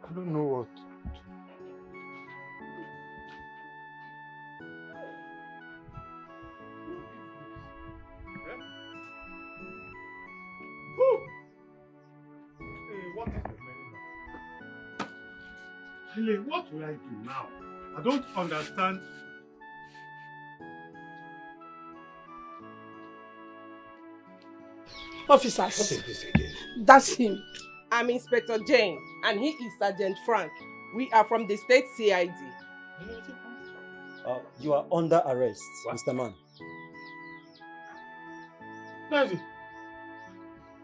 I don't know what to do. What is the meaning? Really, what will I do now? I don't understand. Officers. What is this again? That's him. I'm Inspector Jane, and he is Sergeant Frank. We are from the state CID. You are under arrest, Mr. Man. Lizzy,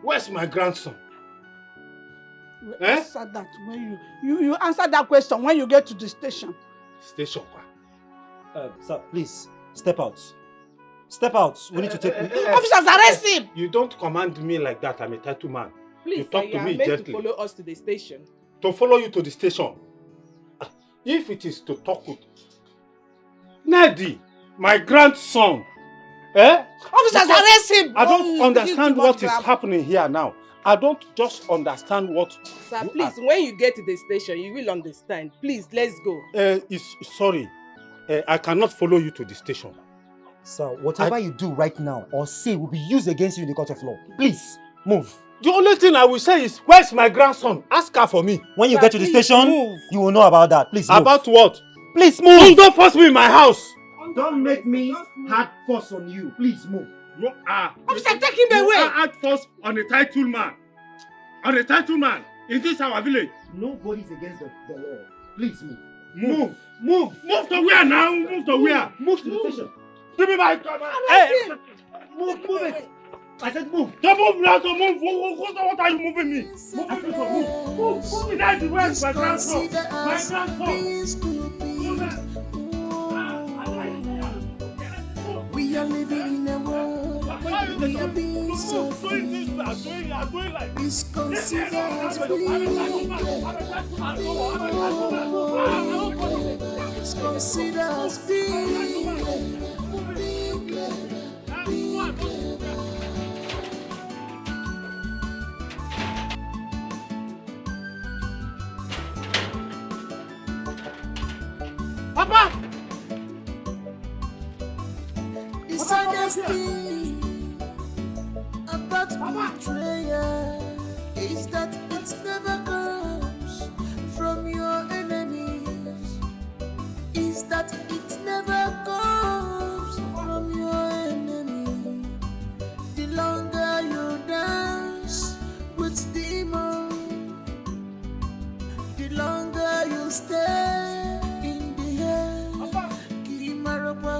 where's my grandson? You answer that when you answer that question when you get to the station. Station? Sir, please, step out. Step out. We need to take... Officers, arrest him! You don't command me like that. I'm a tattoo man. Please, talk sir, to you me are meant gently. to follow us to the station. To follow you to the station. If it is to talk with Nedi, my grandson, Officers, Because arrest him! I Oh, don't he's understand too what much is grab. happening here now. I don't just understand what Sir, you please, when you get to the station, you will understand. Please, let's go. Sorry, I cannot follow you to the station. Sir, whatever you do right now or say will be used against you in the court of law. Please, move. The only thing I will say is, where's my grandson? Ask her for me. When you Sir, get to the please station, move. you will know about that. Please move. About what? Please move. Don't force me in my house. Don't make me hard force on you. Please move. You are. Officer, take him away. You are hard force on a title man. On a title man. Is this our village? Nobody's against the law. Please move. Move. Move to where now? Move to where? Move to the station. Give me my car. Hey, move it. I said move. Don't move now, don't move. What are you moving me? Move. That's the way my grandson. My grandson. We are living in a world we are being so free. It's considered as It's considered as Papa! It's honesty about betrayal. Is that it never comes from your enemies? Is that it never comes from your enemy? The longer you dance with demons, the longer you stay in the air. Kimarapa.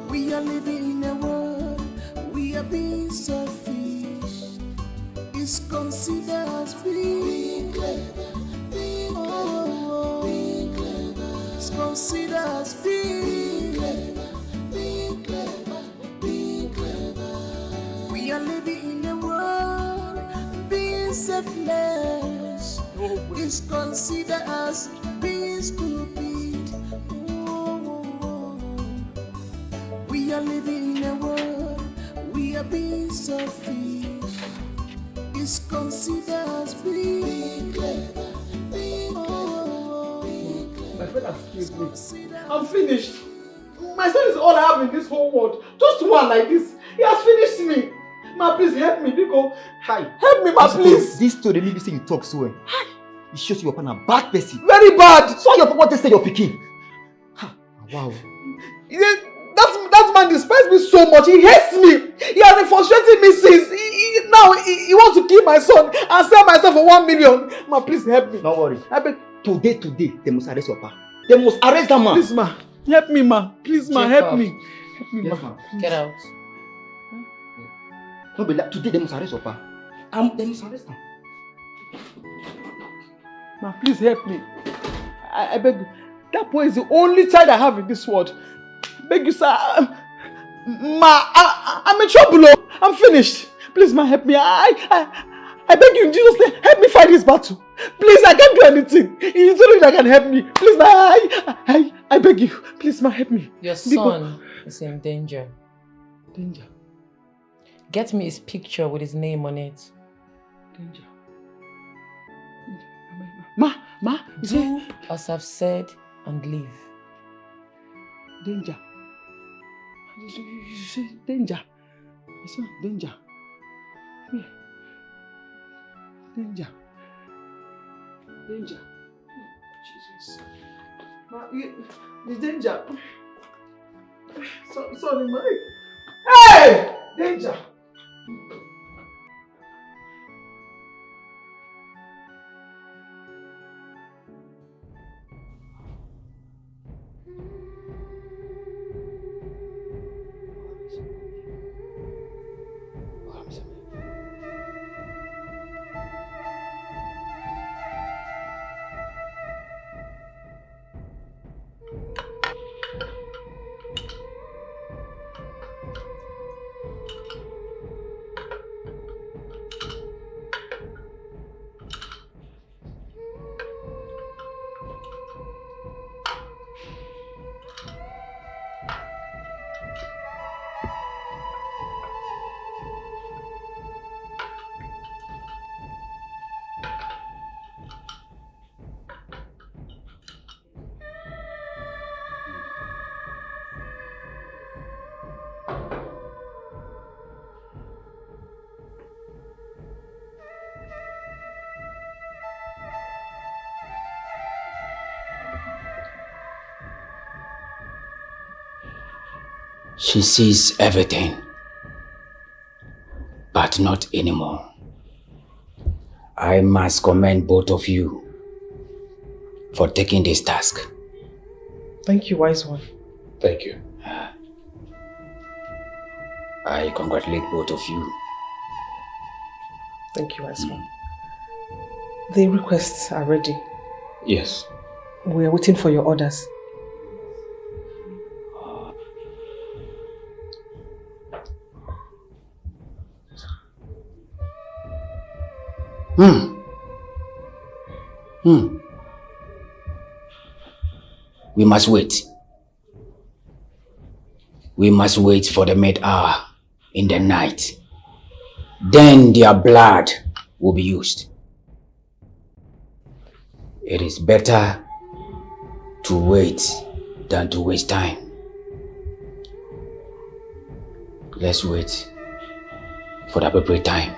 We are living in a world, we are being selfish. It's considered as being clever, it's considered as being clever. We are living in a world being selfless. It's considered as being stupid. We are living in a world we are being selfish. It's considered as being clever. My friend has killed me. I'm finished. My son is all I have in this whole world. Just one like this. He has finished me. Ma, please help me, because help me, ma, please. This story make me say you talk so well. It shows you are a bad person. Very bad. So your papa say you're picking. Wow. That man despises me so much. He hates me. He has been frustrating me since. Now he wants to kill my son and sell myself for 1 million. Ma, please help me. Don't worry. Today, they must arrest your papa. They must arrest that man. Please, ma. Help me, ma. Please, ma. Help me. Help me, Yes, ma. Get out. No, but like, today they must arrest your papa. They must arrest him. Ma, please help me. I beg you. That boy is the only child I have in this world. I beg you, sir. Ma, I'm in trouble. I'm finished. Please, ma, help me. I beg you in Jesus' name, help me fight this battle. Please, I can't do anything. It's only that can help me. Please, ma, I beg you. Please, ma, help me. Your son is in danger. Danger? Get me his picture with his name on it. Danger? Ma, do as I've said and leave. Danger? You say danger? I said danger. Yeah. Danger. Danger. Jesus. Ma, the danger. Sorry, ma. Hey! Danger. She sees everything, but not anymore. I must commend both of you for taking this task. Thank you, wise one. Thank you. I congratulate both of you. Thank you, wise one. The requests are ready. Yes. We are waiting for your orders. We must wait. We must wait for the mid-hour in the night. Then their blood will be used. It is better to wait than to waste time. Let's wait for the appropriate time.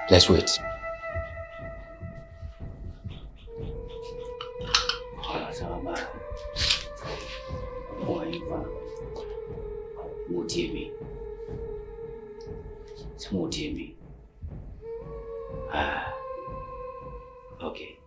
Let's wait. Okay.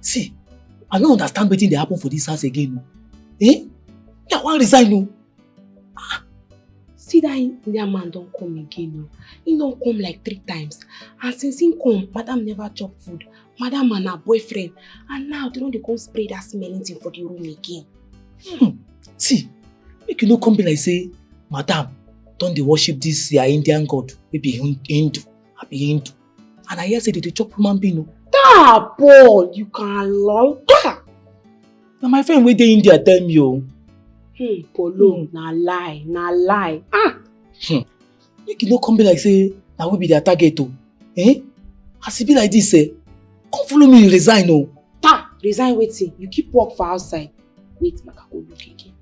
See, I don't understand wetin dey happen for this house again. Eh? I wan resign o. See that Indian man don't come again. He don't come like 3 times. And since he come, madam never chop food. Madam and her boyfriend. And now they don't come spray that smelling thing for the room again. See, make you no come be like say, madam, don't they worship this your Indian god? Maybe Hindu. I be Hindu. And I hear say they dey chop human being. Ah, Paul, you can lie. Now my friend wey dey India tell me o. Polo, na lie, na lie. Make you no come be like say, na we be their target o. Eh? As e be like this, come follow me resign o. Resign waiting. You keep work for outside. Wait, make I go look again.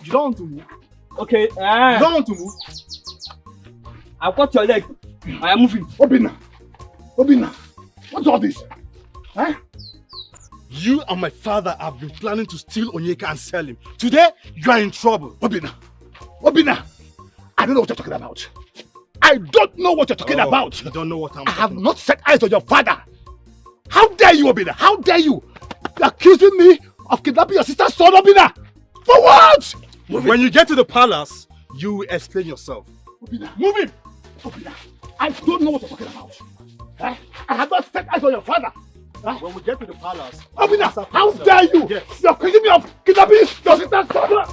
You don't want to move? Okay. You don't want to move? I've got your leg. I am moving. Obina! Obina! What's all this? Huh? You and my father have been planning to steal Onyeka and sell him. Today, you are in trouble. Obina! Obina! I don't know what you're talking about. I don't know what you're talking about. You don't know what I'm I have not set eyes on your father. How dare you, Obina? How dare you? You're accusing me of kidnapping your sister's son, Obina! For what? When you get to the palace, you will explain yourself. Obina, move him! Obina, I don't know what you're talking about. I have not set eyes on your father. When we get to the palace... Abina, how dare you? Yes. You're accusing me of kidnapping your sister's father!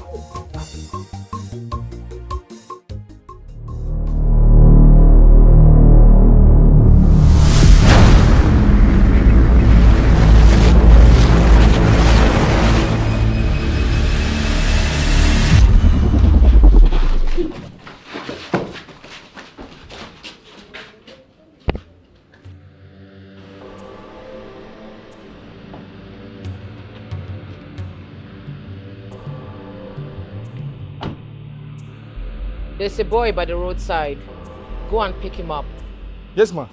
There's a boy by the roadside. Go and pick him up. Yes, ma.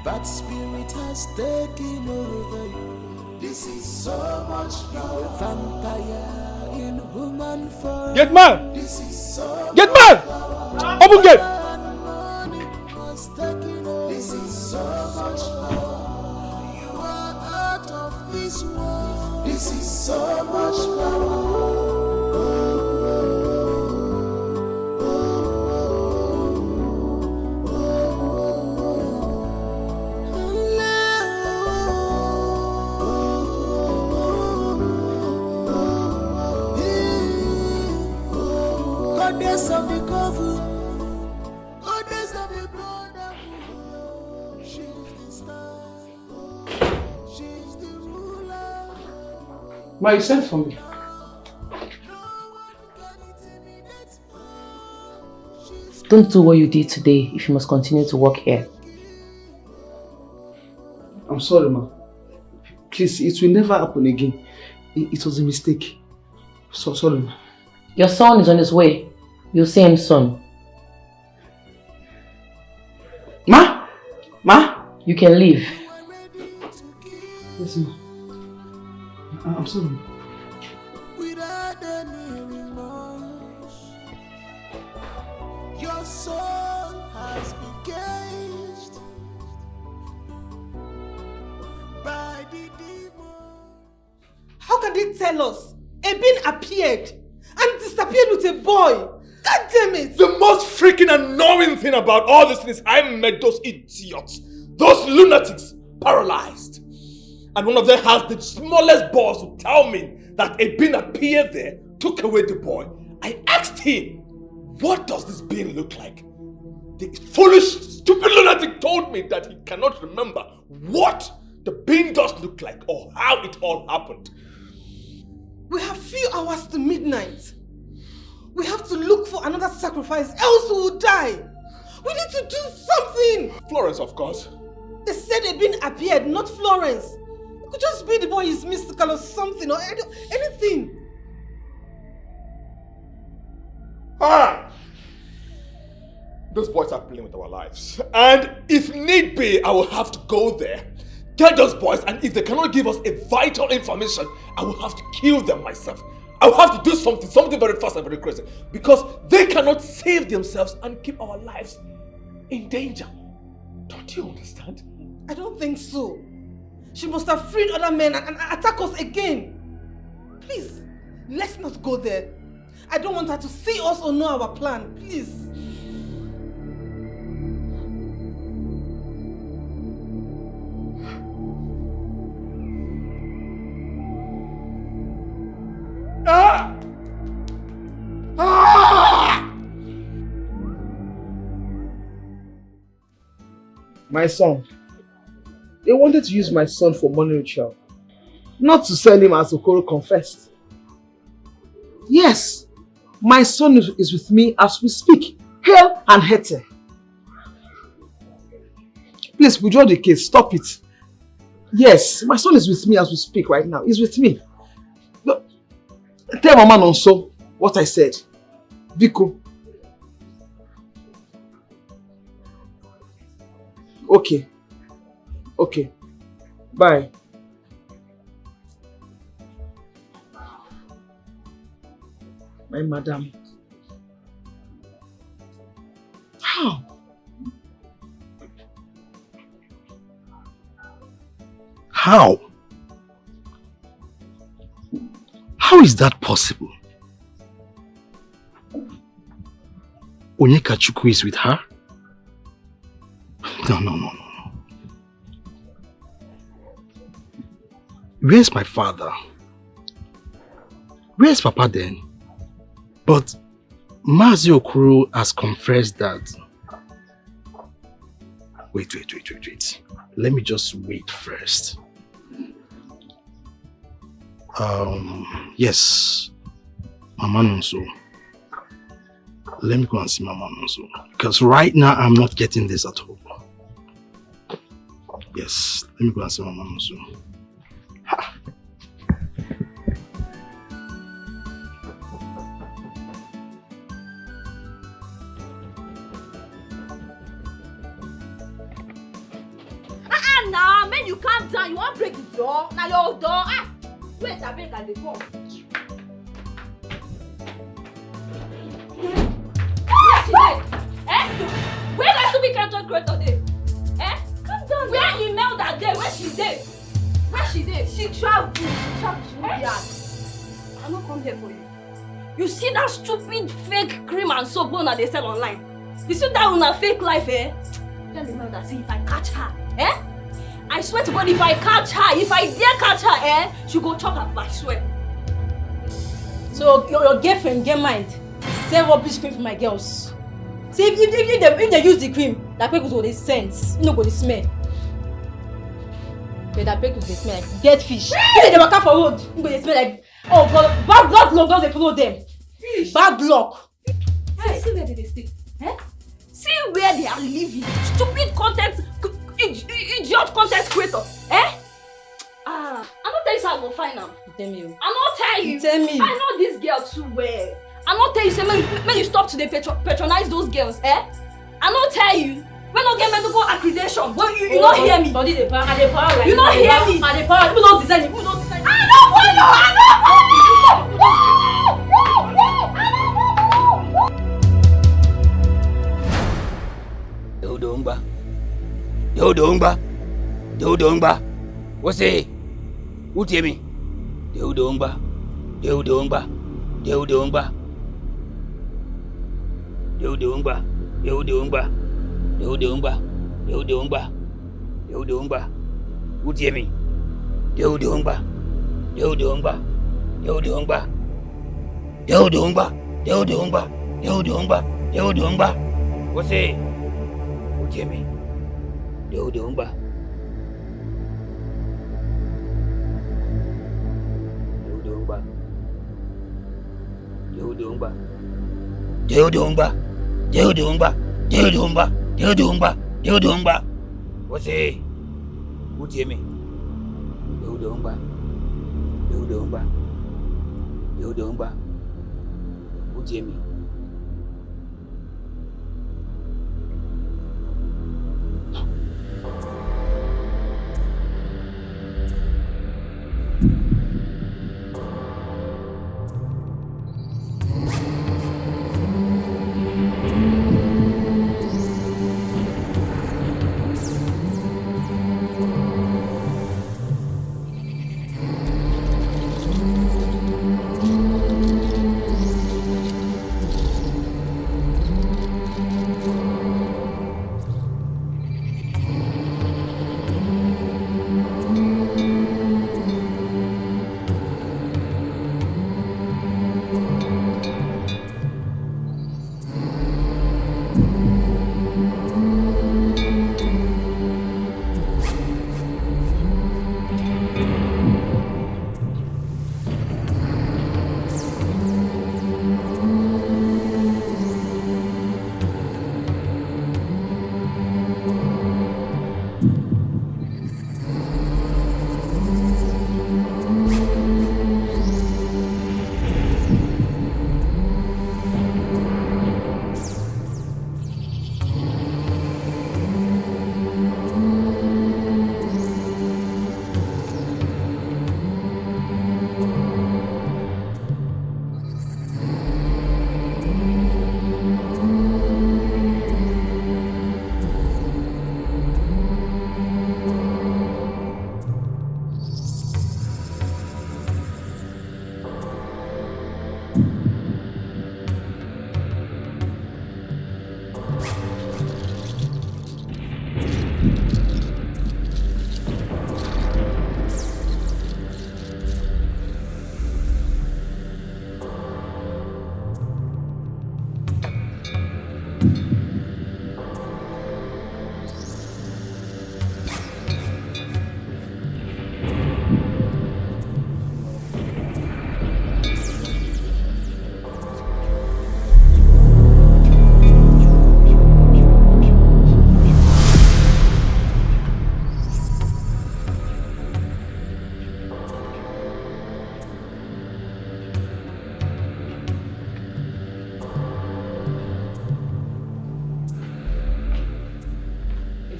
That spirit has taken over you. This is so much power. Vampire in human form. Get man! This is so Get man! Open gate! This is so much power. You are out of this world. This is so much power. Goddess of the cover, goddess of the brotherhood, she's the star, she's the ruler. Ma, you sent for me. Don't do what you did today if you must continue to work here. I'm sorry, ma. Please, it will never happen again. It was a mistake. So sorry, ma. Your son is on his way. You'll see him soon. Ma? Ma? You can leave. Yes, ma. I'm sorry. Without any remorse, your soul has been caged by the demon. How can they tell us? Ebin appeared and disappeared with a boy. God damn it! The most freaking annoying thing about all this is I met those idiots, those lunatics, paralyzed. And one of them has the smallest balls to tell me that a being appeared there, took away the boy. I asked him, what does this being look like? The foolish, stupid lunatic told me that he cannot remember what the being does look like or how it all happened. We have few hours to midnight. We have to look for another sacrifice, else we will die. We need to do something. Florence, of course. They said Ebin appeared, not Florence. It could just be the boy is mystical or something or anything. Ah! Those boys are playing with our lives. And if need be, I will have to go there, get those boys, and if they cannot give us a vital information, I will have to kill them myself. I will have to do something very fast and very crazy, because they cannot save themselves and keep our lives in danger. Don't you understand? I don't think so. She must have freed other men and attack us again. Please, let's not go there. I don't want her to see us or know our plan. Please. Ah! Ah! My son. They wanted to use my son for money ritual. Not to sell him as Okoro confessed. Yes, my son is with me as we speak. Hail and Hete. Please withdraw the case. Stop it. Yes, my son is with me as we speak right now. He's with me. Look, tell Mama Nonso what I said. Biko. Okay. Okay. Bye. My madam. How? How? How is that possible? Onyekachukwu is with her? No. Where's my father? Where's Papa then? But Mazi Okoro has confessed that... Wait. Let me just wait first. Yes. Mama Nonso. Let me go and see Mama Nonso. Because right now I'm not getting this at all. Yes. Let me go and see Mama Nonso. Nah, man, you calm down. You won't break the door. Now your door. Ah, wait, I beg and they come. Where she dey? Eh? Where that stupid content creator dey? Eh? Calm down. Where Imelda dey? Where she dey? Where she dey? She traveled. She won't be out. I no come here for you. You see that stupid fake cream and soap una they sell online? You see that una fake life, eh? Tell Imelda say if I catch her, eh? I swear to God, if I catch her, if I dare catch her, eh, she go chop her, I swear. So your girlfriend get mind. Sell rubbish cream for my girls. See, if they use the cream, that pickles go dey sense. You know go dey smell. But that pickles dey smell like dead fish. If they walk for road, you go dey smell like bad luck they follow them. Fish. Bad luck. Hey. See where they stay. Eh? See where they are living. Stupid content. Idiot content creator, eh? I don't tell you so I go find them. Tell me. I don't tell you. Tell me. I know this girl too well. I don't tell you, say, when you stop to patronize those girls, eh? I don't tell you. When I get medical accreditation, well, you don't hear me. Body the power, like you don't hear me. And the power, who don't design it? Who don't design it? I don't follow. Deudongba. What's it? Who tell me? Deudongba. Who tell me? Deudongba. What's it? Who tell me? Deudongba. What's it? Who tell me? Deudongba. Who tell me?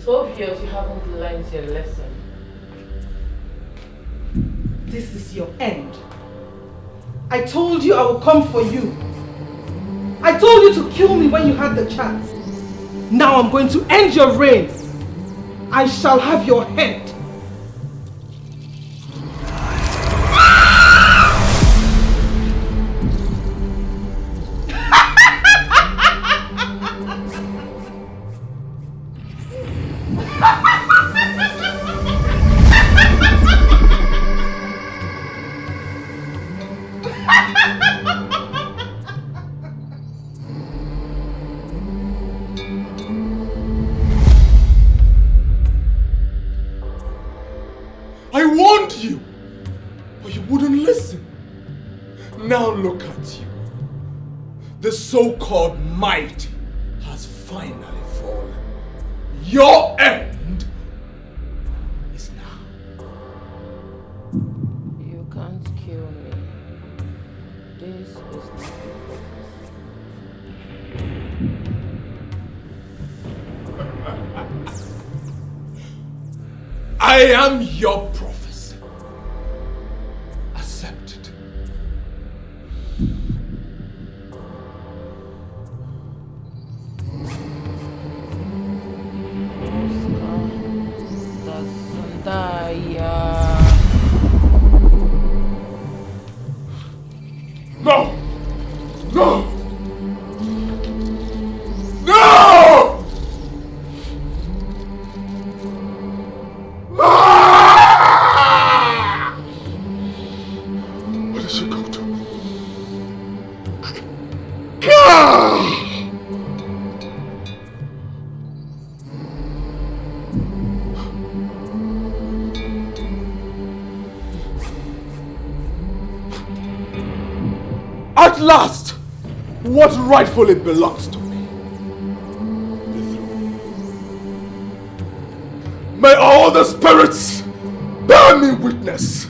It's obvious you haven't learned your lesson. This is your end. I told you I will come for you. I told you to kill me when you had the chance. Now I'm going to end your reign. I shall have your head. I warned you, but you wouldn't listen. Now look at you. The so-called might has finally fallen. Your end is now. You can't kill me. This is not a prophecy. I am your prophecy. Accept it. No! No! No! Where did she go to? At last, what rightfully belongs to me. The throne. May all the spirits bear me witness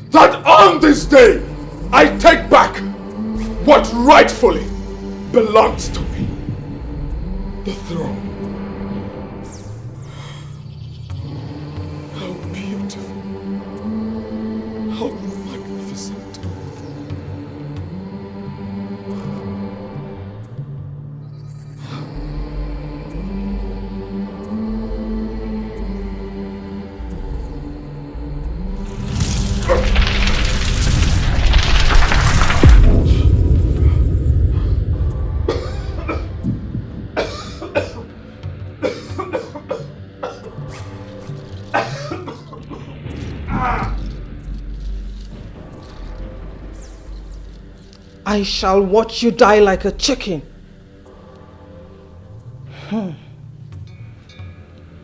that on this day I take back what rightfully belongs to me. The throne. How beautiful. How magnificent. I shall watch you die like a chicken.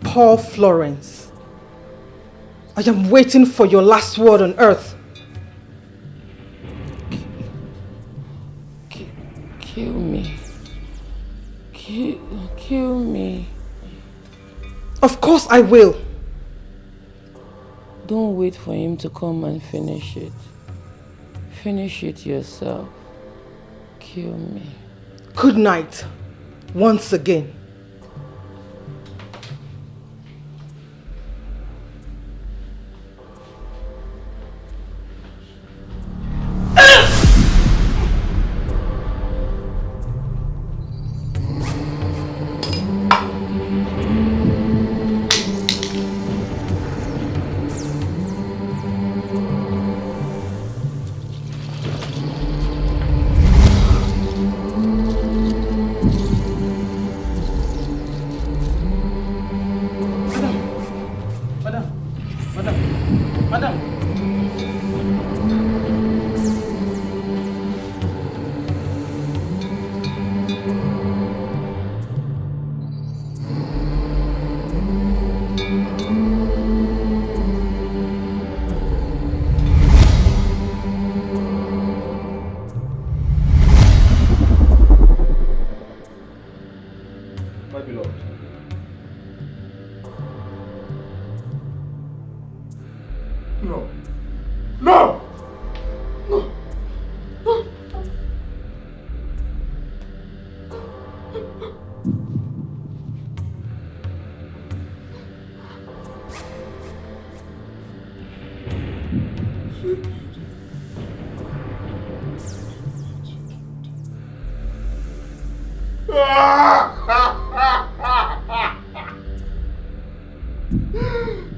Poor Florence. I am waiting for your last word on earth. Kill me. Kill me. Of course I will. Don't wait for him to come and finish it. Finish it yourself. Kill me. Good night, once again.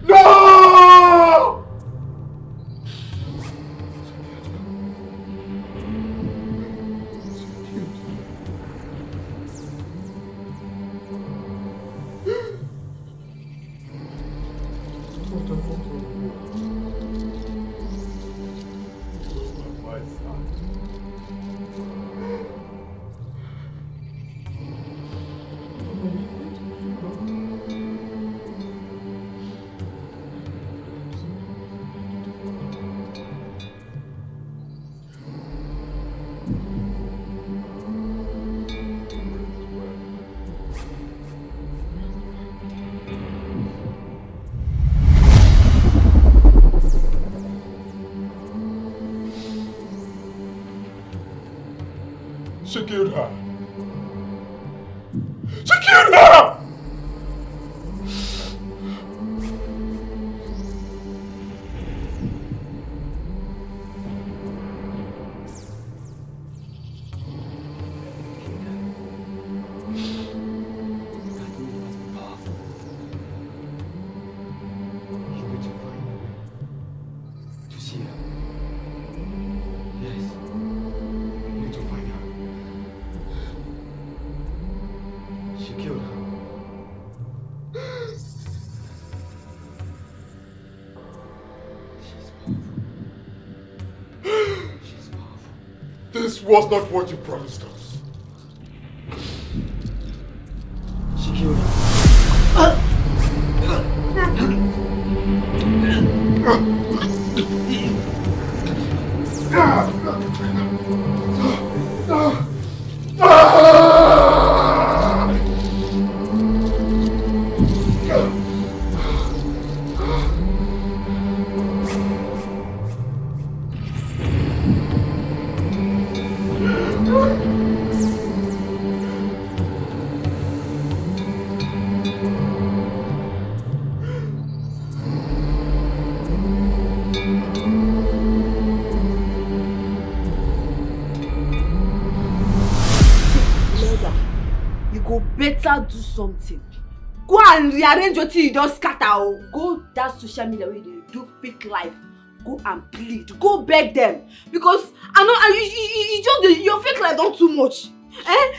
No! She killed her. She killed her! This was not what you promised us. She killed her. Better do something. Go and rearrange what you just scatter. Go that social media where they do fake life. Go and plead. Go beg them. Because I know you just your fake life done too much.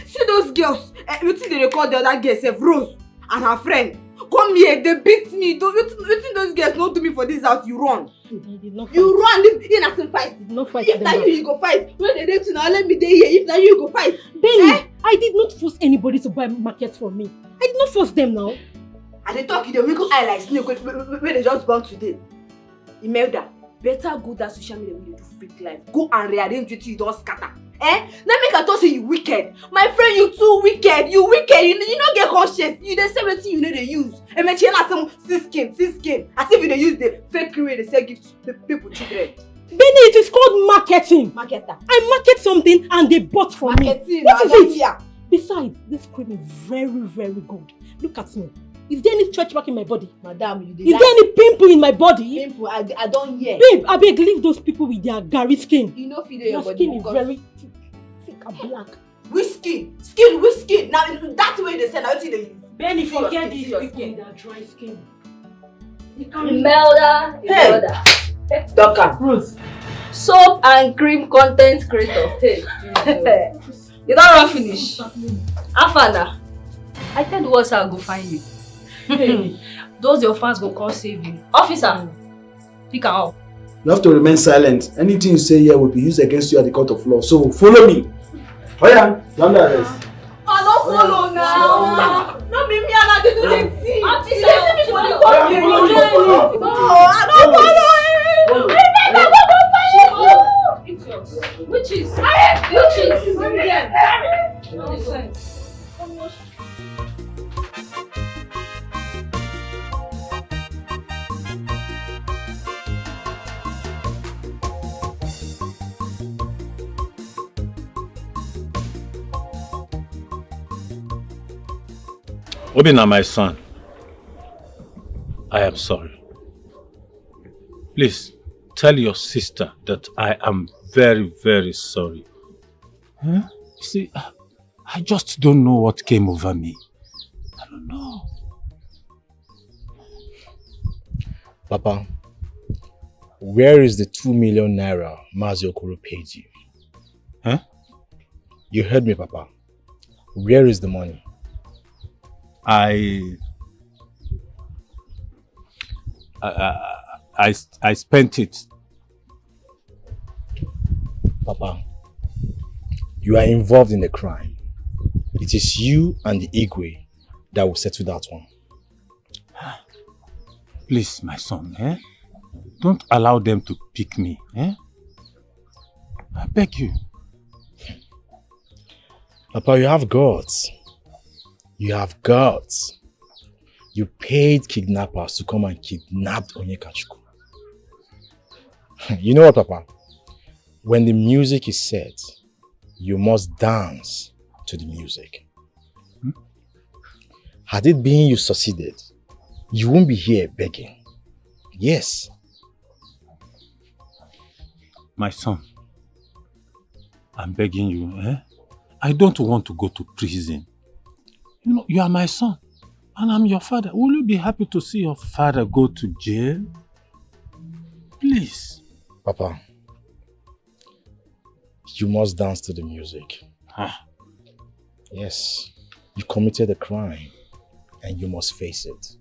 See those girls. You think they record the other girl, Rose and her friend. Come here, they beat me. You think those girls not do me for this house? You run. You run. You not fight. If that you go fight. When they rape you now, let me stay here. If that you go fight. Benny, I did not force anybody to buy market for me. I did not force them now. And they talk in the wrinkle eye like snake when they just born today. Imelda, better go that social media when you do fake life. Go and rearrange it, you don't scatter. Now make I talk say you wicked. My friend, you too wicked. You wicked. You don't get conscious. You the same thing you know they use. And when you have some skin. As if you they use the fake cream they say give people children. Benny, it is called marketing. Marketer. I market something and they bought for me. What is it? Here. Besides, this cream is very, very good. Look at me. Is there any stretch mark in my body? Madam, is there any pimple in my body? Pimple, I don't hear. Babe, I beg, leave those people with their Gary skin. You know, feed your skin is very thick and black. Which skin? Which skin? Now, that way they say, now they use. Benny, forget these people with their dry skin. Imelda. Doctor. Ruth. Soap and cream content creator. Hey. You don't run finish. Afana. I tell the words I'll go find you. Those your fans go come save you. Officer, pick her up. You have to remain silent. Anything you say here will be used against you at the court of law. So follow me. Oh yeah, under arrest. I don't follow now. No, me and I did the thing. Officer, I don't follow. Witches. Obina, my son, I am sorry. Please, tell your sister that I am very, very sorry. Huh? See, I just don't know what came over me. I don't know. Papa, where is the 2 million naira Mazi Okoro paid you? Huh? You heard me, Papa. Where is the money? I spent it. Papa, you are involved in the crime. It is you and the Igwe that will settle that one. Please, my son, don't allow them to pick me. I beg you. Papa, you have guts. You have guts. You paid kidnappers to come and kidnap Onyekachuku. You know what, Papa? When the music is set, you must dance to the music. Had it been you succeeded, you won't be here begging. Yes. My son, I'm begging you, I don't want to go to prison. You know, you are my son, and I'm your father. Will you be happy to see your father go to jail? Please. Papa, you must dance to the music. Yes, you committed a crime, and you must face it.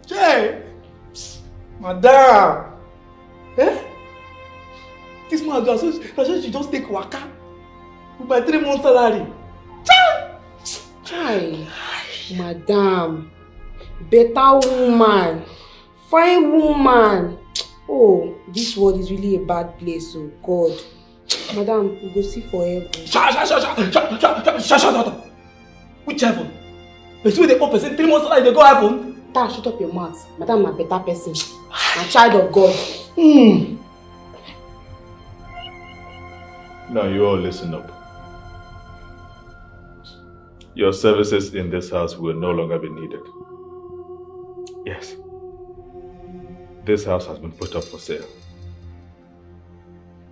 Jay! Madam! This man, I said she just take waka with my 3-month salary. Chai, madam, better woman, fine woman. Oh, this world is really a bad place, oh God. Madam, we go see forever. Shut up. Which heaven? But when they open, 3 months salary, they go heaven. Ta, shut up your mouth. Madam, a better person. A child of God. Now you all listen up. Your services in this house will no longer be needed. Yes. This house has been put up for sale.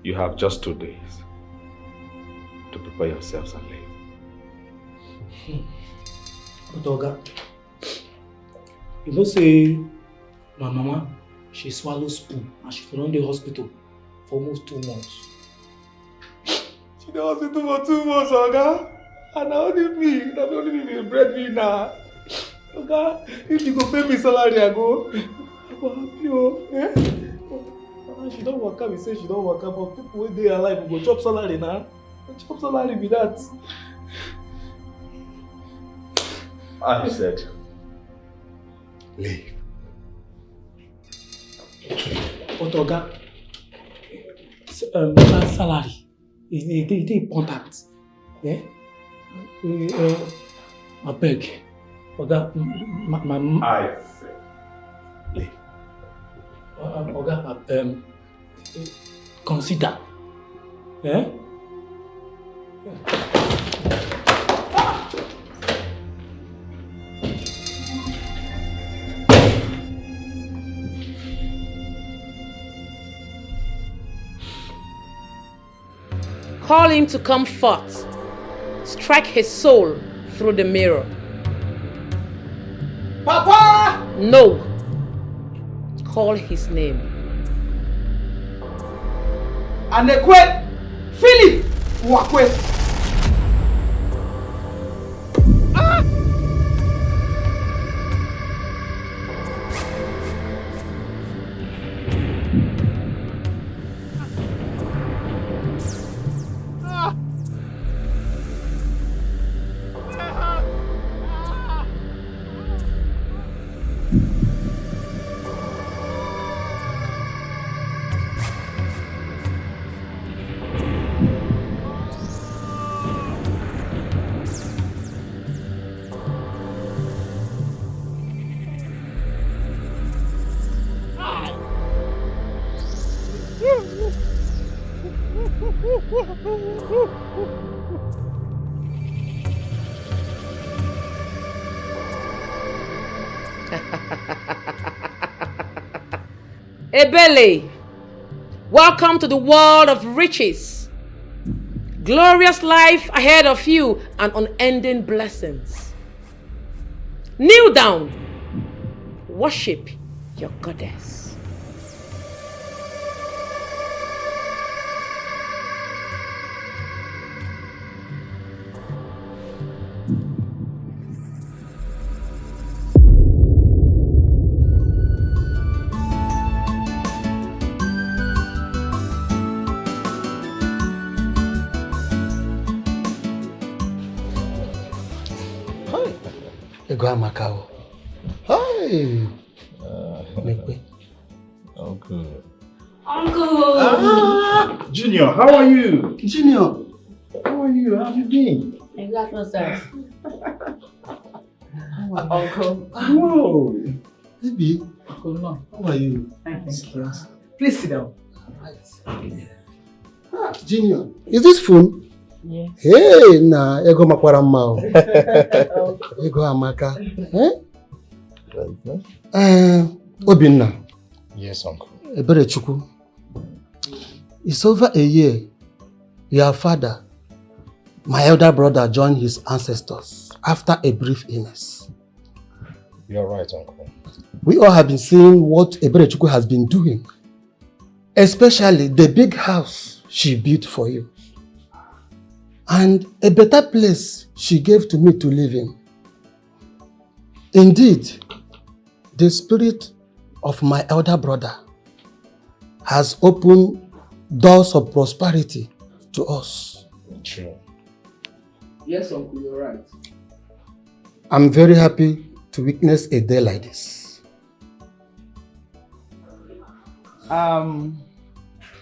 You have just 2 days to prepare yourselves and leave. But Oga, you know say my mama, she swallow spoon and she for the hospital for almost 2 months. She dey hospital for 2 months, Oga. And now only me, that only me be breadwinner. Oga, if you go pay me salary, I go happy, She don't work out, we say she don't work out, but people when they alive will go chop salary now. Chop salary be that. I said, leave. But Oga, salary is important. Yeah? I beg. Oga, I said, leave. Oga, consider. Yeah? Call him to come forth. Strike his soul through the mirror. Papa! No. Call his name. Anekwe Philip Wakwe. Ebele, welcome to the world of riches. Glorious life ahead of you and unending blessings. Kneel down. Worship your goddess. Ego Amakao. Hi. Mekwe. Uncle. Uncle! Junior, how are you? Junior. How are you? How have you been? Exactly, sir. Uncle. Whoa. Baby. Uncle, no. How are you? Thank you. Please sit down. Junior, is this phone? Yes. Hey, nah, Ego Makwara Mao. Ego Amaka. Obinna. Yes, Uncle. Eberechukwu. It's over a year. Your father, my elder brother, joined his ancestors after a brief illness. You're right, Uncle. We all have been seeing what Eberechukwu has been doing, especially the big house she built for you, and a better place she gave to me to live in. Indeed, the spirit of my elder brother has opened doors of prosperity to us. True. Yes, Uncle, you're right. I'm very happy to witness a day like this.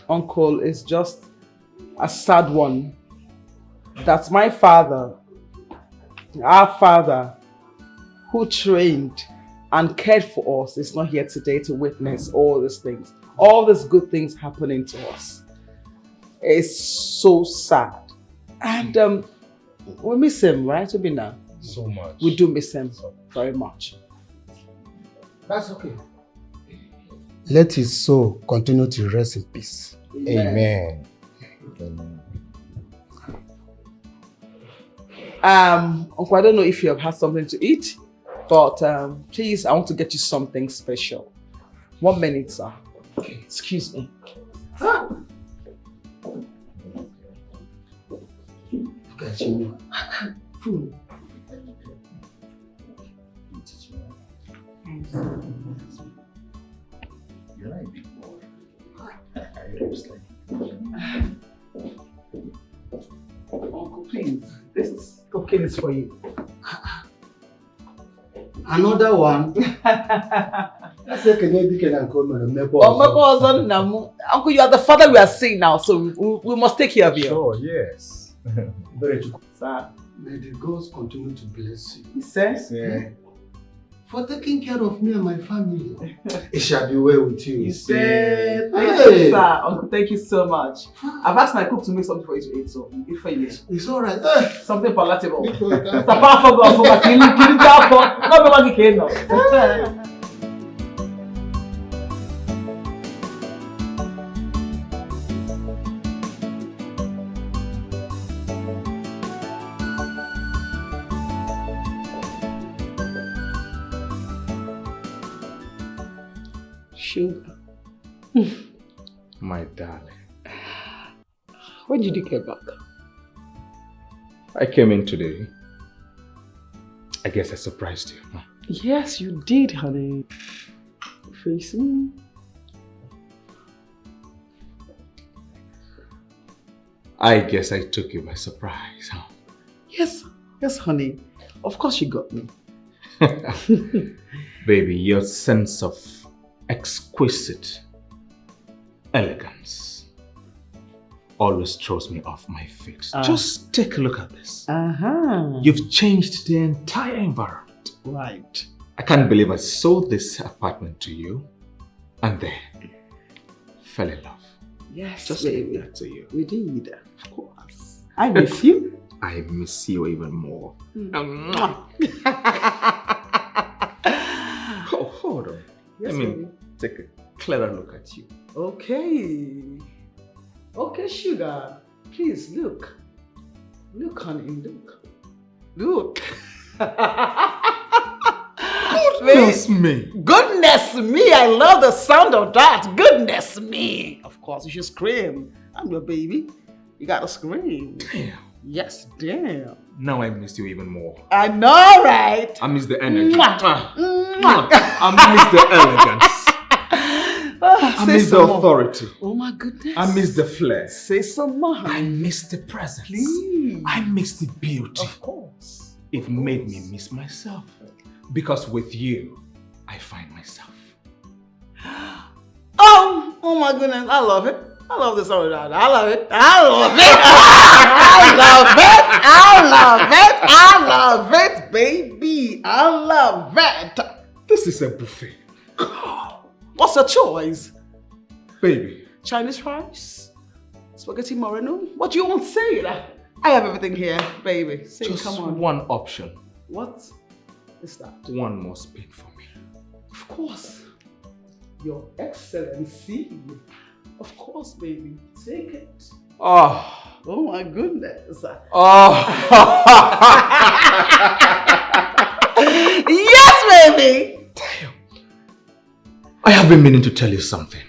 Uncle, it's just a sad one that my father, our father, who trained and cared for us, is not here today to witness all these things, all these good things happening to us. It's so sad. And we miss him, right, Obinna? So much. We do miss him very much. That's okay. Let his soul continue to rest in peace. Amen. Amen. Uncle, I don't know if you have had something to eat, but please, I want to get you something special. 1 minute, sir. Okay, excuse me. Look at you. Food. You're right, big boy. Uncle, please, this cooking is for you. Another one. Uncle, you are the father we are seeing now, so we must take care of you. Sure, yes. Sir. May the gods continue to bless you. He says? Yeah. For taking care of me and my family. It shall be well with you. He said, thank you, sir. Uncle, thank you so much. I've asked my cook to make something for you to eat, so eat for you. It's alright. Something palatable. It's a powerful God for killing that for not be came now. Sugar. My darling. When did you get back? I came in today. I guess I surprised you. Huh? Yes, you did, honey. Face me. I guess I took you by surprise, huh? Yes, honey. Of course you got me. Baby, your sense of exquisite elegance always throws me off my feet. Just take a look at this. You've changed the entire environment. Right. I can't believe I sold this apartment to you and then fell in love. Yes, just baby. That to you. We did. Of course. I miss you. I miss you even more. Oh. Hold on. Yes, Let me baby. take a clearer look at you. Okay. Okay, sugar. Please look. Look, honey, look. Look. Goodness me. Goodness me. I love the sound of that. Goodness me. Of course, you should scream. I'm your baby. You gotta scream. Damn. Yes, damn. Now I miss you even more. I know, right? I miss the energy. Mwah. Mwah. I miss the elegance. I miss the authority. Oh my goodness. I miss the flair. Say some more. I miss the presence. Please. I miss the beauty. Of course. It made me miss myself. Because with you, I find myself. Oh my goodness. I love it. I love this song. I love it. I love it. I love it, baby. I love it. This is a buffet. What's your choice? Baby. Chinese rice? Spaghetti Moreno? What do you want to say? I have everything here, baby. Say, Just come on. one option. What is that? One more spin for me. Of course. Your Excellency. Of course, baby. Take it. Oh. Oh my goodness. Oh. Yes, baby. Damn. I have been meaning to tell you something.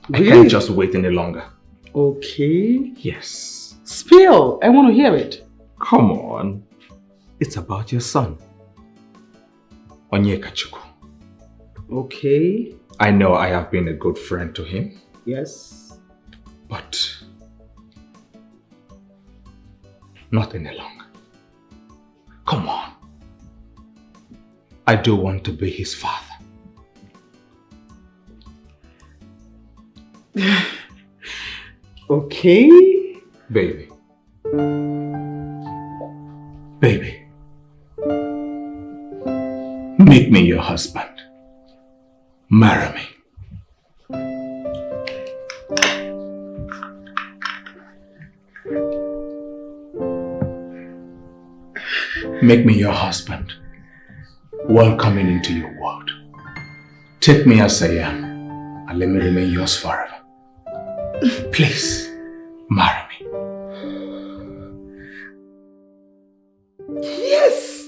Really? I can't just wait any longer. Okay. Yes. Spill. I want to hear it. Come on. It's about your son. Onyekachukwu. Okay. I know I have been a good friend to him. Yes. But not any longer. Come on. I do want to be his father. Okay. Baby. Baby. Make me your husband. Marry me. Make me your husband. Welcoming into your world. Take me as I am and let me remain yours forever. Please, marry me. Yes!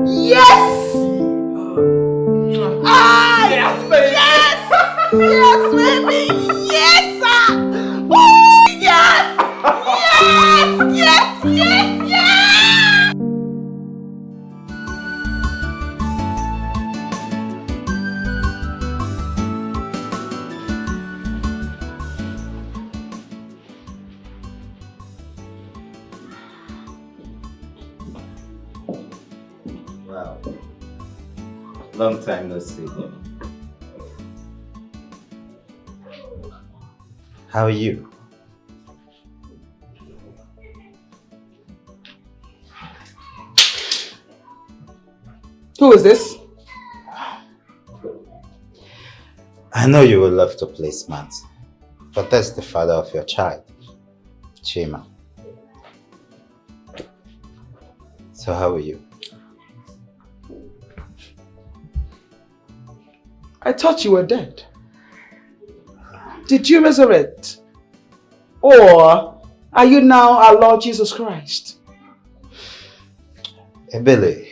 Yes! Ah! Yes, baby! Yes! Yes, baby! Yes! Woo! Yes! Yes! Yes! Yes! Yes! Wow. Long time no see. How are you? Who is this? I know you would love to play smart, but that's the father of your child, Chima. So how are you? I thought you were dead. Did you resurrect? Or are you now our Lord Jesus Christ? Ebele,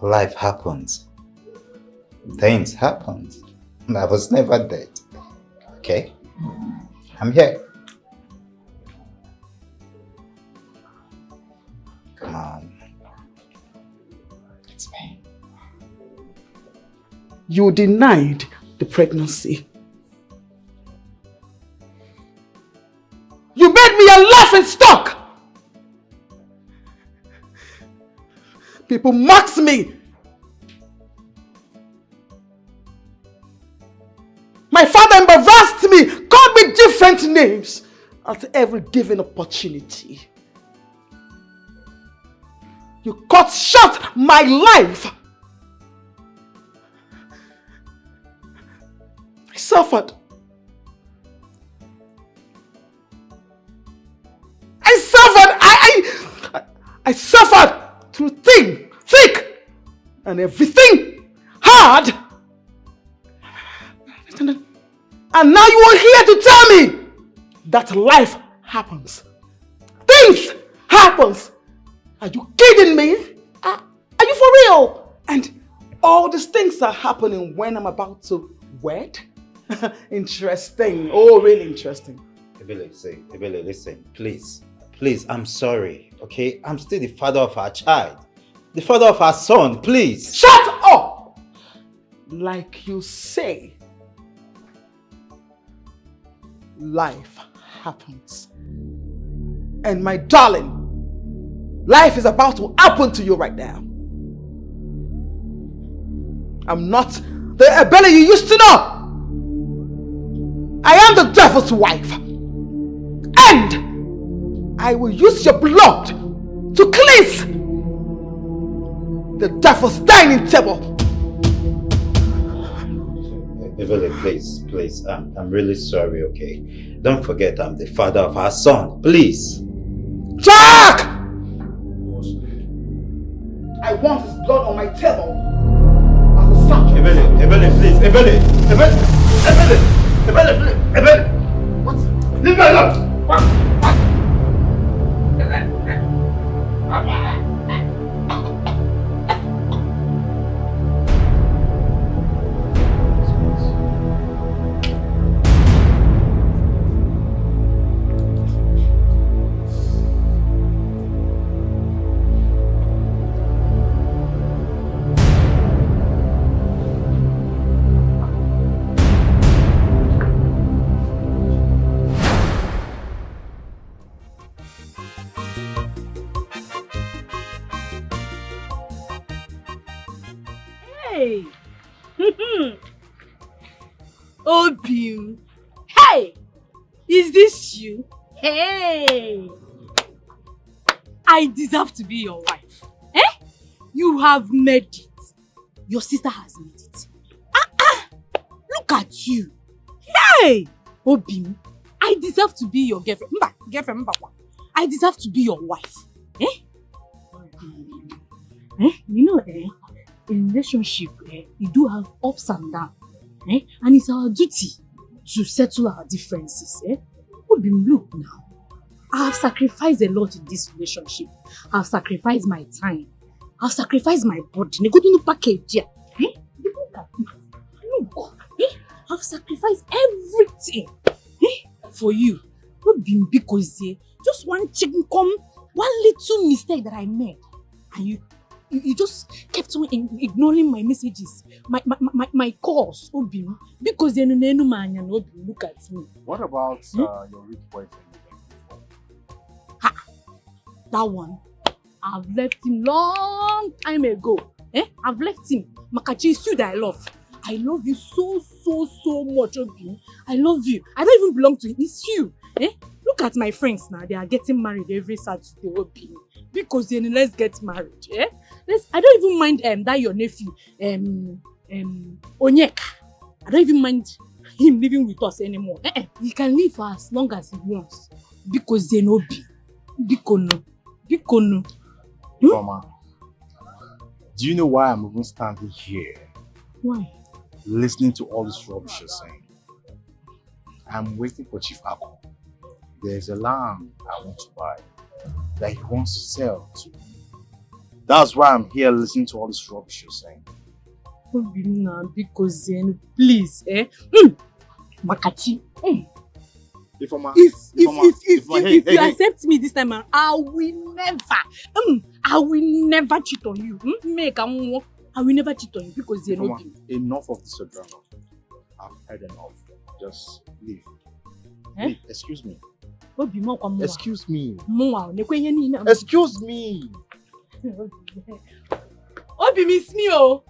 life happens. Things happen. I was never dead. Okay? I'm here. Come on. It's me. You denied the pregnancy. You made me a laughing stock. People mocked me. My father embarrassed me, called me different names at every given opportunity. You cut short my life. I suffered. I suffered through thick and everything hard. And now you are here to tell me that life happens. Things happens. Are you kidding me? Are you for real? And all these things are happening when I'm about to wed? Interesting. Oh, really interesting. Ebele, listen, please. Please, I'm sorry, okay? I'm still the father of our child. The father of our son, please. Shut up! Like you say, life happens. And my darling, life is about to happen to you right now. I'm not the Ebele you used to know. I am the devil's wife. And I will use your blood to cleanse the devil's dining table. Ebele, please, I'm really sorry, okay? Don't forget I'm the father of our son, please. Jack! I want his blood on my table as a sacrifice. Ebele, please, Ebele. What? Leave me alone! What? Hey! Obim! Hey! Is this you? Hey! I deserve to be your wife. Eh? You have made it. Your sister has made it. Look at you. Hey! Obim, I deserve to be your girlfriend. I deserve to be your wife. Eh? You know, in relationship, we do have ups and downs. And it's our duty to settle our differences. Obim, look now. I have sacrificed a lot in this relationship. I have sacrificed my time. I have sacrificed my body. Go to the package. Look at me. Look. I have sacrificed everything for you. Obim, because just one chicken come, one little mistake that I made, and you just kept on ignoring my messages, my calls, Obim, because you know man and Obim, look at me. What about your rich boyfriend? That one, I've left him long time ago. I've left him. Makachi, it's you that I love. I love you so much, Obim. I love you. I don't even belong to him. It's you. Look at my friends now. They are getting married every Saturday, Obim. Because then let's get married. I don't even mind that your nephew, Onyeka. I don't even mind him living with us anymore. He can live for as long as he wants. Because then Obim. Bikono. Mama, do you know why I'm even standing here? Why? Listening to all this rubbish you're saying. I'm waiting for Chief Ako. There's a land I want to buy that he wants to sell to me. That's why I'm here listening to all this rubbish you're saying. Because then, please, Makachi. If you accept me this time, I will never cheat on you. I will never cheat on you because you're not. Enough of this drama. I've had enough. Just leave. Leave. Excuse me. Excuse me. Excuse me. Obim, it's me, oh.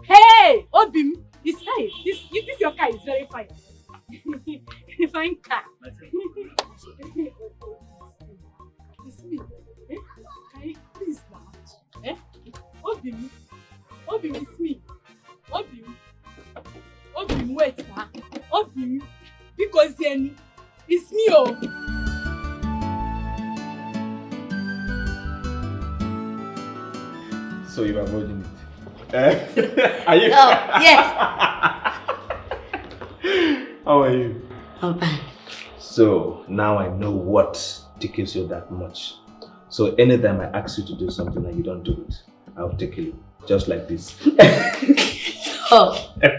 Hey, Obim, it's nice. This your car is very fine. Fine car. It's me. Can you please now? Obim, it's me. Obim, wait now. Obim, because then it's me, oh. So you are avoiding it? Are you? Oh, yes. How are you? I'm fine. So now I know what tickles you that much. So anytime I ask you to do something and you don't do it, I'll tickle you. Just like this. Oh. Do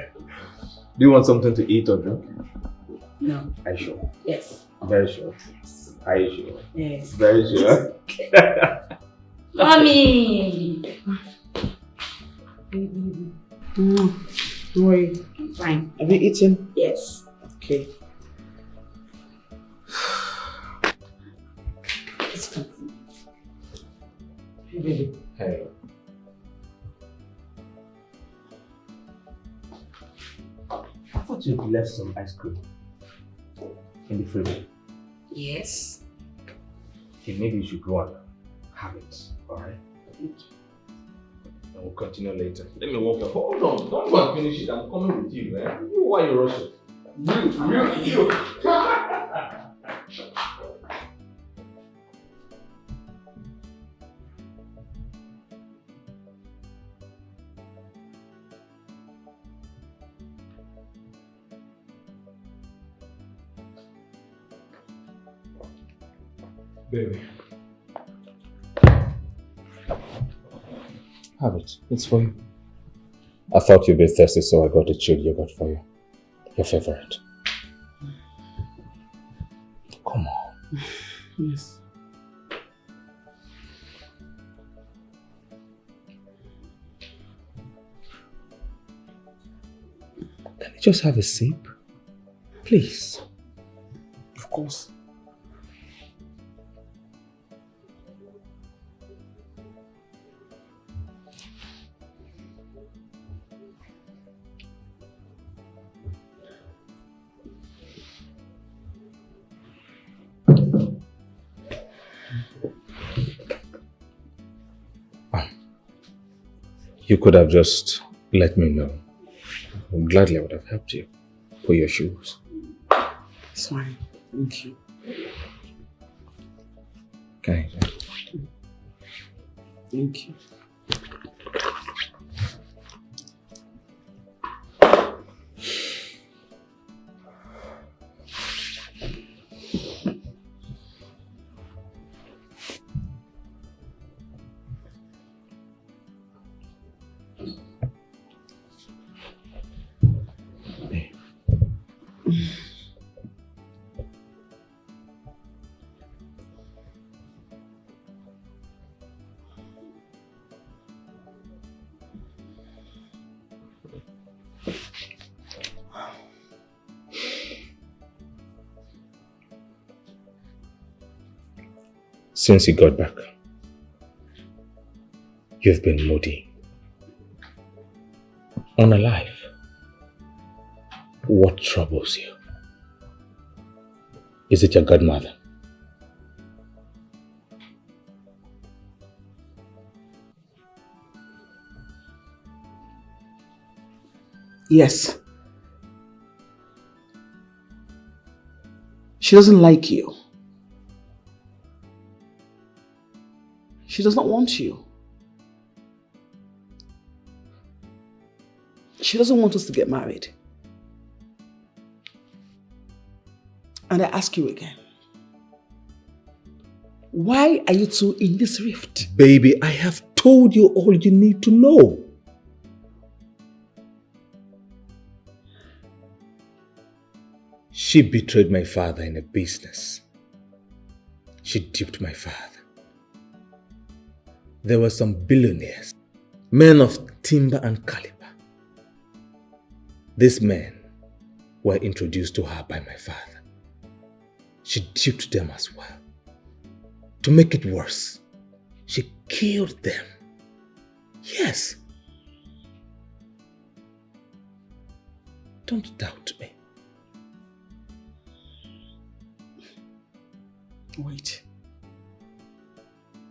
you want something to eat or drink? No. Are you sure? Yes. Very sure. Are you sure? Yes. Very sure. Mommy! How are you? Fine. Have you eaten? Yes. Okay. Hey, baby. Hey. I thought you left some ice cream in the fridge. Yes. Okay, maybe you should go and have it, alright? And we'll continue later. Let me walk up. Hold on, don't go and finish it. I'm coming with you, man. You, why you rushing? You. Baby. Have it. It's for you. I thought you'd be thirsty, so I got the chilled yogurt for you. Your favorite. Come on. Yes. Can you just have a sip? Please. Of course. You could have just let me know. Gladly I would have helped you put your shoes. It's fine. Thank you. Can I? Thank you. Since you got back, you've been moody, unalive. What troubles you? Is it your godmother? Yes. She doesn't like you. She does not want you. She doesn't want us to get married. And I ask you again, why are you two in this rift? Baby, I have told you all you need to know. She betrayed my father in a business. She duped my father. There were some billionaires, men of timber and caliber. These men were introduced to her by my father. She duped them as well. To make it worse, she killed them. Yes. Don't doubt me. Wait.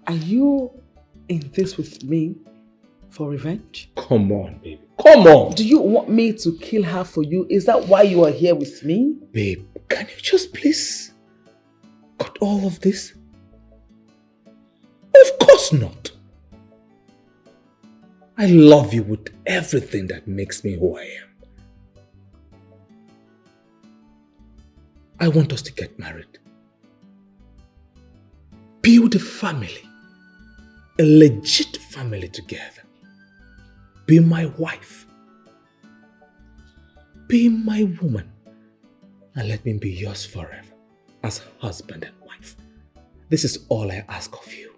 Are you in this with me for revenge? Come on, baby. Come on! Do you want me to kill her for you? Is that why you are here with me? Babe, can you just please cut all of this? Of course not. I love you with everything that makes me who I am. I want us to get married. Build a family. A legit family together. Be my wife. Be my woman. And let me be yours forever as husband and wife. This is all I ask of you.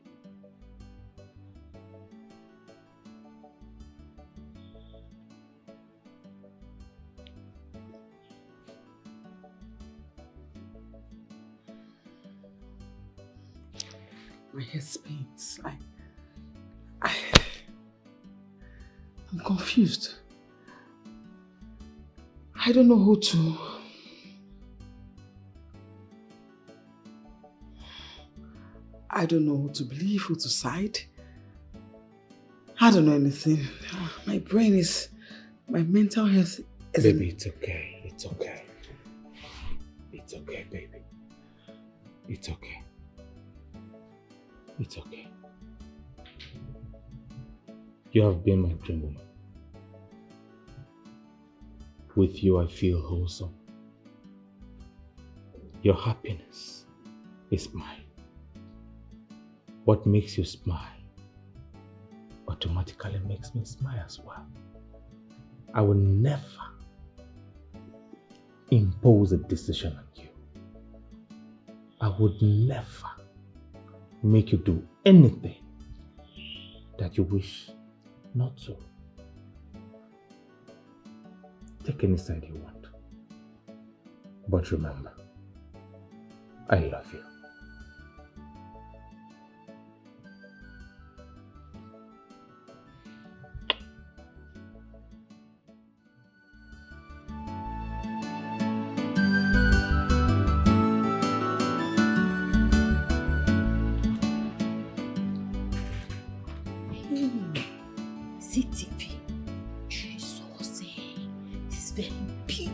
My head spins. I'm confused. I don't know who to... I don't know who to believe, who to side. I don't know anything. My brain is... My mental health is... Baby, it's okay. It's okay. It's okay, baby. It's okay. It's okay. You have been my dream woman. With you, I feel wholesome. Your happiness is mine. What makes you smile automatically makes me smile as well. I will never impose a decision on you. I would never make you do anything that you wish not to. Take any side you want. But remember, I love you. CTV. Jesus, it's very big.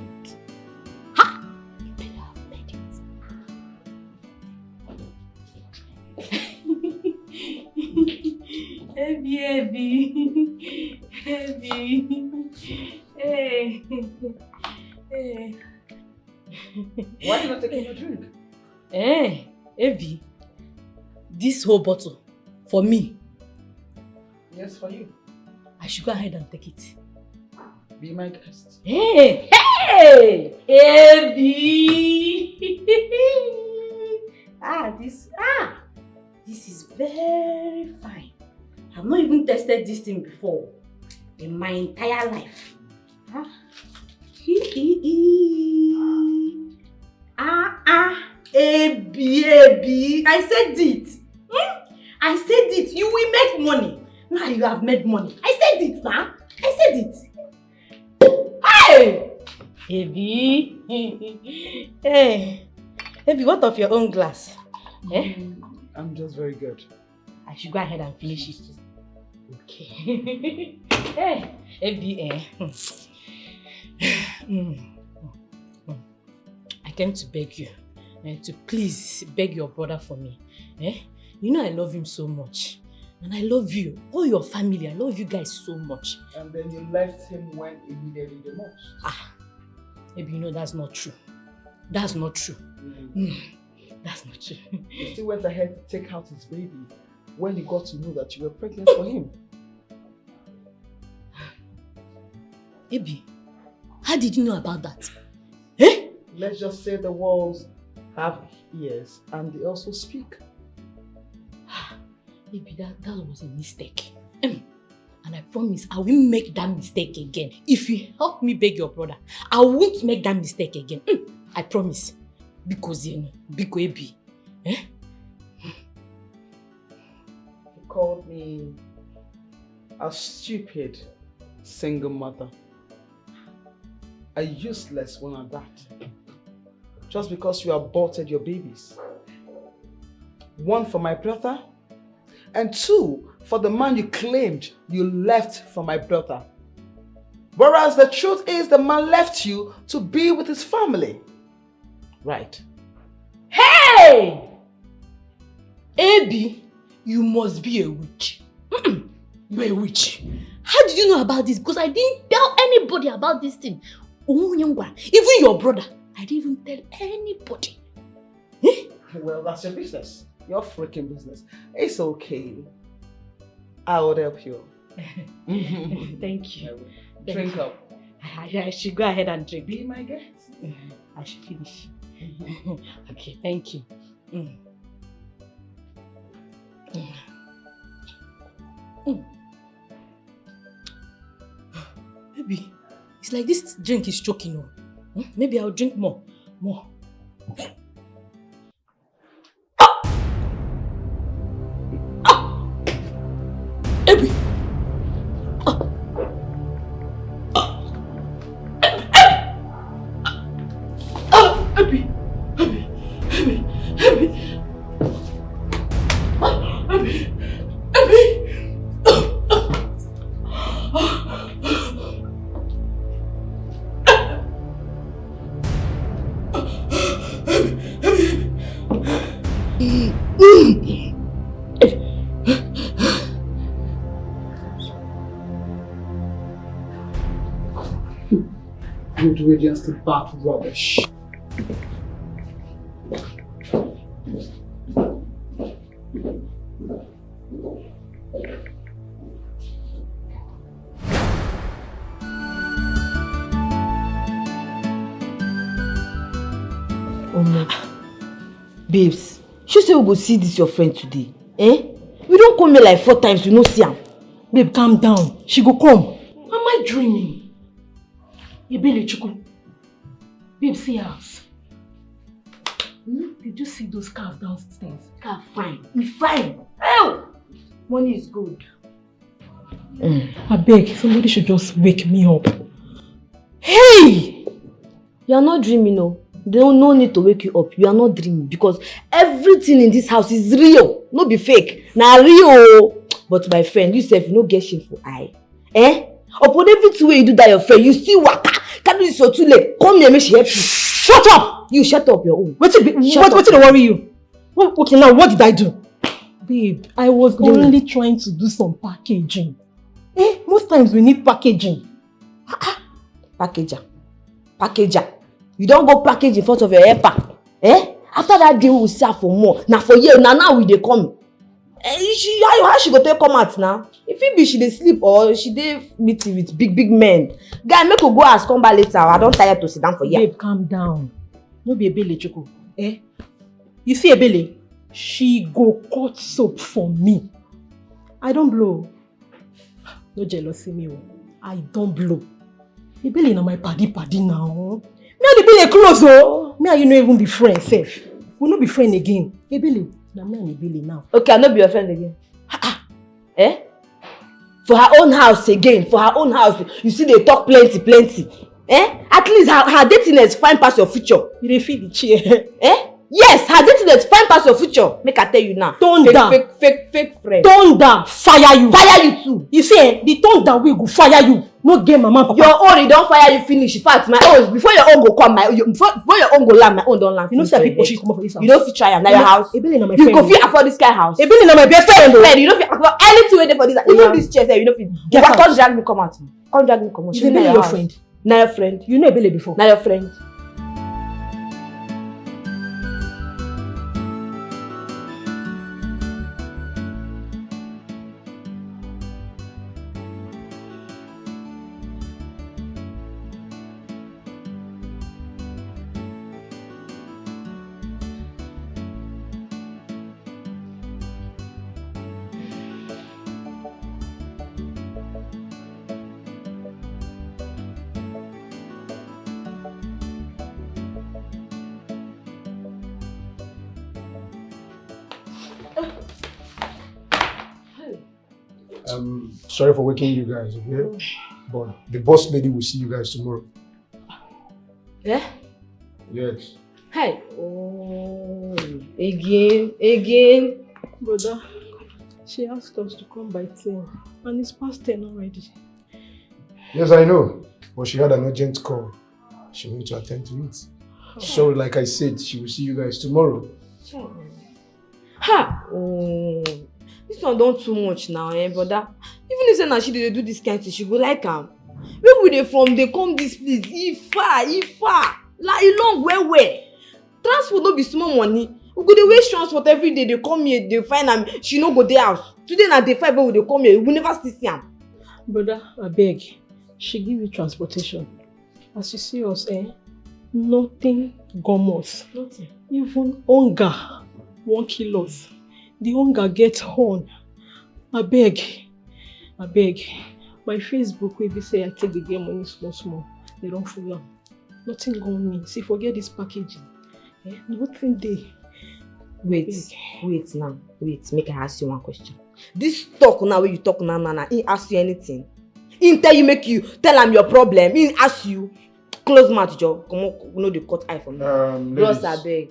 Ha! You better have made it. Heavy. Hey. Why are you not taking your drink? Heavy. This whole bottle, for me. Yes, for you. I should go ahead and take it. Be my guest. Hey! Heavy! This is very fine. I've not even tested this thing before in my entire life. Baby, I said it. I said it. You will make money. Now you have made money. I said it now. I said it. Hey! Baby. Hey. Baby, what of your own glass? I'm just very good. I should go ahead and finish it. Okay. Hey, Baby. I came to beg you to please beg your brother for me. You know I love him so much. And I love you, all your family. I love you guys so much. And then you left him when he needed you the most. Maybe you know that's not true. That's not true. That's not true. You still went ahead to take out his baby when he got to know that you were pregnant for him. Baby, how did you know about that? Let's just say the walls have ears and they also speak. Baby, that was a mistake. And I promise I won't make that mistake again. If you help me beg your brother, I won't make that mistake again. I promise. Because Baby. You called me a stupid single mother. A useless one at that. Just because you aborted your babies. One for my brother, and two for the man you claimed you left for my brother. Whereas the truth is the man left you to be with his family. Right. Hey! Abby, you must be a witch. You're a witch. How did you know about this? Because I didn't tell anybody about this thing. Even your brother, I didn't even tell anybody. Well, that's your business. Your freaking business. It's okay. I will help you. Thank you. Drink up. I should go ahead and drink. Be my guest. I should finish. Okay, thank you. Maybe it's like this drink is choking. Maybe I'll drink more. Abby! Good radiance to back rubbish. Babes, she say we go see this your friend today. We don't come here like 4 times, we no see am. Babe, calm down. She go come. Am I dreaming? Ebele Chukwu. Babe, see house. Did you see those cars downstairs? Car fine. We fine. Oh, money is good. I beg, somebody should just wake me up. Hey! You are not dreaming, no. There's no need to wake you up. You are not dreaming because everything in this house is real. No be fake. Na real. But my friend, you sef, you no get shame for eye. Upon everything way you do that your friend, you still waka. Can't do this for too late. Come here, make she help you. Shut up! You shut up your own. What did worry you? Okay, now what did I do? Babe, I was only trying to do some packaging. Most times we need packaging. Packager. You don't go package in front of your helper. After that day we will serve for more. Now for year, now we dey come. How she go take come out now? If it be she dey sleep or she dey meeting with big men. Guy, make we go ask come back later. I don't tire to sit down for here. Babe, calm down. No be Ebele Chukwu. You see Ebele? She go cut soap for me. I don't blow. No jealousy me. I don't blow. Ebele na my paddy now. Me and Ebele close oh. Me and you no even be friends sef. We no be friends again. Ebele, na me and Ebele now. Okay, I no be your friend again. For her own house again. For her own house. You see they talk plenty. At least her datingness fine past your future. You dey feel the chair. Yes, her datingness fine past your future. Make I tell you now. Thunder. Fake friend. Thunder. Fire you. Fire you too. You see, the thunder will go fire you. No get mama papa. Your own, don't fire you finish. In fact, my own, before your own go come, before your own go land, my own don't land. You know, say people should come up for this house. You don't fit try am. Now your house. Ebele na my you friend. go fit afford this kind of house. Ebele na my best friend. You don't fit afford anything wey dey for this house. Even this chair, you don't fit. Come drag me come out. Come drag me come out. Is Ebele your friend? Na your friend. You know Ebele before. Na your friend. Sorry for waking you guys, okay? But the boss lady will see you guys tomorrow. Yeah? Yes. Hey. Oh, again. Brother, she asked us to come by 10 and it's past 10 already. Yes, I know. But she had an urgent call. She wanted to attend to it. So, like I said, she will see you guys tomorrow. Ha! Oh, this one don't too much now, brother. if say na she dey do this kind thing, she go like am. Where we dey from dey come this place? E far. Like e long well. Transport no be small money. We go dey waste transport every day. They come here, they find am. She no go dey house. Today na day 5 wey we dey come here. We never still see am. Brother, abeg, she give you transportation. As you see us, nothing gum us. Nothing. Even hunger won't kill us. The hunger gets on. Abeg. My Facebook wey be say I take the game money small. They don't follow. Nothing gone me. See, forget this packaging. Nothing dey. Wait now. Make I ask you one question. This talk now wey you talk now, he ask you anything? He tell you make you tell him your problem. He ask you. Close mouth, Joe. Come on, no dey cut eye from me. Bros, abeg.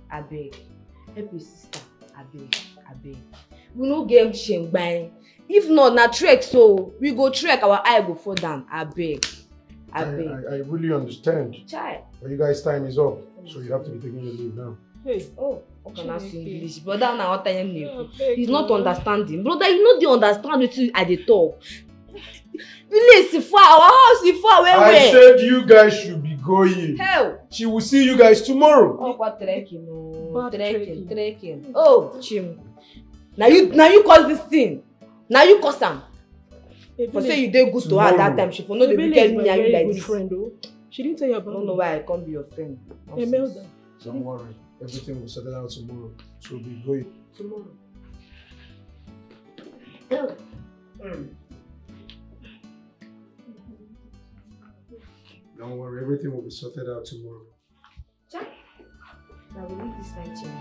Help your sister. Abeg. We no get shame buying. If not, na trek, so we go trek, our eye go fall down. Abeg. I really understand. Child. But you guys' time is up, so you have to be taking your leave now. Hey. Oh, can I speak English? Brother, now what time you? He's not understanding. Brother, you know they understand wetin I dey talk. Place is far, our house is far. Where? I said you guys should be going. Hell. She will see you guys tomorrow. Oh, what trekking? No, trekking. Oh, Chim. Now you cause this thing. Now you cause am. For say you did good to her that time, she for no dey tell me and you like this. Friend, oh. She didn't tell you about. I don't know why I can't be your friend. Imelda. Don't worry, everything will settle out tomorrow. So we'll be going. Tomorrow. Don't worry, everything will be sorted out tomorrow. Jack, now we leave this night here.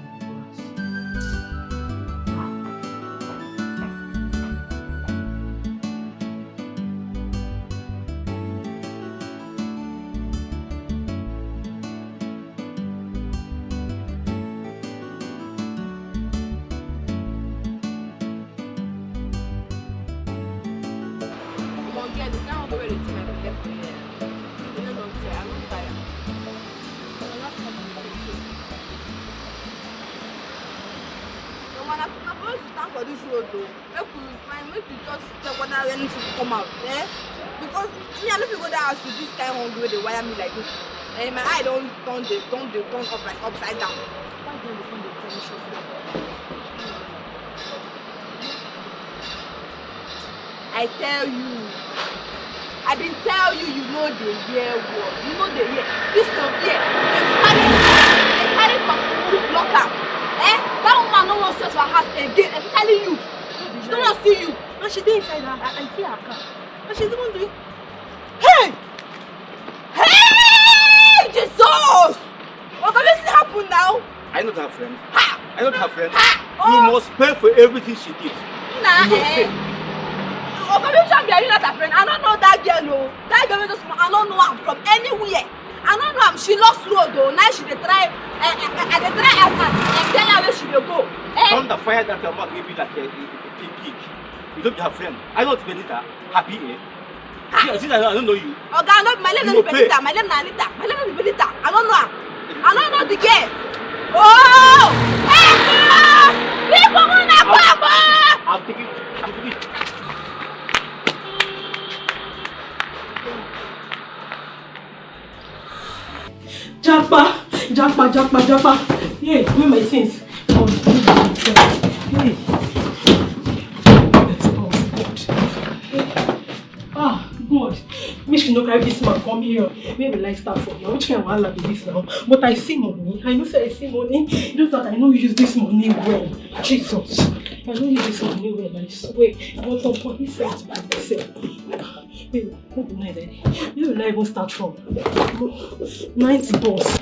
For this road though, make we just check whether anything will come out, because me I no fit go that house with this kind of hungry wey dey wire me like this. My eye don't up like upside down. Why don't you come dey tell me short? I tell you, I been tell you, you know the hear word, you know the hear. This one here, they carry continue block am. That woman no wan see us for her house again. I'm telling you. She don't want to see you. And she dey inside her. I see her car. And she's even doing. Hey! Jesus! What can this happen now? I not her friend. I not her friend. You must pay for everything she did. Nah, you not her friend. I don't know that girl, no. That girl just I don't know her from anywhere. I don't know. She lost road though. Now she dey try. I dey try and tell her where she dey go. Come the fire that your mouth will be like a pig. You don't be her friend. I don't Benita. Happy, See, I don't know you. Okay, I know my name is Benita. My name is Anita. My name is Benita. I don't know her. I don't know the girl. Oh! Hey! People wanna come! I'm taking it. Japa. Hey, where my things? Oh, hey. Ah, God. Make sure you carry this man come here. Maybe like start from now. Which kind of wahala be this now? But I see money. I know say I see money. Just that I know use this money well. Jesus. I know use this money well. I swear. I want some money set by myself. Baby, what do I do? You will not even start from 90 boss.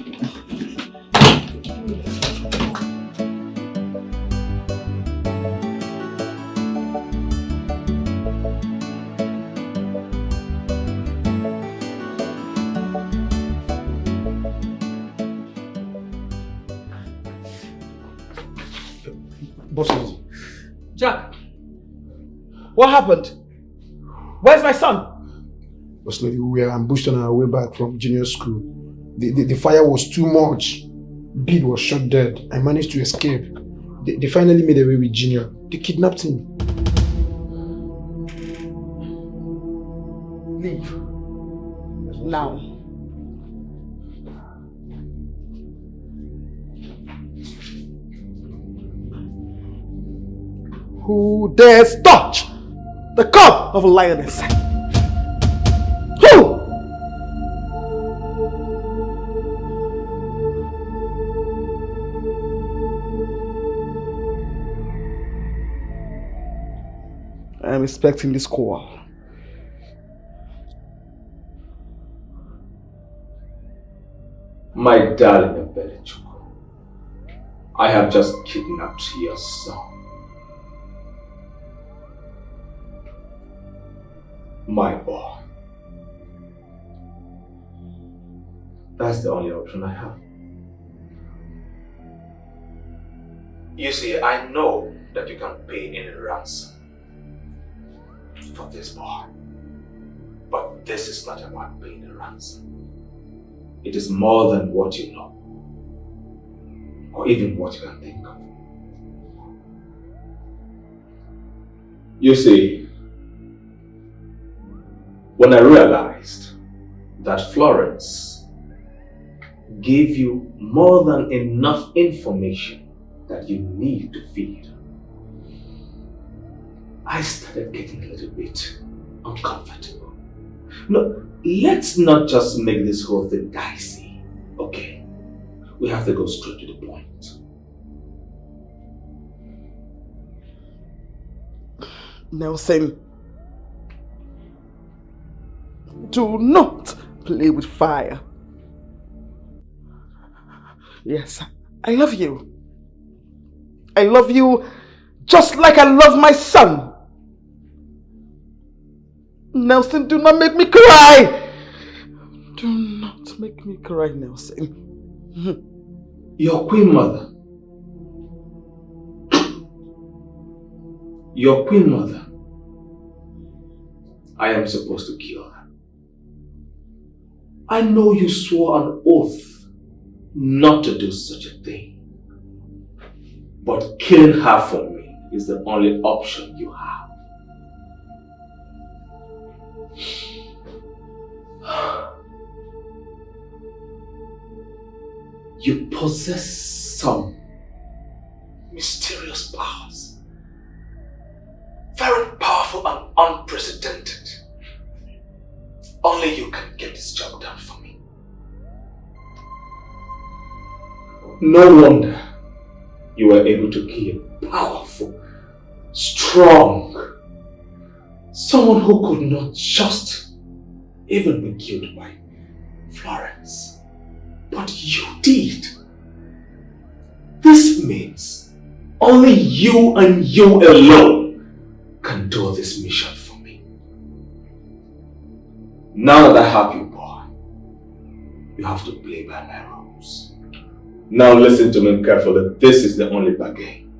Bosses. Jack, what happened? Where's my son? Boss lady, we were ambushed on our way back from junior school. The fire was too much. Bid was shot dead. I managed to escape. They finally made away with Junior. They kidnapped him. Leave. Now. Who dares touch the cup of a lioness? Who? I am expecting this call. My darling Ebelechukwu, I have just kidnapped your son. My boy. That's the only option I have. You see, I know that you can pay any ransom for this boy. But this is not about paying a ransom. It is more than what you know, or even what you can think of. You see, when I realized that Florence gave you more than enough information that you need to feed, I started getting a little bit uncomfortable. No, let's not just make this whole thing dicey, okay? We have to go straight to the point. Nelson, do not play with fire. Yes, I love you. I love you just like I love my son. Nelson, do not make me cry. Do not make me cry, Nelson. Your queen mother. Your queen mother. I am supposed to kill her. I know you swore an oath not to do such a thing. But killing her for me is the only option you have. You possess some mysterious powers. Very powerful and unprecedented. Only you can get this job done for me. No wonder you were able to kill a powerful, strong, someone who could not just even be killed by Florence. But you did. This means only you and you alone can do this mission for me. Now that I have you, boy, you have to play by my rules. Now listen to me carefully. This is the only bargain.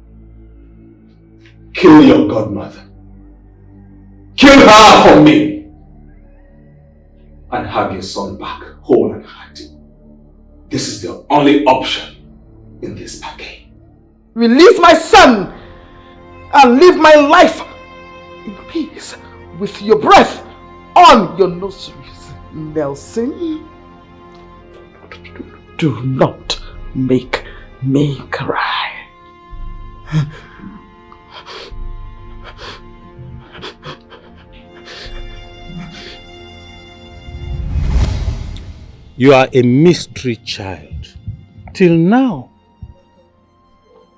Kill your godmother. Kill her for me. And have your son back whole and hearty. This is the only option in this bargain. Release my son and live my life in peace with your breath on your nostrils, Nelson. Do not make me cry. You are a mystery child. Till now,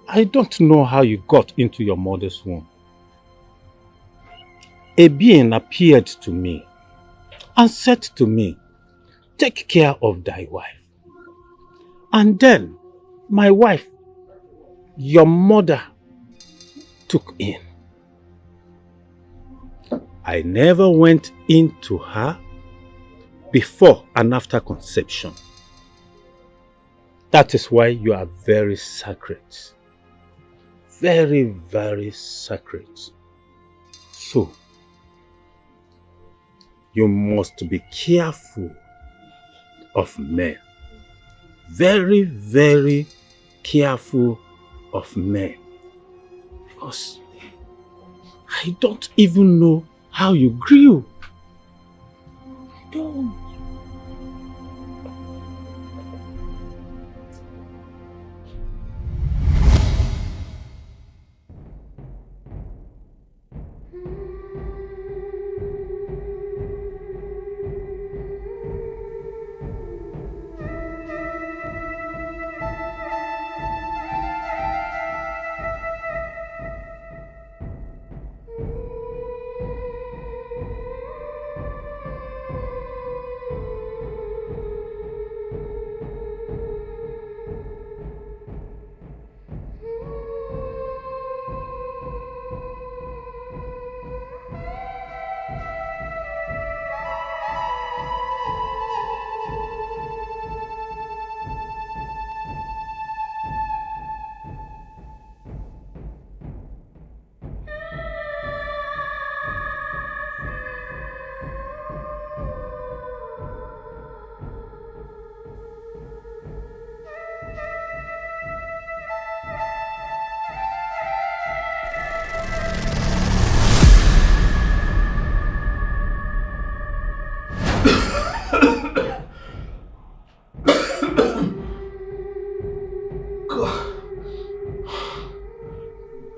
I don't know how you got into your mother's womb. A being appeared to me and said to me, "Take care of thy wife." And then my wife, your mother, took in. I never went into her before and after conception. That is why you are very sacred. Very, very sacred. So, you must be careful of men. Very, very careful of men. Because I don't even know how you grew. Don't.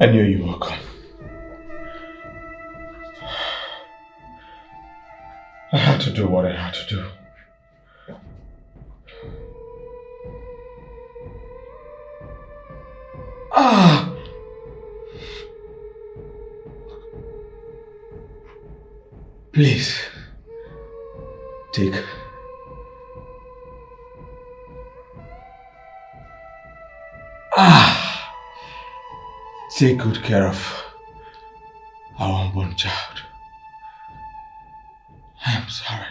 I knew you were coming. I had to do what I had to do. Please, take. Take good care of our unborn child. I am sorry.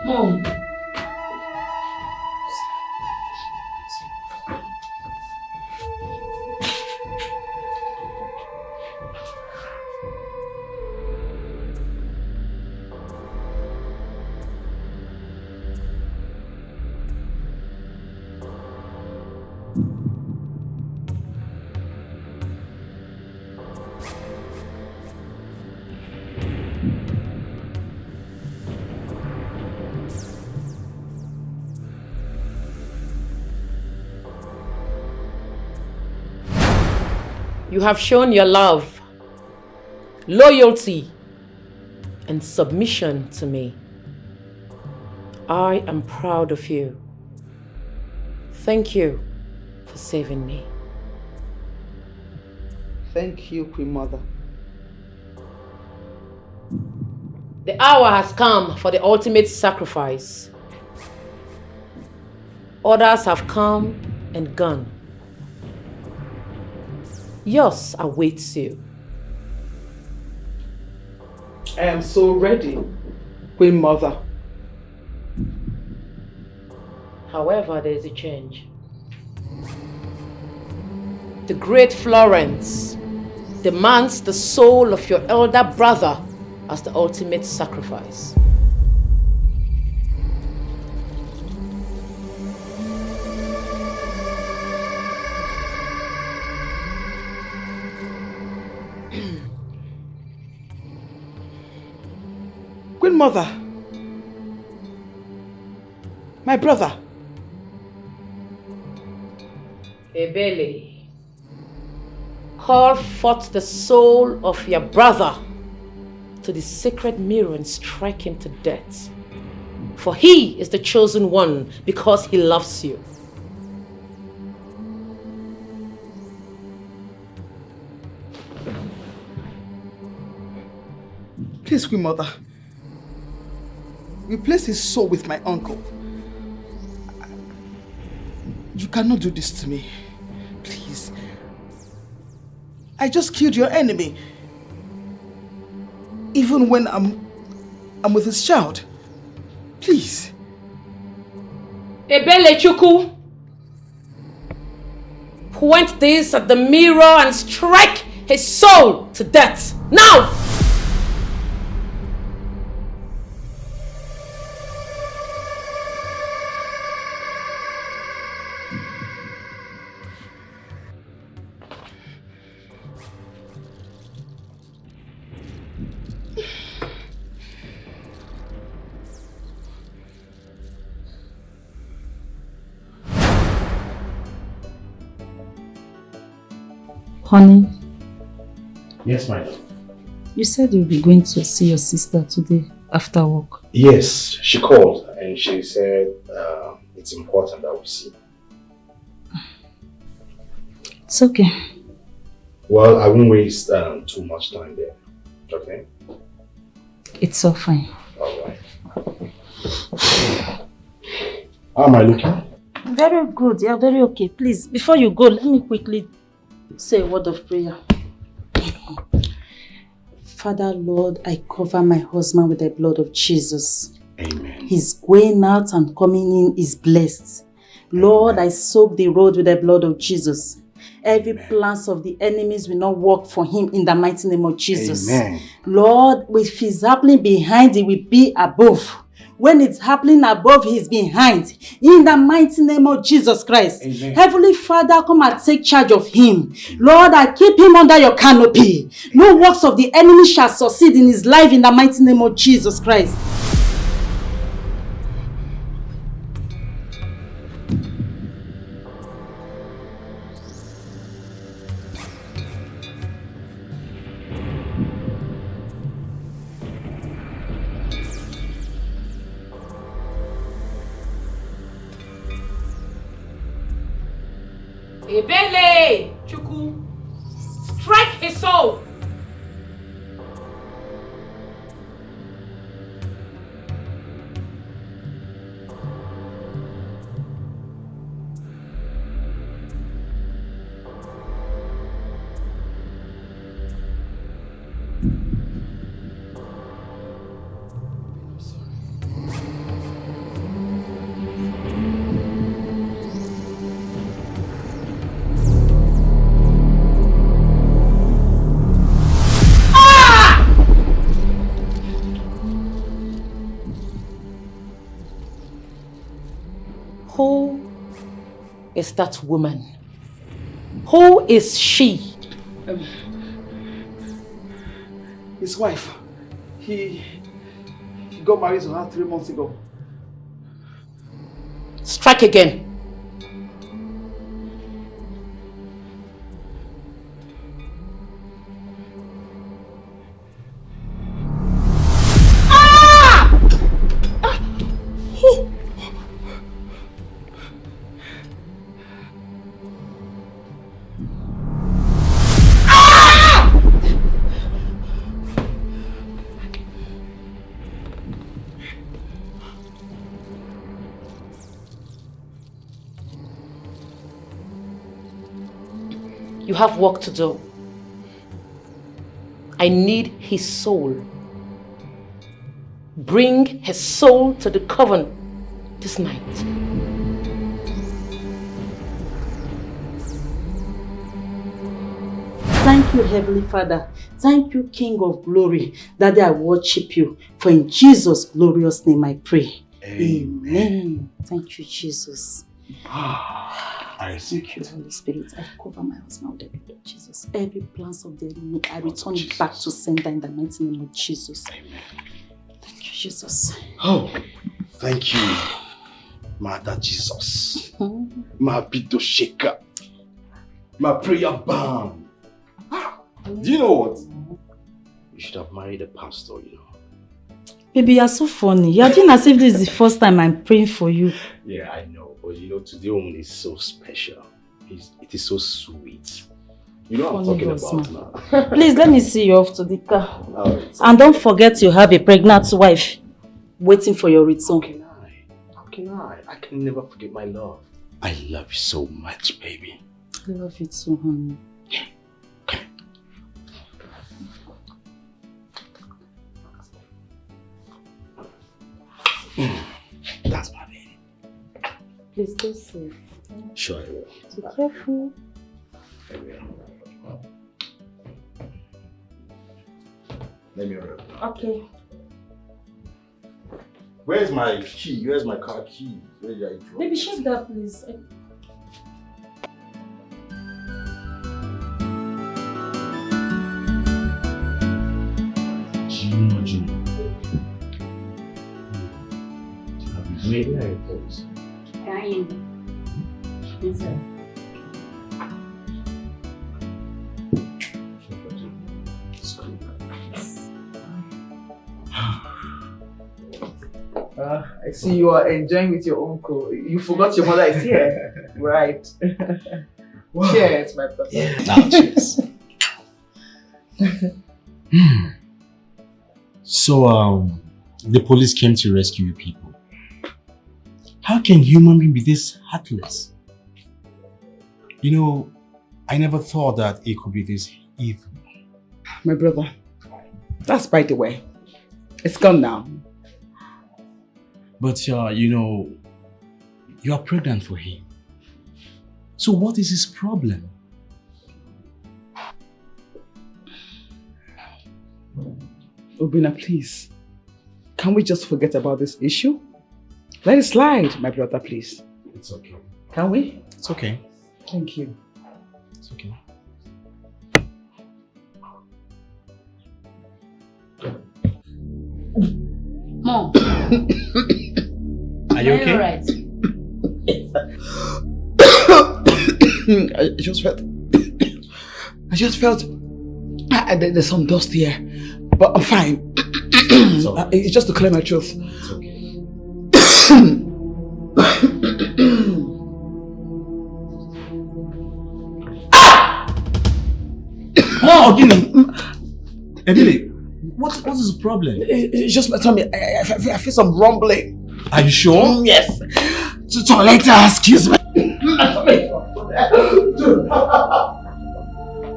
Mom. You have shown your love, loyalty, and submission to me. I am proud of you. Thank you for saving me. Thank you, Queen Mother. The hour has come for the ultimate sacrifice. Others have come and gone. Yours awaits you. I am so ready, Queen Mother. However, there is a change. The great Florence demands the soul of your elder brother as the ultimate sacrifice. Queen Mother, my brother. Ebele, call forth the soul of your brother to the sacred mirror and strike him to death. For he is the chosen one because he loves you. Please, Queen Mother, replace his soul with my uncle. You cannot do this to me. Please. I just killed your enemy. Even when I'm with his child. Please. Ebele Chukwu, point this at the mirror and strike his soul to death. Now! Honey, Yes, my love. you said you'll be going to see your sister today after work. Yes, she called and she said it's important that we see. It's okay. Well, I won't waste too much time there. Okay? It's all fine. Alright. How am I looking? Very good. You're very okay. Please, before you go, let me quickly say a word of prayer. Father, Lord, I cover my husband with the blood of Jesus. Amen. His going out and coming in is blessed. Lord, I soak the road with the blood of Jesus. Every plans of the enemies will not work for him in the mighty name of Jesus. Amen. Lord, if he's happening behind, it will be above. When it's happening above, he's behind. In the mighty name of Jesus Christ. Amen. Heavenly Father, come and take charge of him. Lord, I keep him under your canopy. No works of the enemy shall succeed in his life in the mighty name of Jesus Christ. Ebele Chukwu, strike his soul. Who is that woman? Who is she? His wife. He got married to her 3 months ago. Strike again. You have work to do. I need his soul. Bring his soul to the coven this night. Thank you, Heavenly Father. Thank you, King of Glory, that I worship you. For in Jesus' glorious name I pray. Amen. Thank you, Jesus. I receive you. Holy Spirit, I cover my husband with the blood of Jesus. Every plans of the enemy, I return it back to sender in the mighty name of Jesus. Amen. Thank you, Jesus. Oh, thank you, Mother Jesus. My bito shaker. My prayer bomb. Do you know what? You should have married a pastor, you know. Baby, you're so funny. You're doing as if this is the first time I'm praying for you. Yeah, I know. But you know, today woman is so special. It is so sweet. You know what I'm talking about now. Please, let me see you off to the car. Right. And don't forget you have a pregnant wife waiting for your return. How can I? I can never forget my love. I love you so much, baby. I love you too, honey. That's my baby. Please stay safe. Sure, I will. Be careful. I will. Let me rub. Okay. Where's my key? Where's my car key? Where did I drop? Baby, check that, please. Maybe I report. Yes, sir. I see you are enjoying with your uncle. You forgot your mother is here. Right. Wow. Cheers, my brother. Yeah. Now, cheers. So, the police came to rescue you people. How can human being be this heartless? You know, I never thought that it could be this evil. My brother, that's by the way. It's gone now. But, you know, you are pregnant for him. So what is his problem? Obina, please. Can we just forget about this issue? Let it slide, my brother, please. It's okay. Can we? It's okay. Thank you. It's okay. Mom. Are you okay? Alright. I just felt there's some dust here, but I'm fine. It's just to clear my throat. It's okay. Oh, Gini! Emily, what is the problem? It's just my tummy. I feel some rumbling. Are you sure? Yes. To toilet, excuse me.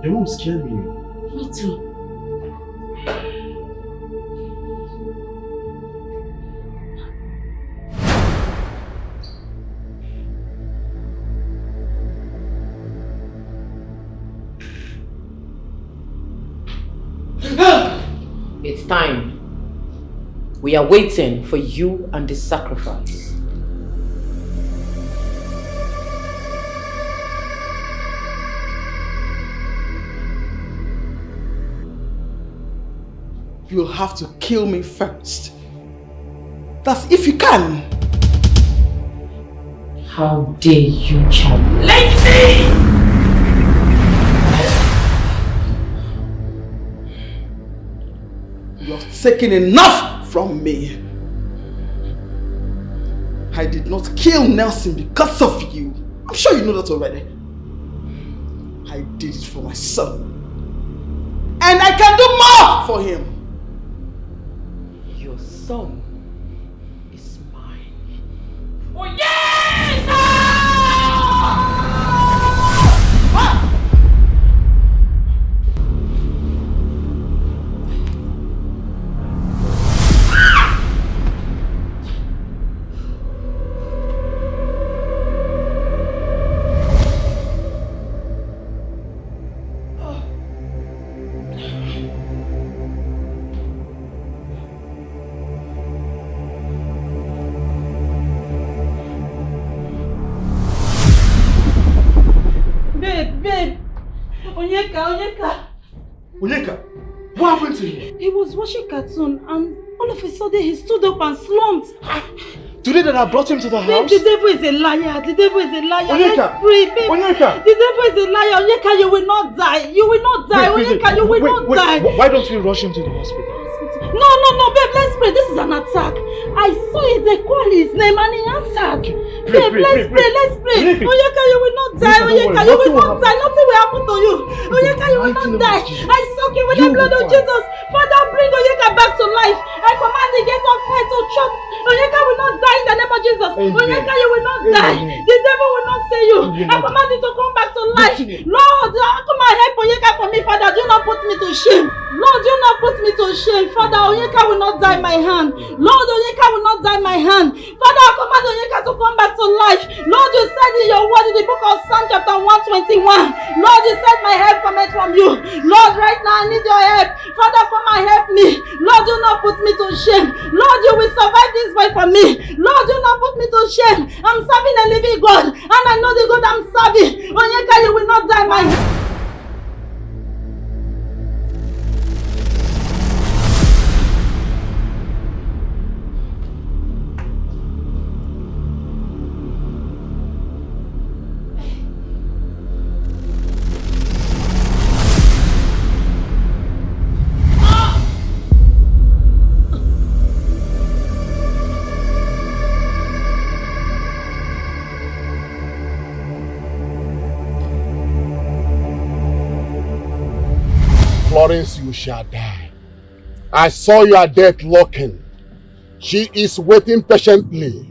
Your mom scared me. Me too. It's time. We are waiting for you and the sacrifice. You'll have to kill me first. That's if you can. How dare you challenge me? You're taking enough from me. I did not kill Nelson because of you. I'm sure you know that already. I did it for my son. And I can do more for him. Your son is mine. Oh yes! Onyeka, what happened to him? He was watching cartoon and all of a sudden he stood up and slumped. Today that I brought him to the house? Babe, the devil is a liar. The devil is a liar. Onyeka! Let's pray, babe. Onyeka! The devil is a liar. Onyeka, you will not die. You will not die. Onyeka, you will not die. Why don't we rush him to the hospital? No, babe, let's pray. This is an attack. I saw it, they call his name and he answered. Babe, let's pray. Onyeka, you will not die. Onyeka, you will not die. Nothing will happen to you. Onyeka, you will not die. I soak you with the blood of Jesus. Father, bring Onyeka back to life. I command the gate of hell to shut. Onyeka will not die in the name of Jesus. Onyeka, you will not die. The devil will not say you. I command you to come back to life. Lord, come and help Onyeka for me, Father. Do not put me to shame. Lord, do not put me to shame. Father, Onyeka will not die in my hand. Lord, Onyeka will not die in my hand. Father, I command Onyeka to come back to life. Lord, you said in your word in the book of Psalm chapter 121. Lord, you said my help cometh from you. Lord, right now I need your help. Father, come and help me. Lord, do not put me to shame. Lord, you will survive this boy for me. Lord, do not put me to shame. I'm serving a living God, and I know the God I'm serving. Onyeka, you will not die in my hand. Florence, you shall die. I saw your death looking. She is waiting patiently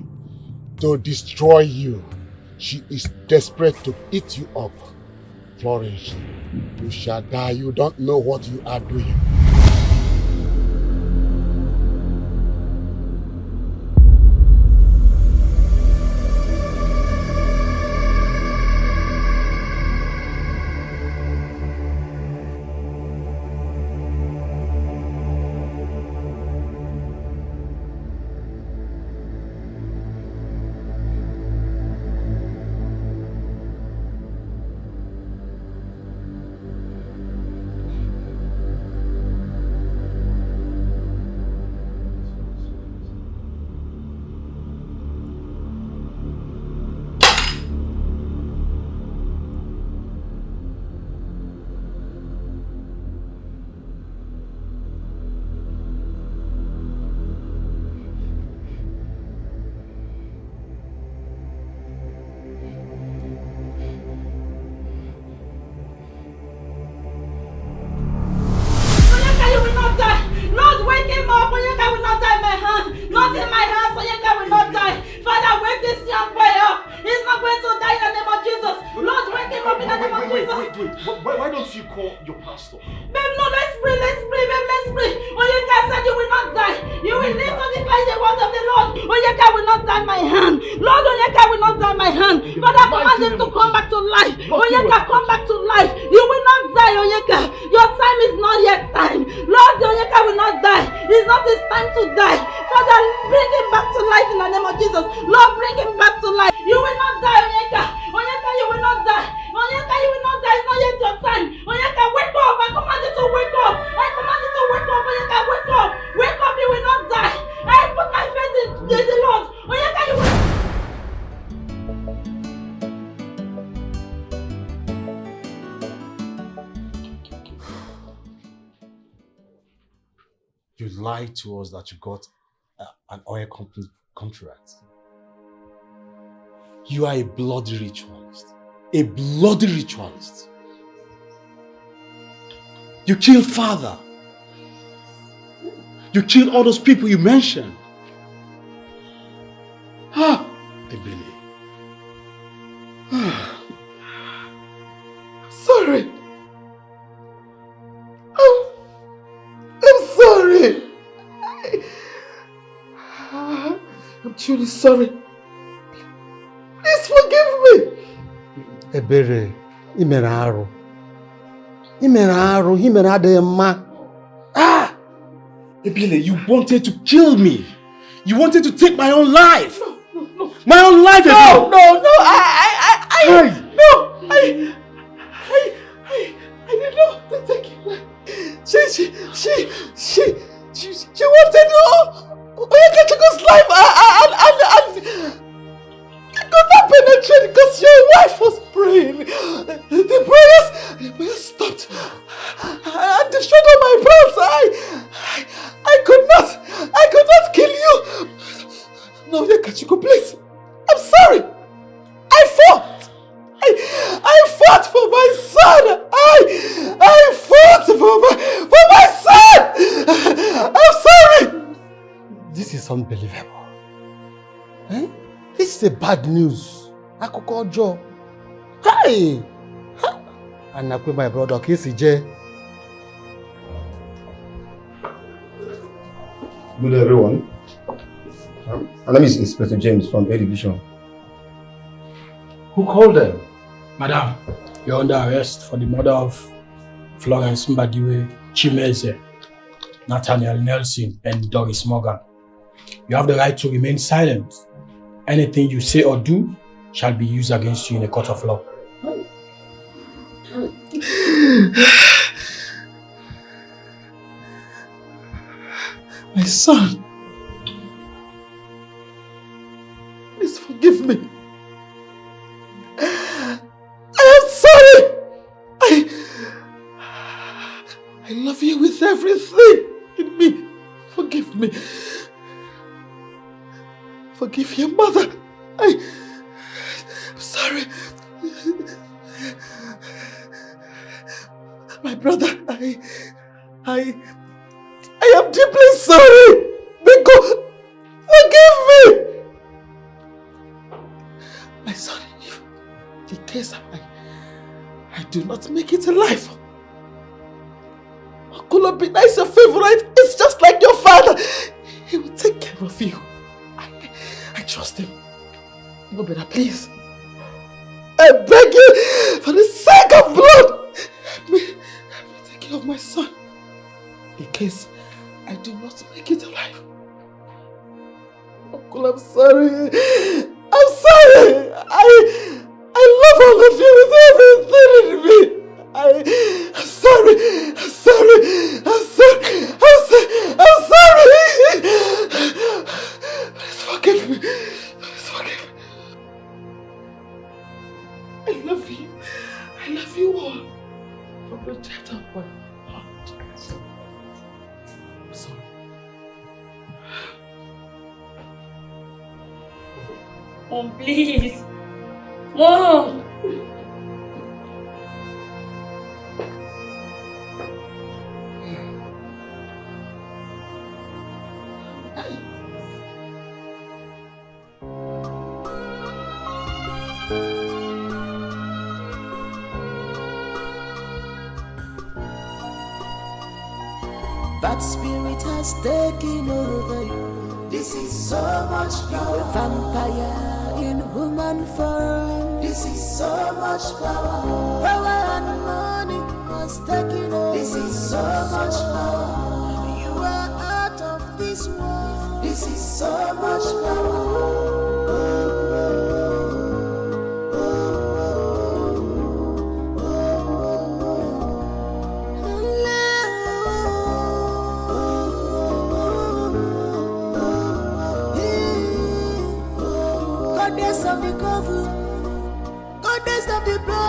to destroy you. She is desperate to eat you up. Florence, you shall die. You don't know what you are doing. Why don't you call your pastor? Babe, no, let's pray, babe, let's pray. Onyeka said you will not die. You will live to declare the word of the Lord. Onyeka will not die in my hand. Lord, Onyeka will not die in my hand. Father, command him to come back to life. Onyeka, come back to life. You will not die, Onyeka. Your time is not yet time. Lord, Onyeka will not die. It's not his time to die. Father, bring him back to life in the name of Jesus. Lord, bring him back to life. You will not die, Onyeka. Onyeka, you will not die. Onyeka, you will not die. It's not yet your time. Onyeka, wake up. I command you to wake up. I command you to wake up. Onyeka, wake up. Wake up. You will not die. I put my faith in the Lord. Onyeka, you will. You lied to us that you got an oil company contract. You are a bloody ritualist. A bloody ritualist. You killed father. You killed all those people you mentioned. Ah, Ebele. Sorry. I'm sorry. I'm truly sorry. Please forgive me. Ebere, imere arụ. Imere arụ, imere adịghị mma. Ah! Ebele, you wanted to kill me. You wanted to take my own life. No. My own life, Ebele. No. I did not take your life. She wanted Oyekachukwu's life and it could not penetrate because your wife was praying. The prayers stopped and destroyed all my plans. I could not kill you. No, Oyekachukwu, please. I'm sorry. I fought. I fought for my son. I fought for my son. I'm sorry. This is unbelievable. Eh? This is a bad news. Akụkọ ọjọọ. Hey! Anakwe, my brother, Kisije. Good day, everyone. My name is Inspector James from A Division. Who called them? Madam, you're under arrest for the murder of Florence Mbadiwe Chimeze, Nathaniel Nelson, and Doris Morgan. You have the right to remain silent. Anything you say or do shall be used against you in a court of law. My son, please forgive me. I am sorry. I love you with everything in me. Forgive me. Forgive your mother. I'm sorry. My brother, I am deeply sorry. Biko, forgive me. My son, if in case I do not make it alive, Okulobina is your favorite. It's just like your father. He will take care of you. I trust him. Obina, please. I beg you, for the sake of blood, help me take care of my son. In case I do not make it alive. Uncle, I'm sorry. I'm sorry. I love all of you with everything in me. I'm sorry. I'm sorry. I'm sorry. I'm sorry. Please forgive me. Please forgive me. I love you. I love you all. From the depth of my heart. I'm sorry. Mom, please. Mom. That spirit has taken over you. This is so much power. Vampire in human form. This is so much power. Power and money has taken over. This is so much power. You are out of this world. This is so much power. Goddess of the cover, goddess of the blood.